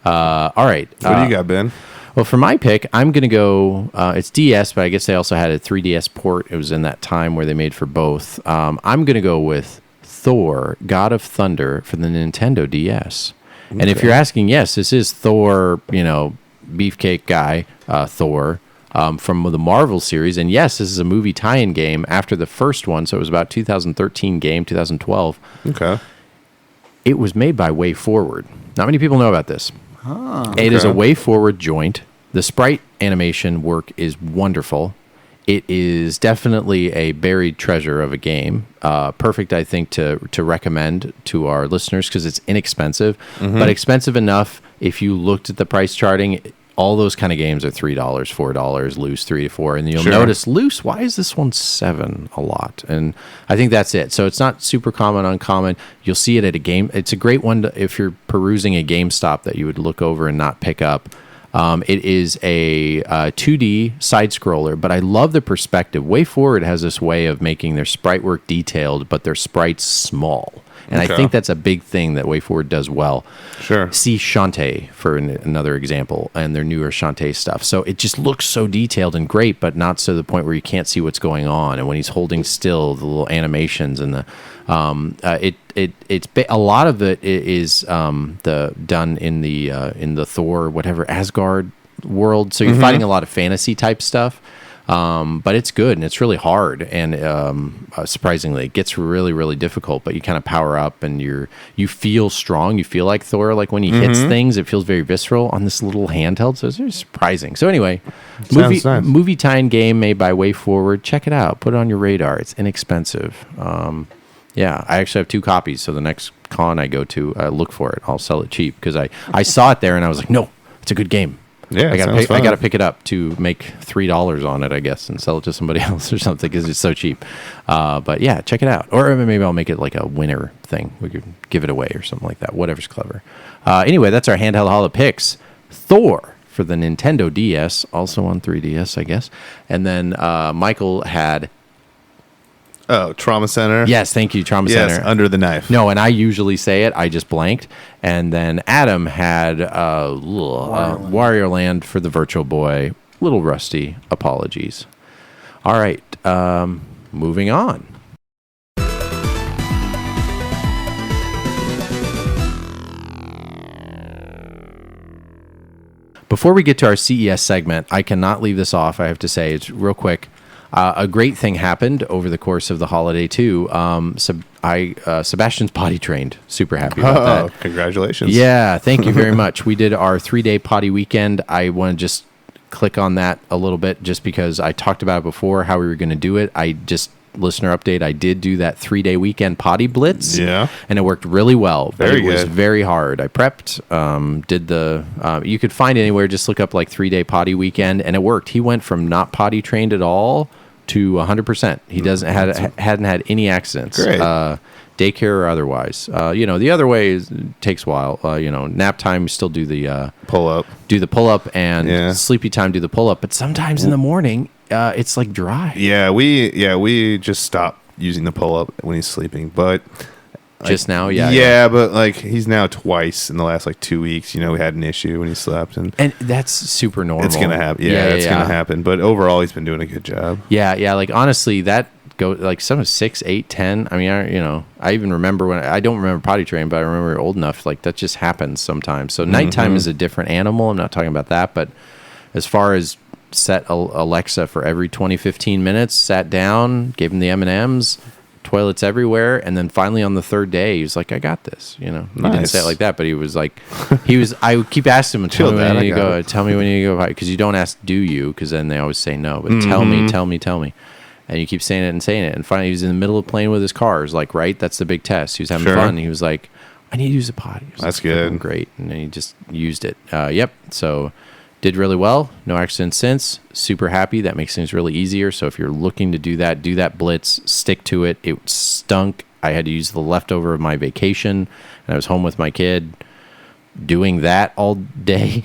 All right. What do you got, Ben? Well, for my pick, I'm going to go, it's DS, but I guess they also had a 3DS port. It was in that time where they made for both. I'm going to go with Thor, God of Thunder for the Nintendo DS. Okay. And if you're asking, yes, this is Thor, beefcake guy, Thor, from the Marvel series. And yes, this is a movie tie-in game after the first one, so it was about 2013 game, 2012. Okay. It was made by Way Forward. Not many people know about this. It is a Way Forward joint. The sprite animation work is wonderful. It is definitely a buried treasure of a game. Perfect, I think, to recommend to our listeners because it's inexpensive, but expensive enough if you looked at the price charting. All those kind of games are $3, $4, loose 3 to 4, and you'll notice loose. Why is this one $7 a lot? And I think that's it. So it's not super common, uncommon. You'll see it at a game. It's a great one if you're perusing a GameStop that you would look over and not pick up. It is a 2D side scroller, but I love the perspective. Way Forward has this way of making their sprite work detailed, but their sprites small. And I think that's a big thing that Way Forward does well. Sure. See Shantae for another example, and their newer Shantae stuff. So it just looks so detailed and great, but not to the point where you can't see what's going on. And when he's holding still, the little animations and the a lot of it is done in the Thor whatever Asgard world. So you're fighting a lot of fantasy type stuff. But it's good and it's really hard, and surprisingly, it gets really, really difficult. But you kind of power up, and you feel strong. You feel like Thor. Like when he hits things, it feels very visceral on this little handheld. So it's very surprising. So anyway, movie time game made by Way Forward. Check it out. Put it on your radar. It's inexpensive. Yeah, I actually have 2 copies. So the next con I go to, look for it. I'll sell it cheap because I saw it there and I was like, no, it's a good game. Yeah, I gotta pick it up to make $3 on it, I guess, and sell it to somebody else or something because it's so cheap. But yeah, check it out. Or maybe I'll make it like a winner thing. We could give it away or something like that. Whatever's clever. Anyway, that's our handheld holo picks. Thor for the Nintendo DS, also on 3DS, I guess. And then Michael had. Oh, Trauma Center. Yes, thank you, Trauma Yes, Center. Under the Knife. No, and I usually say it. I just blanked. And then Adam had Wario Land for the Virtual Boy. Little rusty. Apologies. All right, moving on. Before we get to our CES segment, I cannot leave this off. I have to say, it's real quick. A great thing happened over the course of the holiday too. Sebastian's potty trained. Super happy about that. Congratulations! Yeah, thank you very much. We did our 3-day potty weekend. I want to just click on that a little bit, just because I talked about it before how we were going to do it. Listener update. I did do that 3-day weekend potty blitz. Yeah, and it worked really well. But it was very hard. I prepped. Did the. You could find it anywhere. Just look up like 3-day potty weekend, and it worked. He went from not potty trained at all to 100%. He hadn't had any accidents. Great. Daycare or otherwise. The other way takes a while. Nap time, still do the pull up. Do the pull up, and sleepy time, do the pull up. But sometimes in the morning, it's like dry. Yeah, we just stopped using the pull up when he's sleeping, but. Just now, yeah. Yeah, but like he's now twice in the last 2 weeks. We had an issue when he slept, and that's super normal. It's gonna happen. Yeah, it's gonna happen. But overall, he's been doing a good job. Yeah. Like honestly, that go some of 6, 8, 10. I mean, I even remember when I don't remember potty training, but I remember old enough. Like that just happens sometimes. So nighttime is a different animal. I'm not talking about that, but as far as set Alexa for every 20, 15 minutes, sat down, gave him the M&Ms. Toilets everywhere, and then finally on the 3rd day he was like, I got this. He didn't say it like that, but he was like, I would keep asking him, tell me when you go, because you don't ask do you, because then they always say no, but tell me, and you keep saying it, and finally he was in the middle of playing with his cars, like, right, that's the big test. He was having fun, and he was like, I need to use a potty. That's good. Great. And then he just used it. So did really well. No accidents since. Super happy. That makes things really easier. So if you're looking to do that blitz, stick to it. It stunk. I had to use the leftover of my vacation, and I was home with my kid doing that all day.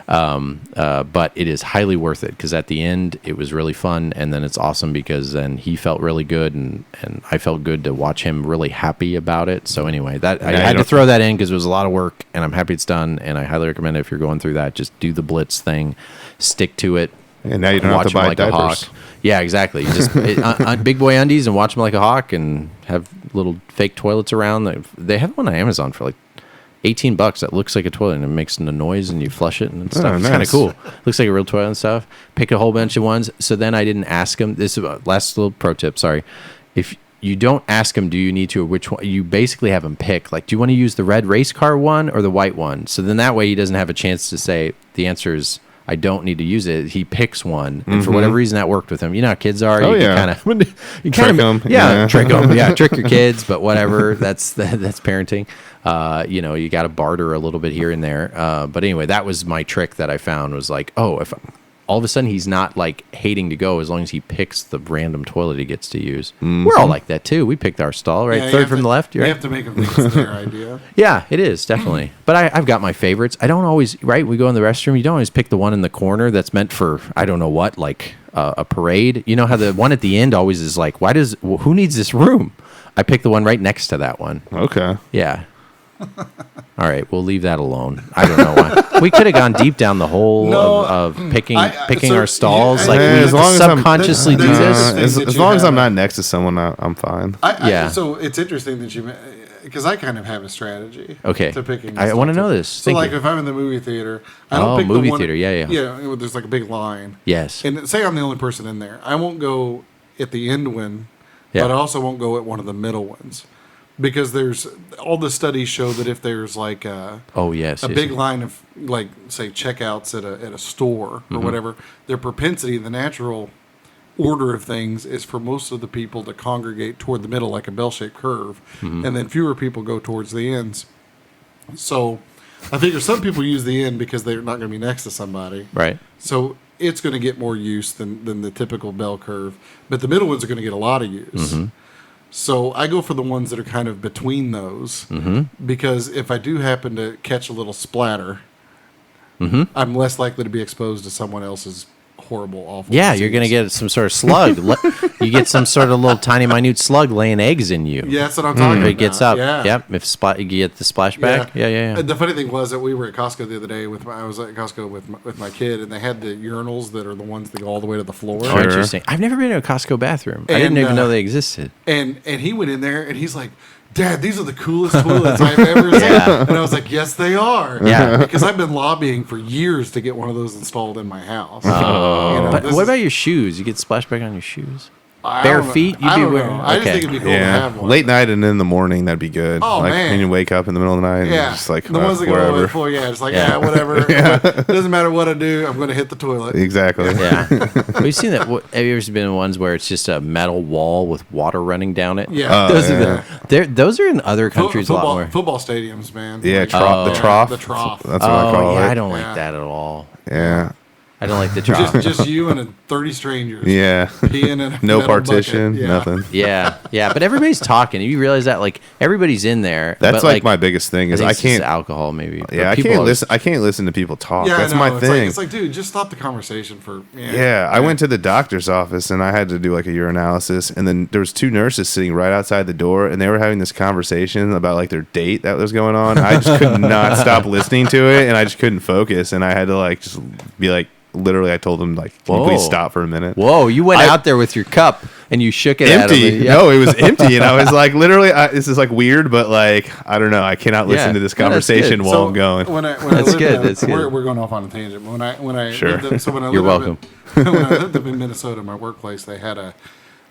But it is highly worth it, because at the end it was really fun, and then it's awesome because then he felt really good, and I felt good to watch him really happy about it. So anyway, I had to throw that in because it was a lot of work, and I'm happy it's done, and I highly recommend it if you're going through that. Just do the blitz thing, stick to it. And now you don't have to buy diapers. Yeah, exactly. You just big boy undies and watch him like a hawk, and have little fake toilets around. They have one on Amazon for like $18 that looks like a toilet, and it makes the noise, and you flush it and stuff. It's kind of cool. Looks like a real toilet and stuff. Pick a whole bunch of ones. So then I didn't ask him. This is a last little pro tip. Sorry. If you don't ask him, do you need to, or which one, you basically have him pick. Like, do you want to use the red race car one or the white one? So then that way he doesn't have a chance to say the answer is I don't need to use it. He picks one, and for whatever reason that worked with him. You know how kids are. Oh, you yeah. kind of Trick 'em. trick them. Yeah, trick your kids, but whatever. That's parenting. You know, you got to barter a little bit here and there. But anyway, that was my trick that I found was like, oh, if all of a sudden he's not like hating to go as long as he picks the random toilet he gets to use. We're all like that too. We picked our stall, right? Yeah, Third from the left. You Right? have to make them think it's their idea. Yeah, it is definitely. But I've got my favorites. I don't always, right? We go in the restroom. You don't always pick the one in the corner that's meant for I don't know what, like a parade. You know how the one at the end always is like, who needs this room? I pick the one right next to that one. Okay. Yeah. All right, we'll leave that alone. I don't know why. We could have gone deep down the hole of picking so our stalls. you- like Yeah, we as long as I'm- subconsciously do that's- this. thing that As you long as have I'm a- not next to someone, I'm fine. Yeah. So it's interesting that you, because I kind of have a strategy. Okay. To picking. I wanna know this. So Thank like you. if I'm in the movie theater, I don't Oh, pick movie the one, theater. Yeah. Yeah, there's like a big line. Yes. And say I'm the only person in there, I won't go at the end one, Yeah. but I also won't go at one of the middle ones. Because there's all the studies show that if there's like a Yes. big line of like say checkouts at a store or whatever, their propensity, the natural order of things is for most of the people to congregate toward the middle like a bell-shaped curve, and then fewer people go towards the ends. So I figure some people use the end because they're not going to be next to somebody. Right. So it's going to get more use than the typical bell curve, but the middle ones are going to get a lot of use. So I go for the ones that are kind of between those because if I do happen to catch a little splatter, I'm less likely to be exposed to someone else's horrible, awful. Yeah, disease. you're gonna get some sort of slug. You get some sort of little tiny, minute slug laying eggs in you. Yeah, that's what I'm talking If about. it gets up. Yeah. Yep. If you get the splashback. Yeah. And the funny thing was that we were at Costco the other day I was at Costco with my kid, and they had the urinals that are the ones that go all the way to the floor. Oh, interesting. I've never been to a Costco bathroom. I didn't even know they existed. And he went in there and he's like, Dad, these are the coolest toilets I've ever seen. Yeah. And I was like, yes, they are. Yeah. Because I've been lobbying for years to get one of those installed in my house. Oh. But this what is- about your shoes? You get splashback on your shoes? I bare don't know. feet? You'd I be don't wearing- know. I just okay. think it'd be cool to have one. Late night and in the morning, that'd be good. Oh, like man. when you wake up in the middle of the night, and Yeah. just like the ones that go wherever. over the floor, yeah. It's like, Yeah. whatever. It doesn't matter what I do, I'm going to hit the toilet. Exactly. Yeah. We've seen that. Have you ever been in ones where it's just a metal wall with water running down it? Yeah. Those are in other countries a lot more. Football stadiums, man. Yeah, Like, the trough. The trough. That's what I call yeah, it. I don't Yeah. like that at all. Yeah. I don't like the trough. just you and 30 strangers. Yeah. Peeing in a No metal partition, bucket. Yeah. nothing. yeah, but everybody's talking. You realize that, like, everybody's in there. That's but, like my biggest thing is think I it's just can't. alcohol maybe. But Yeah, I people can't always- listen. I can't listen to people talk. Yeah, That's I know. my It's thing. Like, it's like, dude, just stop the conversation for. Yeah, I went to the doctor's office and I had to do like a urinalysis, and then there was two nurses sitting right outside the door, and they were having this conversation about like their date that was going on. I just could not stop listening to it, and I just couldn't focus, and I had to like just be like, literally, I told them like, can you please Whoa. stop for a minute? Whoa, you went out there with your cup and you shook it at Empty. him. Yeah. No, it was empty, and I was like, literally, this is like weird, but like, I don't know, I cannot listen to this No, that's conversation good. while I'm going. When I That's lived good, in- that's good. We're going off on a tangent. When I Sure. lived in, so when I You're lived welcome. When I lived up in Minnesota, my workplace, they had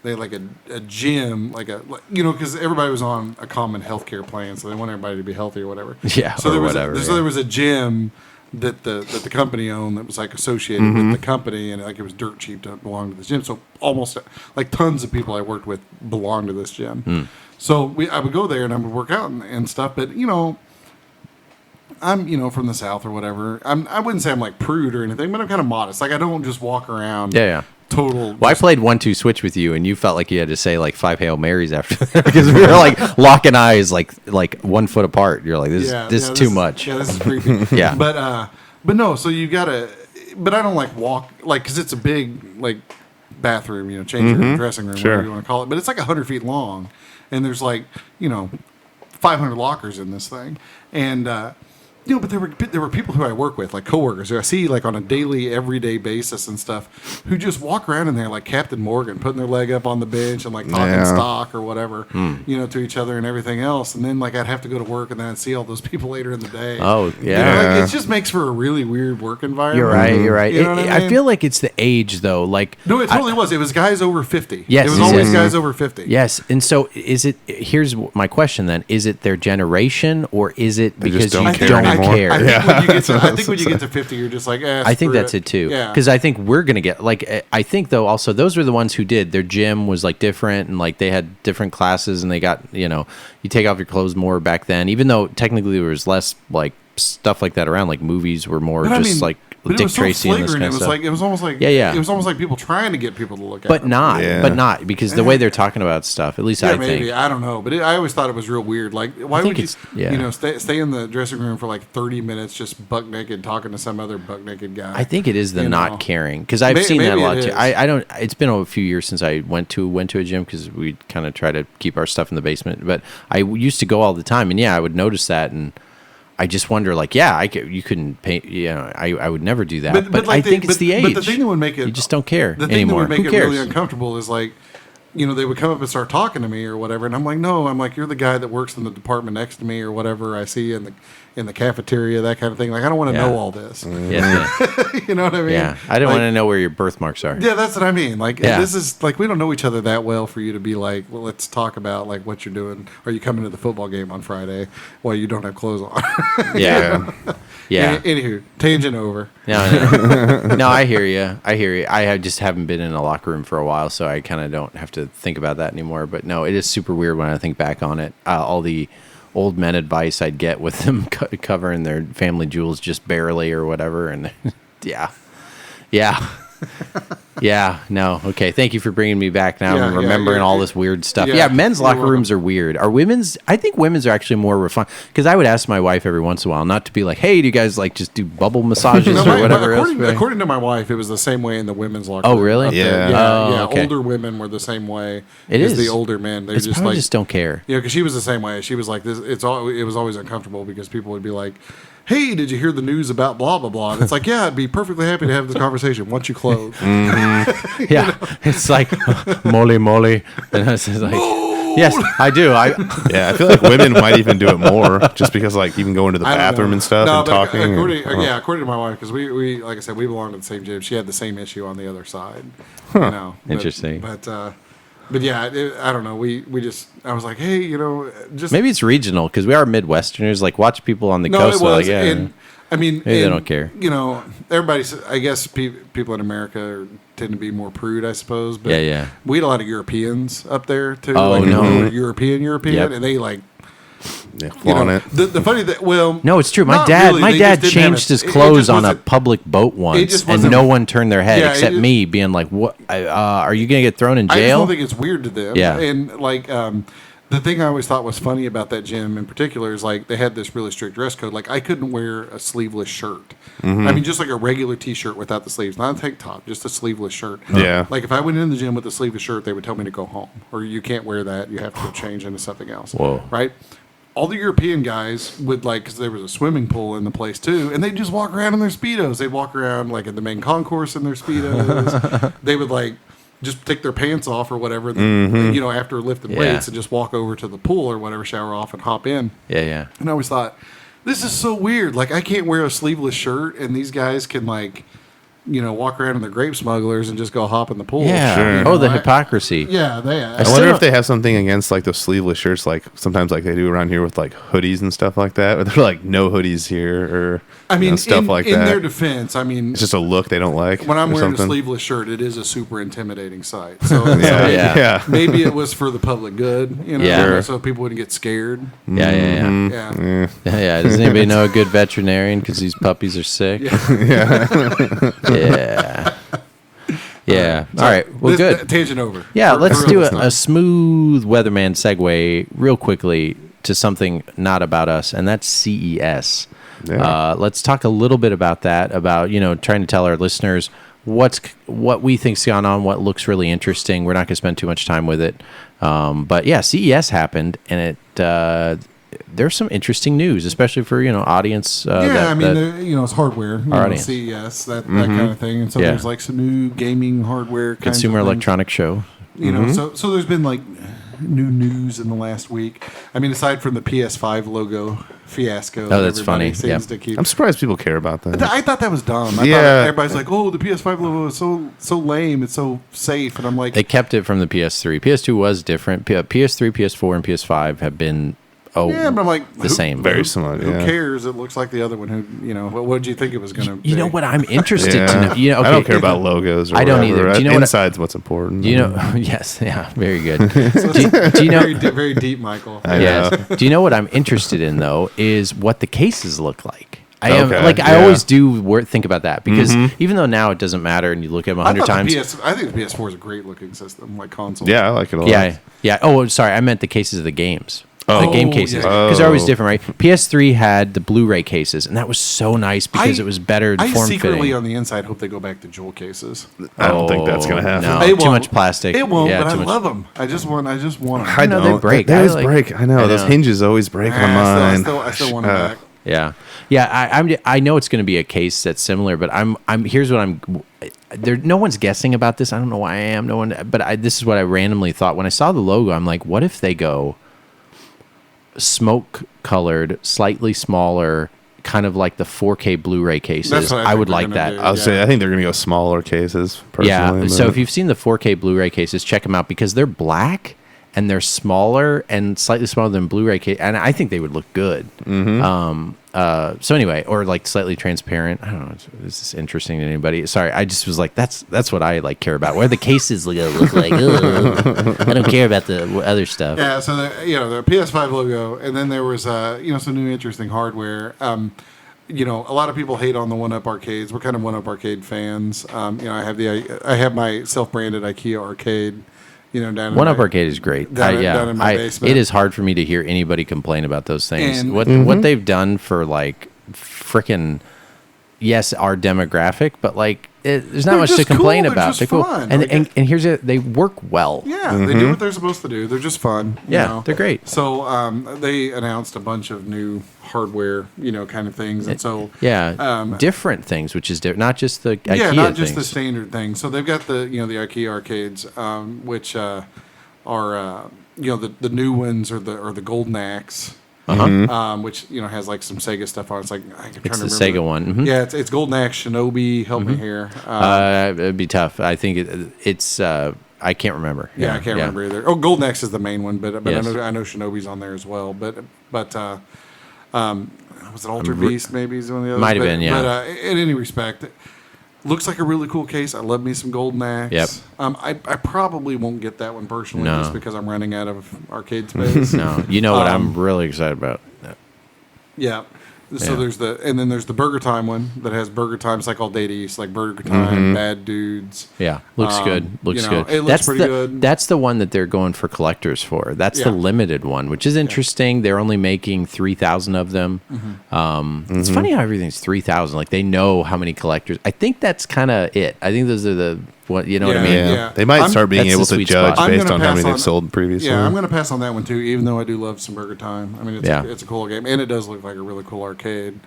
like a gym, because everybody was on a common healthcare plan, so they want everybody to be healthy or whatever. Yeah, so or there was whatever, so yeah. there was a gym that the company owned that was like associated with the company, and like it was dirt cheap to belong to this gym. So almost like tons of people I worked with belonged to this gym. So I would go there and I would work out and stuff, but I'm from the South or whatever. I wouldn't say I'm like prude or anything, but I'm kind of modest. Like I don't just walk around. Yeah. Total. Well, I played 1-2 switch with you, and you felt like you had to say like 5 Hail Marys after that because we were like locking eyes, like 1 foot apart. You're like, this is too much. Yeah, this is creepy. Yeah. But no. So you gotta. But I don't like walk because it's a big like bathroom. Change room, dressing room, Sure. whatever you want to call it. But it's like 100 feet long, and there's like 500 lockers in this thing, and. But there were people who I work with, like coworkers, who I see like on a daily, everyday basis and stuff, who just walk around in there like Captain Morgan, putting their leg up on the bench and like talking stock or whatever, to each other and everything else. And then like I'd have to go to work and then I'd see all those people later in the day. Oh, yeah. It just makes for a really weird work environment. You're right. You know what I mean? I feel like it's the age though. Like No, it totally was. It was guys over 50. Yes, it was yes, always yes. guys over 50. Yes, and so is it? Here's my question then: is it their generation, or is it because just don't you care don't more. care. I think when you get to 50, you're just like, I think that's it too. Yeah. Because I think we're gonna get like I think though also those were the ones who did their gym was like different and like they had different classes and they got you take off your clothes more back then, even though technically there was less like stuff like that around, like movies were more like Dick Tracy and this kind of stuff. It was almost like it was almost like people trying to get people to look at but them. not because the way they're talking about stuff, at least I maybe think. I don't know, but I always thought it was real weird. Like, why would you stay in the dressing room for like 30 minutes just buck naked talking to some other buck naked guy? I think it is the not caring, because I've seen that a lot too. I don't. It's been a few years since I went to a gym because we kind of try to keep our stuff in the basement. But I used to go all the time, and I would notice that and. I just wonder, like, you couldn't paint. I would never do that. But I think it's the age. But the thing that would make it, you just don't care the thing anymore. that would make Who it cares? really uncomfortable is like, they would come up and start talking to me or whatever, and I'm like, no, you're the guy that works in the department next to me or whatever. I see in the cafeteria, that kind of thing. Like, I don't want to know all this. Yeah. You know what I mean? Yeah, I don't want to know where your birthmarks are. Yeah, that's what I mean. Like, this is like we don't know each other that well for you to be like, well, let's talk about like what you're doing. Are you coming to the football game on Friday while you don't have clothes on? Yeah. Anywho, tangent over. No, I hear you. I just haven't been in a locker room for a while, so I kind of don't have to think about that anymore. But no, it is super weird when I think back on it. All the old men advice I'd get with them covering their family jewels just barely or whatever, and no, okay. Thank you for bringing me back now and remembering all this weird stuff. Yeah, men's locker rooms are weird. Are women's? I think women's are actually more refined, because I would ask my wife every once in a while, not to be like, hey, do you guys like just do bubble massages or whatever according to my wife, it was the same way in the women's locker room. Oh, really? Yeah. Okay. Older women were the same way as the older men. They just don't care. Yeah, because she was the same way. She was like, this. It was always uncomfortable because people would be like, hey, did you hear the news about blah, blah, blah? And it's like, yeah, I'd be perfectly happy to have this conversation once you close. Mm-hmm. Yeah. It's like, moly. And it's like, yes, I do. I feel like women might even do it more just because, like, even going to the bathroom and stuff and talking. According to my wife, because we, like I said, we belong to the same gym. She had the same issue on the other side. Huh. Interesting. But yeah, I don't know. I was like, hey, just maybe it's regional because we are Midwesterners. Like, watch people on the coast. It was. Like, yeah, and, I mean, maybe they don't care. Everybody's. I guess people in America tend to be more prude, I suppose. But yeah. We had a lot of Europeans up there too. Oh, no, European, yep. and they like. Flaunt it. The funny that no, it's true. My dad changed his clothes on a public boat once, and no one turned their head except me, being like, "What? Are you gonna get thrown in jail?" I just don't think it's weird to them. Yeah, and like the thing I always thought was funny about that gym in particular is like they had this really strict dress code. Like I couldn't wear a sleeveless shirt. Mm-hmm. I mean, just like a regular T-shirt without the sleeves, not a tank top, just a sleeveless shirt. Yeah. Like if I went in the gym with a sleeveless shirt, they would tell me to go home, or you can't wear that. You have to go change into something else. Whoa. Right. All the European guys would because there was a swimming pool in the place too, and they'd just walk around in their Speedos. They'd walk around like in the main concourse in their Speedos. They would just take their pants off or whatever, after lifting weights and just walk over to the pool or whatever, shower off and hop in. Yeah. And I always thought, this is so weird. Like I can't wear a sleeveless shirt, and these guys can walk around in their grape smugglers and just go hop in the pool. Yeah. Sure. The hypocrisy. Yeah, I wonder if they have something against like those sleeveless shirts, like sometimes like they do around here with like hoodies and stuff like that. Or they're like no hoodies here, or stuff like that. In their defense, it's just a look they don't like. When I'm wearing a sleeveless shirt, it is a super intimidating sight. So maybe it was for the public good, so people wouldn't get scared. Yeah. Does anybody know a good veterinarian because these puppies are sick? Yeah. All right. Well, good. Tangent over. Yeah. Let's do a smooth weatherman segue real quickly to something not about us, and that's CES. Yeah. Let's talk a little bit about that. About trying to tell our listeners what we think's gone on, what looks really interesting. We're not going to spend too much time with it, but yeah, CES happened, and it. There's some interesting news, especially for audience. It's hardware. Audience. CES, that kind of thing, and so there's like some new gaming hardware, consumer electronics show. So there's been like new news in the last week. I mean, aside from the PS5 logo fiasco. Oh, that's funny. I'm surprised people care about that. I thought that was dumb. I thought everybody's like, "Oh, the PS5 logo is so lame. It's so safe," and I'm like, they kept it from the PS3. PS2 was different. PS3, PS4, and PS5 have been oh, Yeah, but I'm like, the same. Very similar. Who Yeah. cares? It looks like the other one. Who, what did you think it was going to be? You know what I'm interested to Yeah. know? You know, okay, I don't care about logos. Or I don't whatever. either. Do you know what Inside's what's important. Do you know? Yes, yeah, very good. do you know? Very deep, Michael. Yes. Do you know what I'm interested in though? Is what the cases look like. I am Okay, like I yeah. always do think about that because even though now it doesn't matter and you look at them 100 times. I think the PS4 is a great looking system, like console. Yeah, I like it a lot. Yeah. Oh, sorry. I meant the cases of the games. Oh. The game cases. Yeah. Because they're always different, right? PS3 had the Blu-ray cases, and that was so nice because it was better I form secretly fitting. on the inside hope they go back to jewel cases. I don't think that's gonna happen. No, It too won't. much plastic. It won't, Yeah, but I too much. love them. I just want them. I know, know they break. They I always like- break. I know. I Those know. hinges always break on mine. I still want them back. Yeah. I know it's going to be a case that's similar, but here's what I'm. There, no one's guessing about this. I don't know why I am. No one, but this is what I randomly thought when I saw the logo. I'm like, what if they go smoke colored, slightly smaller, kind of like the 4K Blu-ray cases? That's what I I think would they're like gonna that. do. I would say I think they're gonna go smaller cases. Personally, Yeah. So but- if you've seen the 4K Blu-ray cases, check them out because they're black and they're smaller and slightly smaller than Blu-ray case, and I think they would look good. So anyway, or like slightly transparent. I don't know. Is this interesting to anybody? Sorry, I just was like, that's what I like care about. Where the cases look like. Ugh. I don't care about the other stuff. Yeah, so the PS5 logo, and then there was some new interesting hardware. A lot of people hate on the 1-Up arcades. We're kind of 1-Up arcade fans. I have my self-branded IKEA arcade. Down in 1-Up my- Arcade is great. down in my basement. It is hard for me to hear anybody complain about those things. And- What they've done for like frickin' yes, our demographic, but like there's not They're much to just complain cool. They're about. just They're cool, fun. and, Like and and here's it. They work well. Yeah, they do what they're supposed to do. They're just fun. you Yeah, know. they're great. So they announced a bunch of new hardware, kind of things, and so Different things, which is different, not just the IKEA yeah, not things. just the standard things. So they've got the the IKEA arcades, which are the new ones or the Golden Axe. Which has like some Sega stuff on it. It's like I'm trying It's to the remember Sega one. Mhm. Yeah, it's Golden Axe Shinobi. Help me here. It'd be tough. I think it's. I can't remember. Yeah, I can't remember either. Oh, Golden Axe is the main one, but Yes. I know Shinobi's on there as well. But was it Alter Beast? Maybe is one of the others. Might have been, yeah. But in any respect, looks like a really cool case. I love me some Golden Axe. Yep. I probably won't get that one personally, No. just because I'm running out of arcade space. No, you know what I'm really excited about. Yeah. So Yeah. there's the Burger Time one that has Burger Time. It's like all Data East, like Burger Time, Bad Dudes. Yeah, looks good. Looks good. It looks That's pretty the, good. That's the one that they're going for collectors for. That's the Yeah. limited one, which is interesting. They're only making 3,000 of them. It's funny how everything's 3,000. Like they know how many collectors. I think that's kind of it. I think those are the what you know what I mean. Yeah. They might start being That's able the to sweet judge spot. I'm based gonna on how pass many on- they've sold previously. Yeah, I'm going to pass on that one too, even though I do love some Burger Time. I mean, it's a cool game, and it does look like a really cool arcade.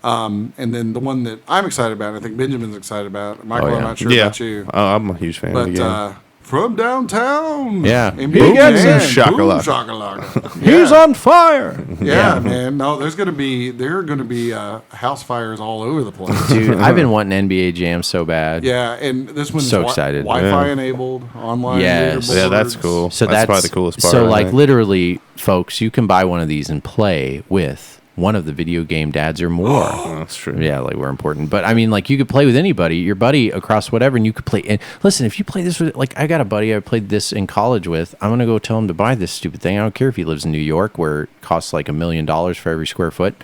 And then the one that I'm excited about, and I think Benjamin's excited about, Michael, I'm not sure about you, I'm a huge fan of the game. but From Downtown. Yeah. NBA He gets Jam. it. Shakalaka. Boom, shakalaka. He's on fire. Yeah, man. No, there are going to be house fires all over the place. Dude, I've been wanting NBA Jam so bad. Yeah, and this one's So excited. Wi-Fi Yeah. enabled, online. Yes. leaderboards. Yeah, that's cool. So that's probably the coolest part. So I like think. literally, folks, you can buy one of these and play with one of the video game dads or more. Oh, that's true. Yeah, like we're important. But I mean, like you could play with anybody, your buddy across whatever, and you could play. And listen, if you play this with, like I got a buddy I played this in college with, I'm gonna go tell him to buy this stupid thing. I don't care if he lives in New York where it costs like $1 million for every square foot.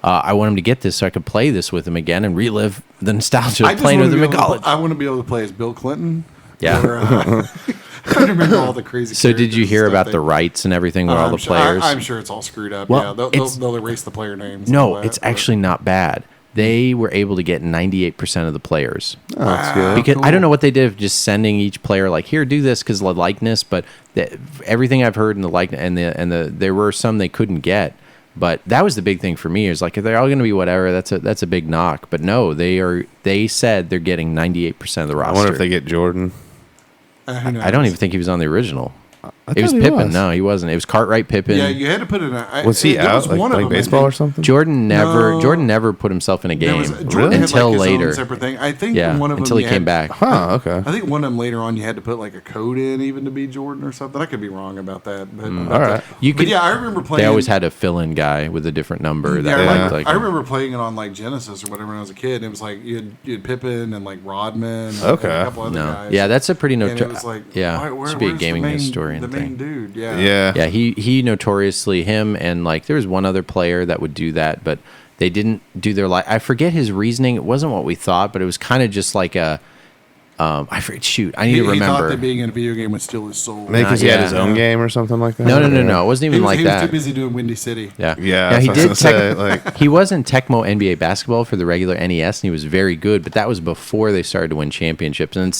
I want him to get this so I could play this with him again and relive the nostalgia I of just playing wanna with him be in able to- college. I want to be able to play as Bill Clinton. Yeah. Or, I don't remember all the crazy. So did you characters hear and stuff about the rights and everything with all the I'm sure- players? I'm sure it's all screwed up. Well, yeah, it's- they'll erase the player names. and No, all it's that, actually not bad. They were able to get 98% of the players. Oh, that's good. Because cool. I don't know what they did of just sending each player like, here, do this because the likeness. But everything I've heard in the likeness and the there were some they couldn't get. But that was the big thing for me. Is like if they're all going to be whatever, that's a big knock. But no, they said they're getting 98% of the roster. I wonder if they get Jordan. Who knows? I don't even think he was on the original. It was Pippen. No, he wasn't. It was Cartwright Pippen. Yeah, you had to put it in. Was he out one of like them, baseball or something? Jordan never put himself in a game Jordan had, until like, his later. own separate thing. I think Yeah, one of them until he you came had- back. Huh, okay. I think one of them later on you had to put like a code in even to be Jordan or something. I could be wrong about that. But, All right. But yeah, I remember playing. They always had a fill-in guy with a different number. That Yeah, looked like I remember playing it on like Genesis or whatever when I was a kid. And it was like you had Pippen and like Rodman. And Okay. a couple other no. guys. Yeah, that's a pretty And it notorious. was like, Yeah, where, should be a where's gaming the main, historian the thing. main dude. Yeah. Yeah. Yeah, he notoriously, him and like there was one other player that would do that, but they didn't do their I forget his reasoning. It wasn't what we thought, but it was kind of just like a I forget. Shoot, I need to He thought remember. that being in a video game would steal his soul. Maybe because he had yeah. his own game or something like that? No. It wasn't even He was, like he that. was too busy doing Windy City. Yeah, Yeah, Now, he that's what I did. was gonna say, like- He was in Tecmo NBA basketball for the regular NES, and he was very good. But that was before they started to win championships, and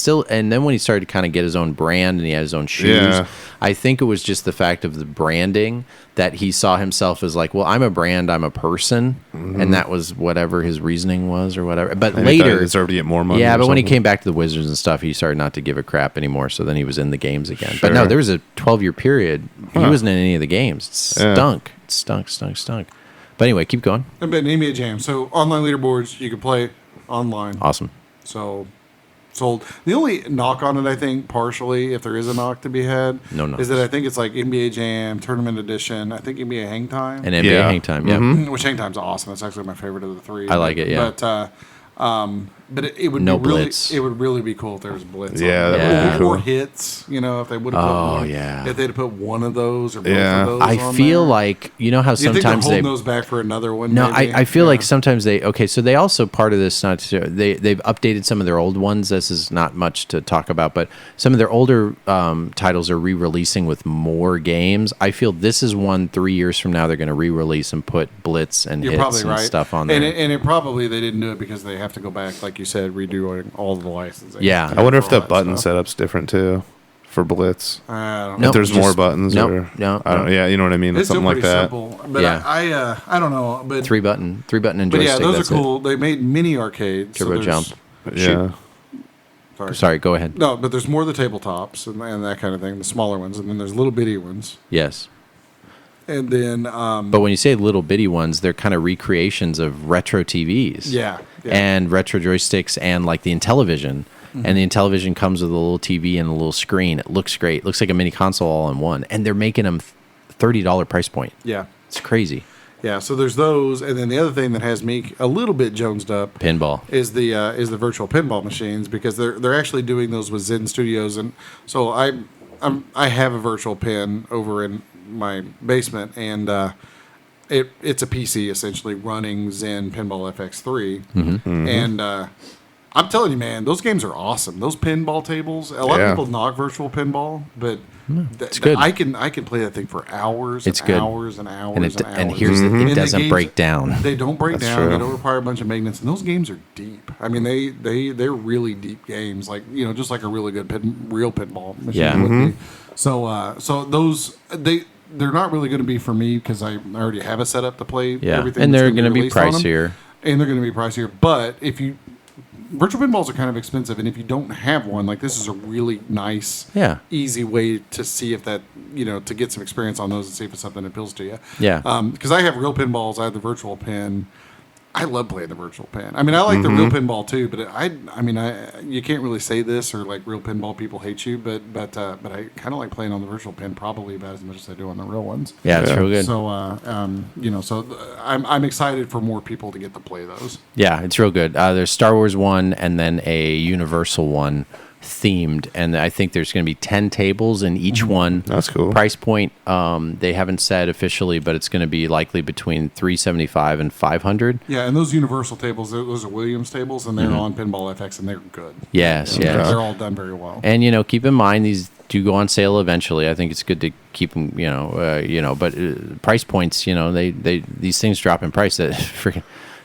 then when he started to kind of get his own brand and he had his own shoes, Yeah. I think it was just the fact of the branding that he saw himself as like, well, I'm a brand, I'm a person, and that was whatever his reasoning was or whatever. But And he thought he later, deserved to get more money yeah. or But when he something? came back to the Wizards and stuff, he started not to give a crap anymore. So then he was in the games again. But Sure. no, there was a 12-year period. He Huh. wasn't in any of the games. It Yeah. stunk. It stunk. But anyway, keep going. But NBA Jam. So online leaderboards, you can play online. Awesome. So sold. The only knock on it, I think, partially, if there is a knock to be had, No knocks. is that I think it's like NBA Jam Tournament Edition. I think NBA Hang Time, And NBA Yeah. Hang Time. Yeah. which Hang Time's awesome. It's actually my favorite of the three. I like it, yeah. But it would No be really, blitz. it would really be cool if there was blitz. Yeah, on that there. would be Or cool. hits. You know, if they would have. Oh, put one, yeah. If they'd put one of those or both Yeah. of those. I on feel there. like, you know how Do you think they're sometimes holding they. those back for another one? No, maybe? I feel like Yeah. sometimes so they also part of this, not to, they've updated some of their old ones. This is not much to talk about, but some of their older titles are re-releasing with more games. I feel this is one 3 years from now they're going to re-release and put Blitz and You're hits probably and right. stuff on there. And it probably they didn't do it because they have to go back, like you said, redoing all the licensing. Yeah. I wonder if For the all that button stuff. setup's different too for Blitz. I don't know. Nope, if there's more just- buttons nope, or no, I don't, no. yeah, you know what I mean, It's still something like pretty that. simple. But Yeah. I don't know. But three button and But joystick. yeah, those that's are cool. They made mini arcades. Turbo there's- jump. Yeah. Sorry, go ahead. No, but there's more of the tabletops and that kind of thing, the smaller ones, and then there's little bitty ones. Yes. And then, But when you say little bitty ones, they're kind of recreations of retro TVs. yeah. And retro joysticks and like the Intellivision. Mm-hmm. And the Intellivision comes with a little TV and a little screen. It looks great. It looks like a mini console all in one. And they're making them $30 price point. Yeah. It's crazy. Yeah, so there's those, and then the other thing that has me a little bit jonesed up Pinball. is the virtual pinball machines, because they're actually doing those with Zen Studios, and so I have a virtual pin over in my basement, and it's a PC essentially running Zen Pinball FX3, and I'm telling you, man, those games are awesome. Those pinball tables. A lot of Yeah. people knock virtual pinball, but it's good. I can play that thing for hours. It's and good. hours and hours And and hours. and here's the, And it the doesn't games- break down. They don't break That's down. true. They don't require a bunch of maintenance, and those games are deep. I mean, they're really deep games, like, you know, just like a really good real pinball machine Yeah. would be. So those they're not really going to be for me because I already have a setup to play. Yeah. Everything And that's they're going to be pricier. and they're going to be pricier. But if you virtual pinballs are kind of expensive, and if you don't have one, like, this is a really nice, Yeah. easy way to see if that, you know, to get some experience on those and see if it's something that appeals to you. Yeah. Because I have real pinballs, I have the virtual pin. I love playing the virtual pin. I mean, I like the real pinball too, but I mean, you can't really say this, or like real pinball people hate you, but I kind of like playing on the virtual pin probably about as much as I do on the real ones. Yeah, it's real good. So, you know, I'm excited for more people to get to play those. Yeah, it's real good. There's Star Wars one and then a Universal one themed, and I think there's going to be 10 tables in each one. That's cool. Price point, they haven't said officially, but it's going to be likely between $375 and $500. Yeah, and those Universal tables, those are Williams tables, and they're on Pinball FX, and they're good. Yes, Yeah, yes. they're all done very well. And keep in mind these do go on sale eventually. I think it's good to keep them, but price points, these things drop in price. That freaking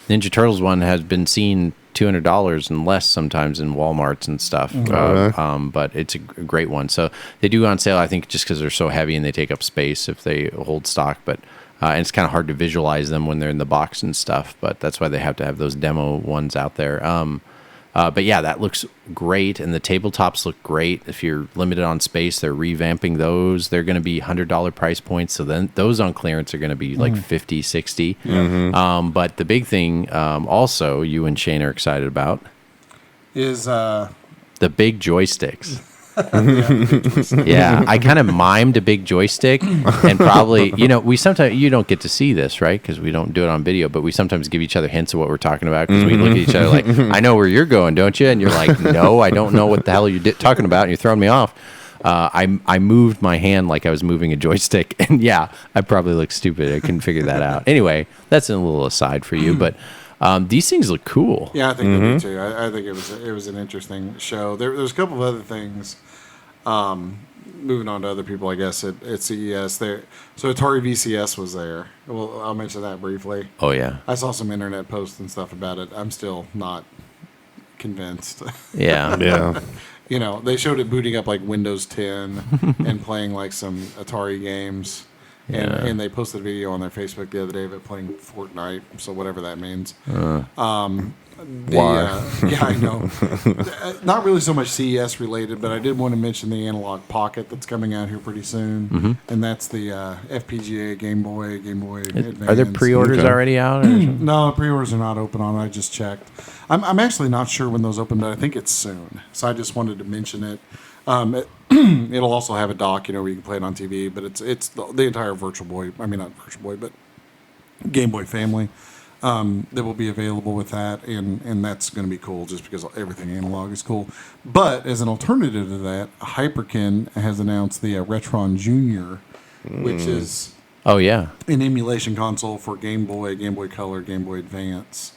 Ninja Turtles one has been seen $200 and less sometimes in Walmarts and stuff. But it's a great one. So they do go on sale, I think, just because they're so heavy and they take up space if they hold stock. But and it's kind of hard to visualize them when they're in the box and stuff. But that's why they have to have those demo ones out there. But yeah, that looks great, and the tabletops look great. If you're limited on space, they're revamping those. They're going to be $100 price points, so then those on clearance are going to be like $50, $60. But the big thing, also, you and Shane are excited about is the big joysticks. Yeah, I kind of mimed a big joystick, and probably, we sometimes, you don't get to see this, right? Because we don't do it on video, but we sometimes give each other hints of what we're talking about, because we look at each other like, I know where you're going, don't you? And you're like, no, I don't know what the hell you're talking about, and you're throwing me off. I moved my hand like I was moving a joystick, and yeah, I probably look stupid. I couldn't figure that out. Anyway, that's a little aside for you, but these things look cool. Yeah, I think they do too. I think it was an interesting show. There's a couple of other things. Moving on to other people, I guess at CES. So Atari VCS was there. Well, I'll mention that briefly. Oh yeah, I saw some internet posts and stuff about it. I'm still not convinced. Yeah, yeah. They showed it booting up like Windows 10 and playing like some Atari games. And they posted a video on their Facebook the other day of it playing Fortnite, so whatever that means. Yeah, I know. Not really so much CES related, but I did want to mention the Analog Pocket that's coming out here pretty soon, and that's the FPGA Game Boy Advance. Are there pre-orders already out? Or? No, pre-orders are not open on it. I just checked. I'm actually not sure when those open, but I think it's soon. So I just wanted to mention it. It'll also have a dock, where you can play it on TV, but it's the entire Virtual Boy. I mean, not Virtual Boy, but Game Boy family that will be available with that, and that's going to be cool just because everything analog is cool. But as an alternative to that, Hyperkin has announced the Retron Junior, which is an emulation console for Game Boy Color, Game Boy Advance.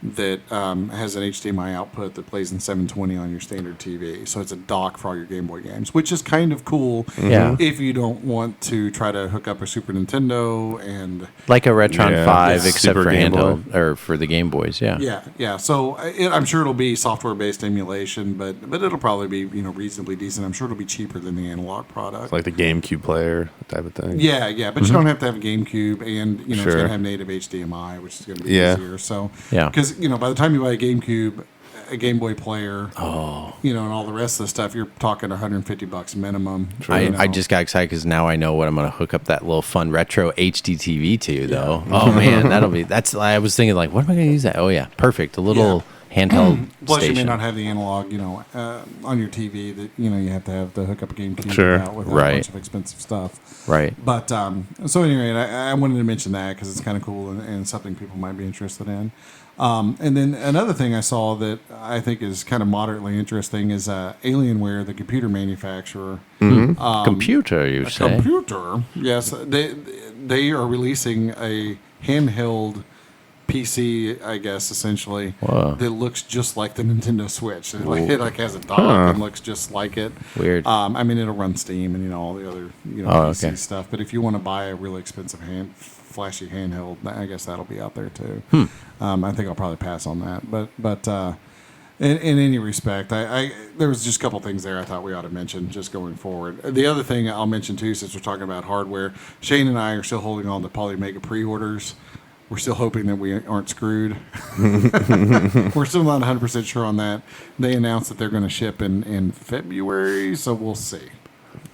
That has an HDMI output that plays in 720 on your standard TV. So it's a dock for all your Game Boy games, which is kind of cool if you don't want to try to hook up a Super Nintendo and... Like a Retron 5, except for handheld, or for the Game Boys, Yeah. So I'm sure it'll be software-based emulation, but it'll probably be reasonably decent. I'm sure it'll be cheaper than the analog product. It's like the GameCube player type of thing. Yeah, but you don't have to have a GameCube, and it's going to have native HDMI, which is going to be easier. So, because by the time you buy a GameCube, a Game Boy player, and all the rest of the stuff, you're talking $150 minimum. I just got excited because now I know what I'm going to hook up that little fun retro HD TV to, though. Oh man, I was thinking like, what am I going to use that? Oh yeah, perfect. A little handheld Plus, station. you may not have the analog, on your TV that you have to hook up a GameCube without a bunch of expensive stuff. Right. But so anyway, I wanted to mention that because it's kind of cool and something people might be interested in. And then another thing I saw that I think is kind of moderately interesting is Alienware, the computer manufacturer. Computer, you say? Computer, yes. They are releasing a handheld PC, I guess, essentially, that looks just like the Nintendo Switch. It has a dock and looks just like it. Weird. I mean, it'll run Steam and all the other PC stuff. But if you want to buy a really expensive flashy handheld, I guess that'll be out there too. I think I'll probably pass on that. But in any respect, there was just a couple things there I thought we ought to mention just going forward. The other thing I'll mention too, since we're talking about hardware, Shane and I are still holding on to Polymega pre-orders. We're still hoping that we aren't screwed. We're still not 100% sure on that. They announced that they're going to ship in February, so we'll see.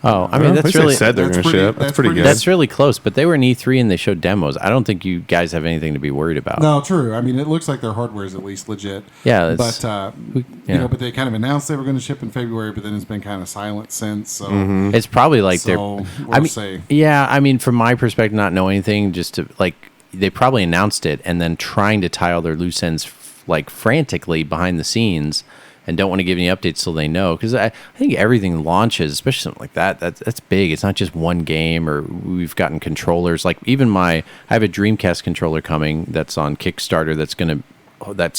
Oh, I mean, that's really... said they're going to ship. That's pretty good. That's really close, but they were in E3 and they showed demos. I don't think you guys have anything to be worried about. No, true. I mean, it looks like their hardware is at least legit. Yeah, but but they kind of announced they were going to ship in February, but then it's been kind of silent since. So it's probably like we'll see. Yeah, I mean, from my perspective, not knowing anything, just to like, they probably announced it and then trying to tie all their loose ends like frantically behind the scenes. And don't want to give any updates till they know, because I think everything launches, especially something like that. That's big. It's not just one game, or we've gotten controllers. Like even I have a Dreamcast controller coming that's on Kickstarter. That's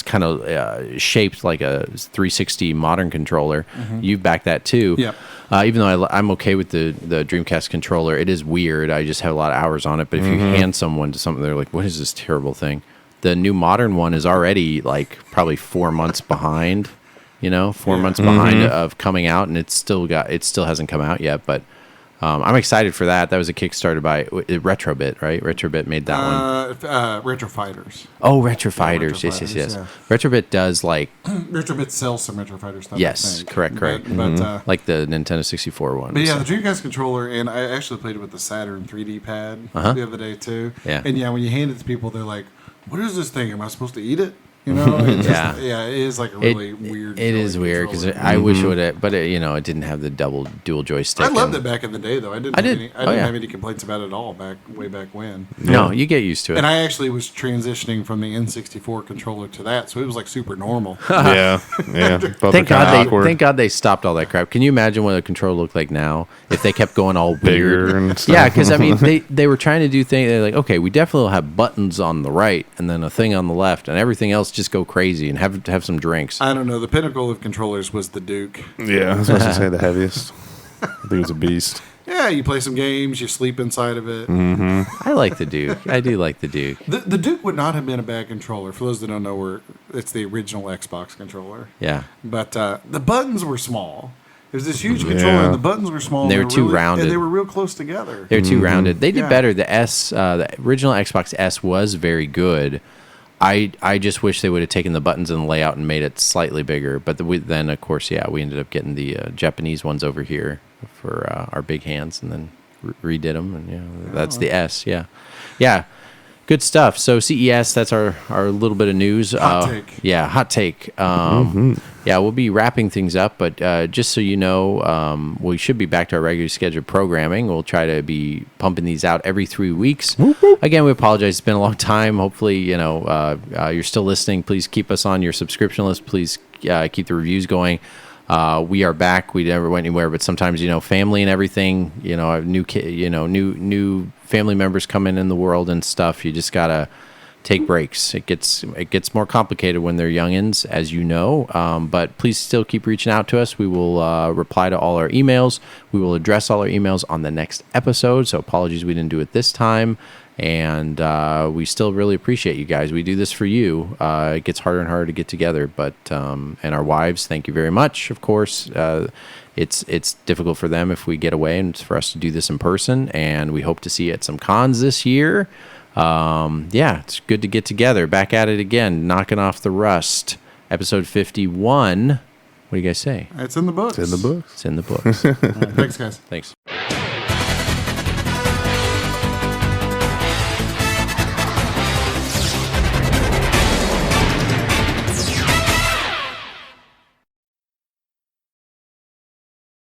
kind of shaped like a 360 modern controller. You've backed that too. Yep. Even though I'm okay with the Dreamcast controller, it is weird. I just have a lot of hours on it. But if you hand someone to something, they're like, "What is this terrible thing?" The new modern one is already like probably 4 months behind. 4 months behind of coming out, and it still hasn't come out yet. But I'm excited for that. That was a Kickstarter by Retrobit, right? Retrobit made that one. Retro Fighters. Oh, Retro Fighters. Retro Yes. Fighters, yeah. Retrobit does like... Retrobit sells some Retro Fighter stuff. Yes, I think. correct. But, like the Nintendo 64 one. But yeah, the Dreamcast controller, and I actually played it with the Saturn 3D pad the other day too. Yeah. And yeah, when you hand it to people, they're like, "What is this thing? Am I supposed to eat it?" You know? It's just, it is like a really weird. It is weird because I wish it would have, but it didn't have the dual joystick. I loved it back in the day, though. I didn't have any complaints about it at all way back when. No, you get used to it. And I actually was transitioning from the N64 controller to that, so it was like super normal. yeah. Thank God they stopped all that crap. Can you imagine what a controller looked like now if they kept going all bigger weird? and stuff? Yeah, because I mean they were trying to do things. They're like, okay, we definitely will have buttons on the right and then a thing on the left, and everything else just go crazy and have some drinks. I don't know. The pinnacle of controllers was the Duke. Yeah, I was supposed to say the heaviest. I think it was a beast. Yeah, you play some games, you sleep inside of it. I like the Duke. I do like the Duke. The Duke would not have been a bad controller. For those that don't know, it's the original Xbox controller. Yeah. But the buttons were small. It was this huge controller, and the buttons were small. They were too rounded. And they were real close together. They're too rounded. They did better. The original Xbox S was very good. I just wish they would have taken the buttons and the layout and made it slightly bigger. But then, of course, we ended up getting the Japanese ones over here for our big hands, and then redid them. And that's the S. Yeah. Good stuff. So CES, that's our little bit of news. Hot take. Yeah, hot take. Yeah, we'll be wrapping things up, but just so you know, we should be back to our regular scheduled programming. We'll try to be pumping these out every 3 weeks. Again, we apologize. It's been a long time. Hopefully, you're still listening. Please keep us on your subscription list. Please keep the reviews going. We are back. We never went anywhere, but sometimes, family and everything, new family members come in the world and stuff. You just gotta take breaks. It gets more complicated when they're youngins, as you know. But please still keep reaching out to us. We will reply to all our emails. We will address all our emails on the next episode. So apologies we didn't do it this time. And we still really appreciate you guys. We do this for you. It gets harder and harder to get together, but and our wives, thank you very much. Of course, it's difficult for them if we get away, and it's for us to do this in person. And we hope to see you at some cons this year. It's good to get together. Back at it again, knocking off the rust. Episode 51. What do you guys say? It's in the books. It's in the books. Thanks, guys. Thanks.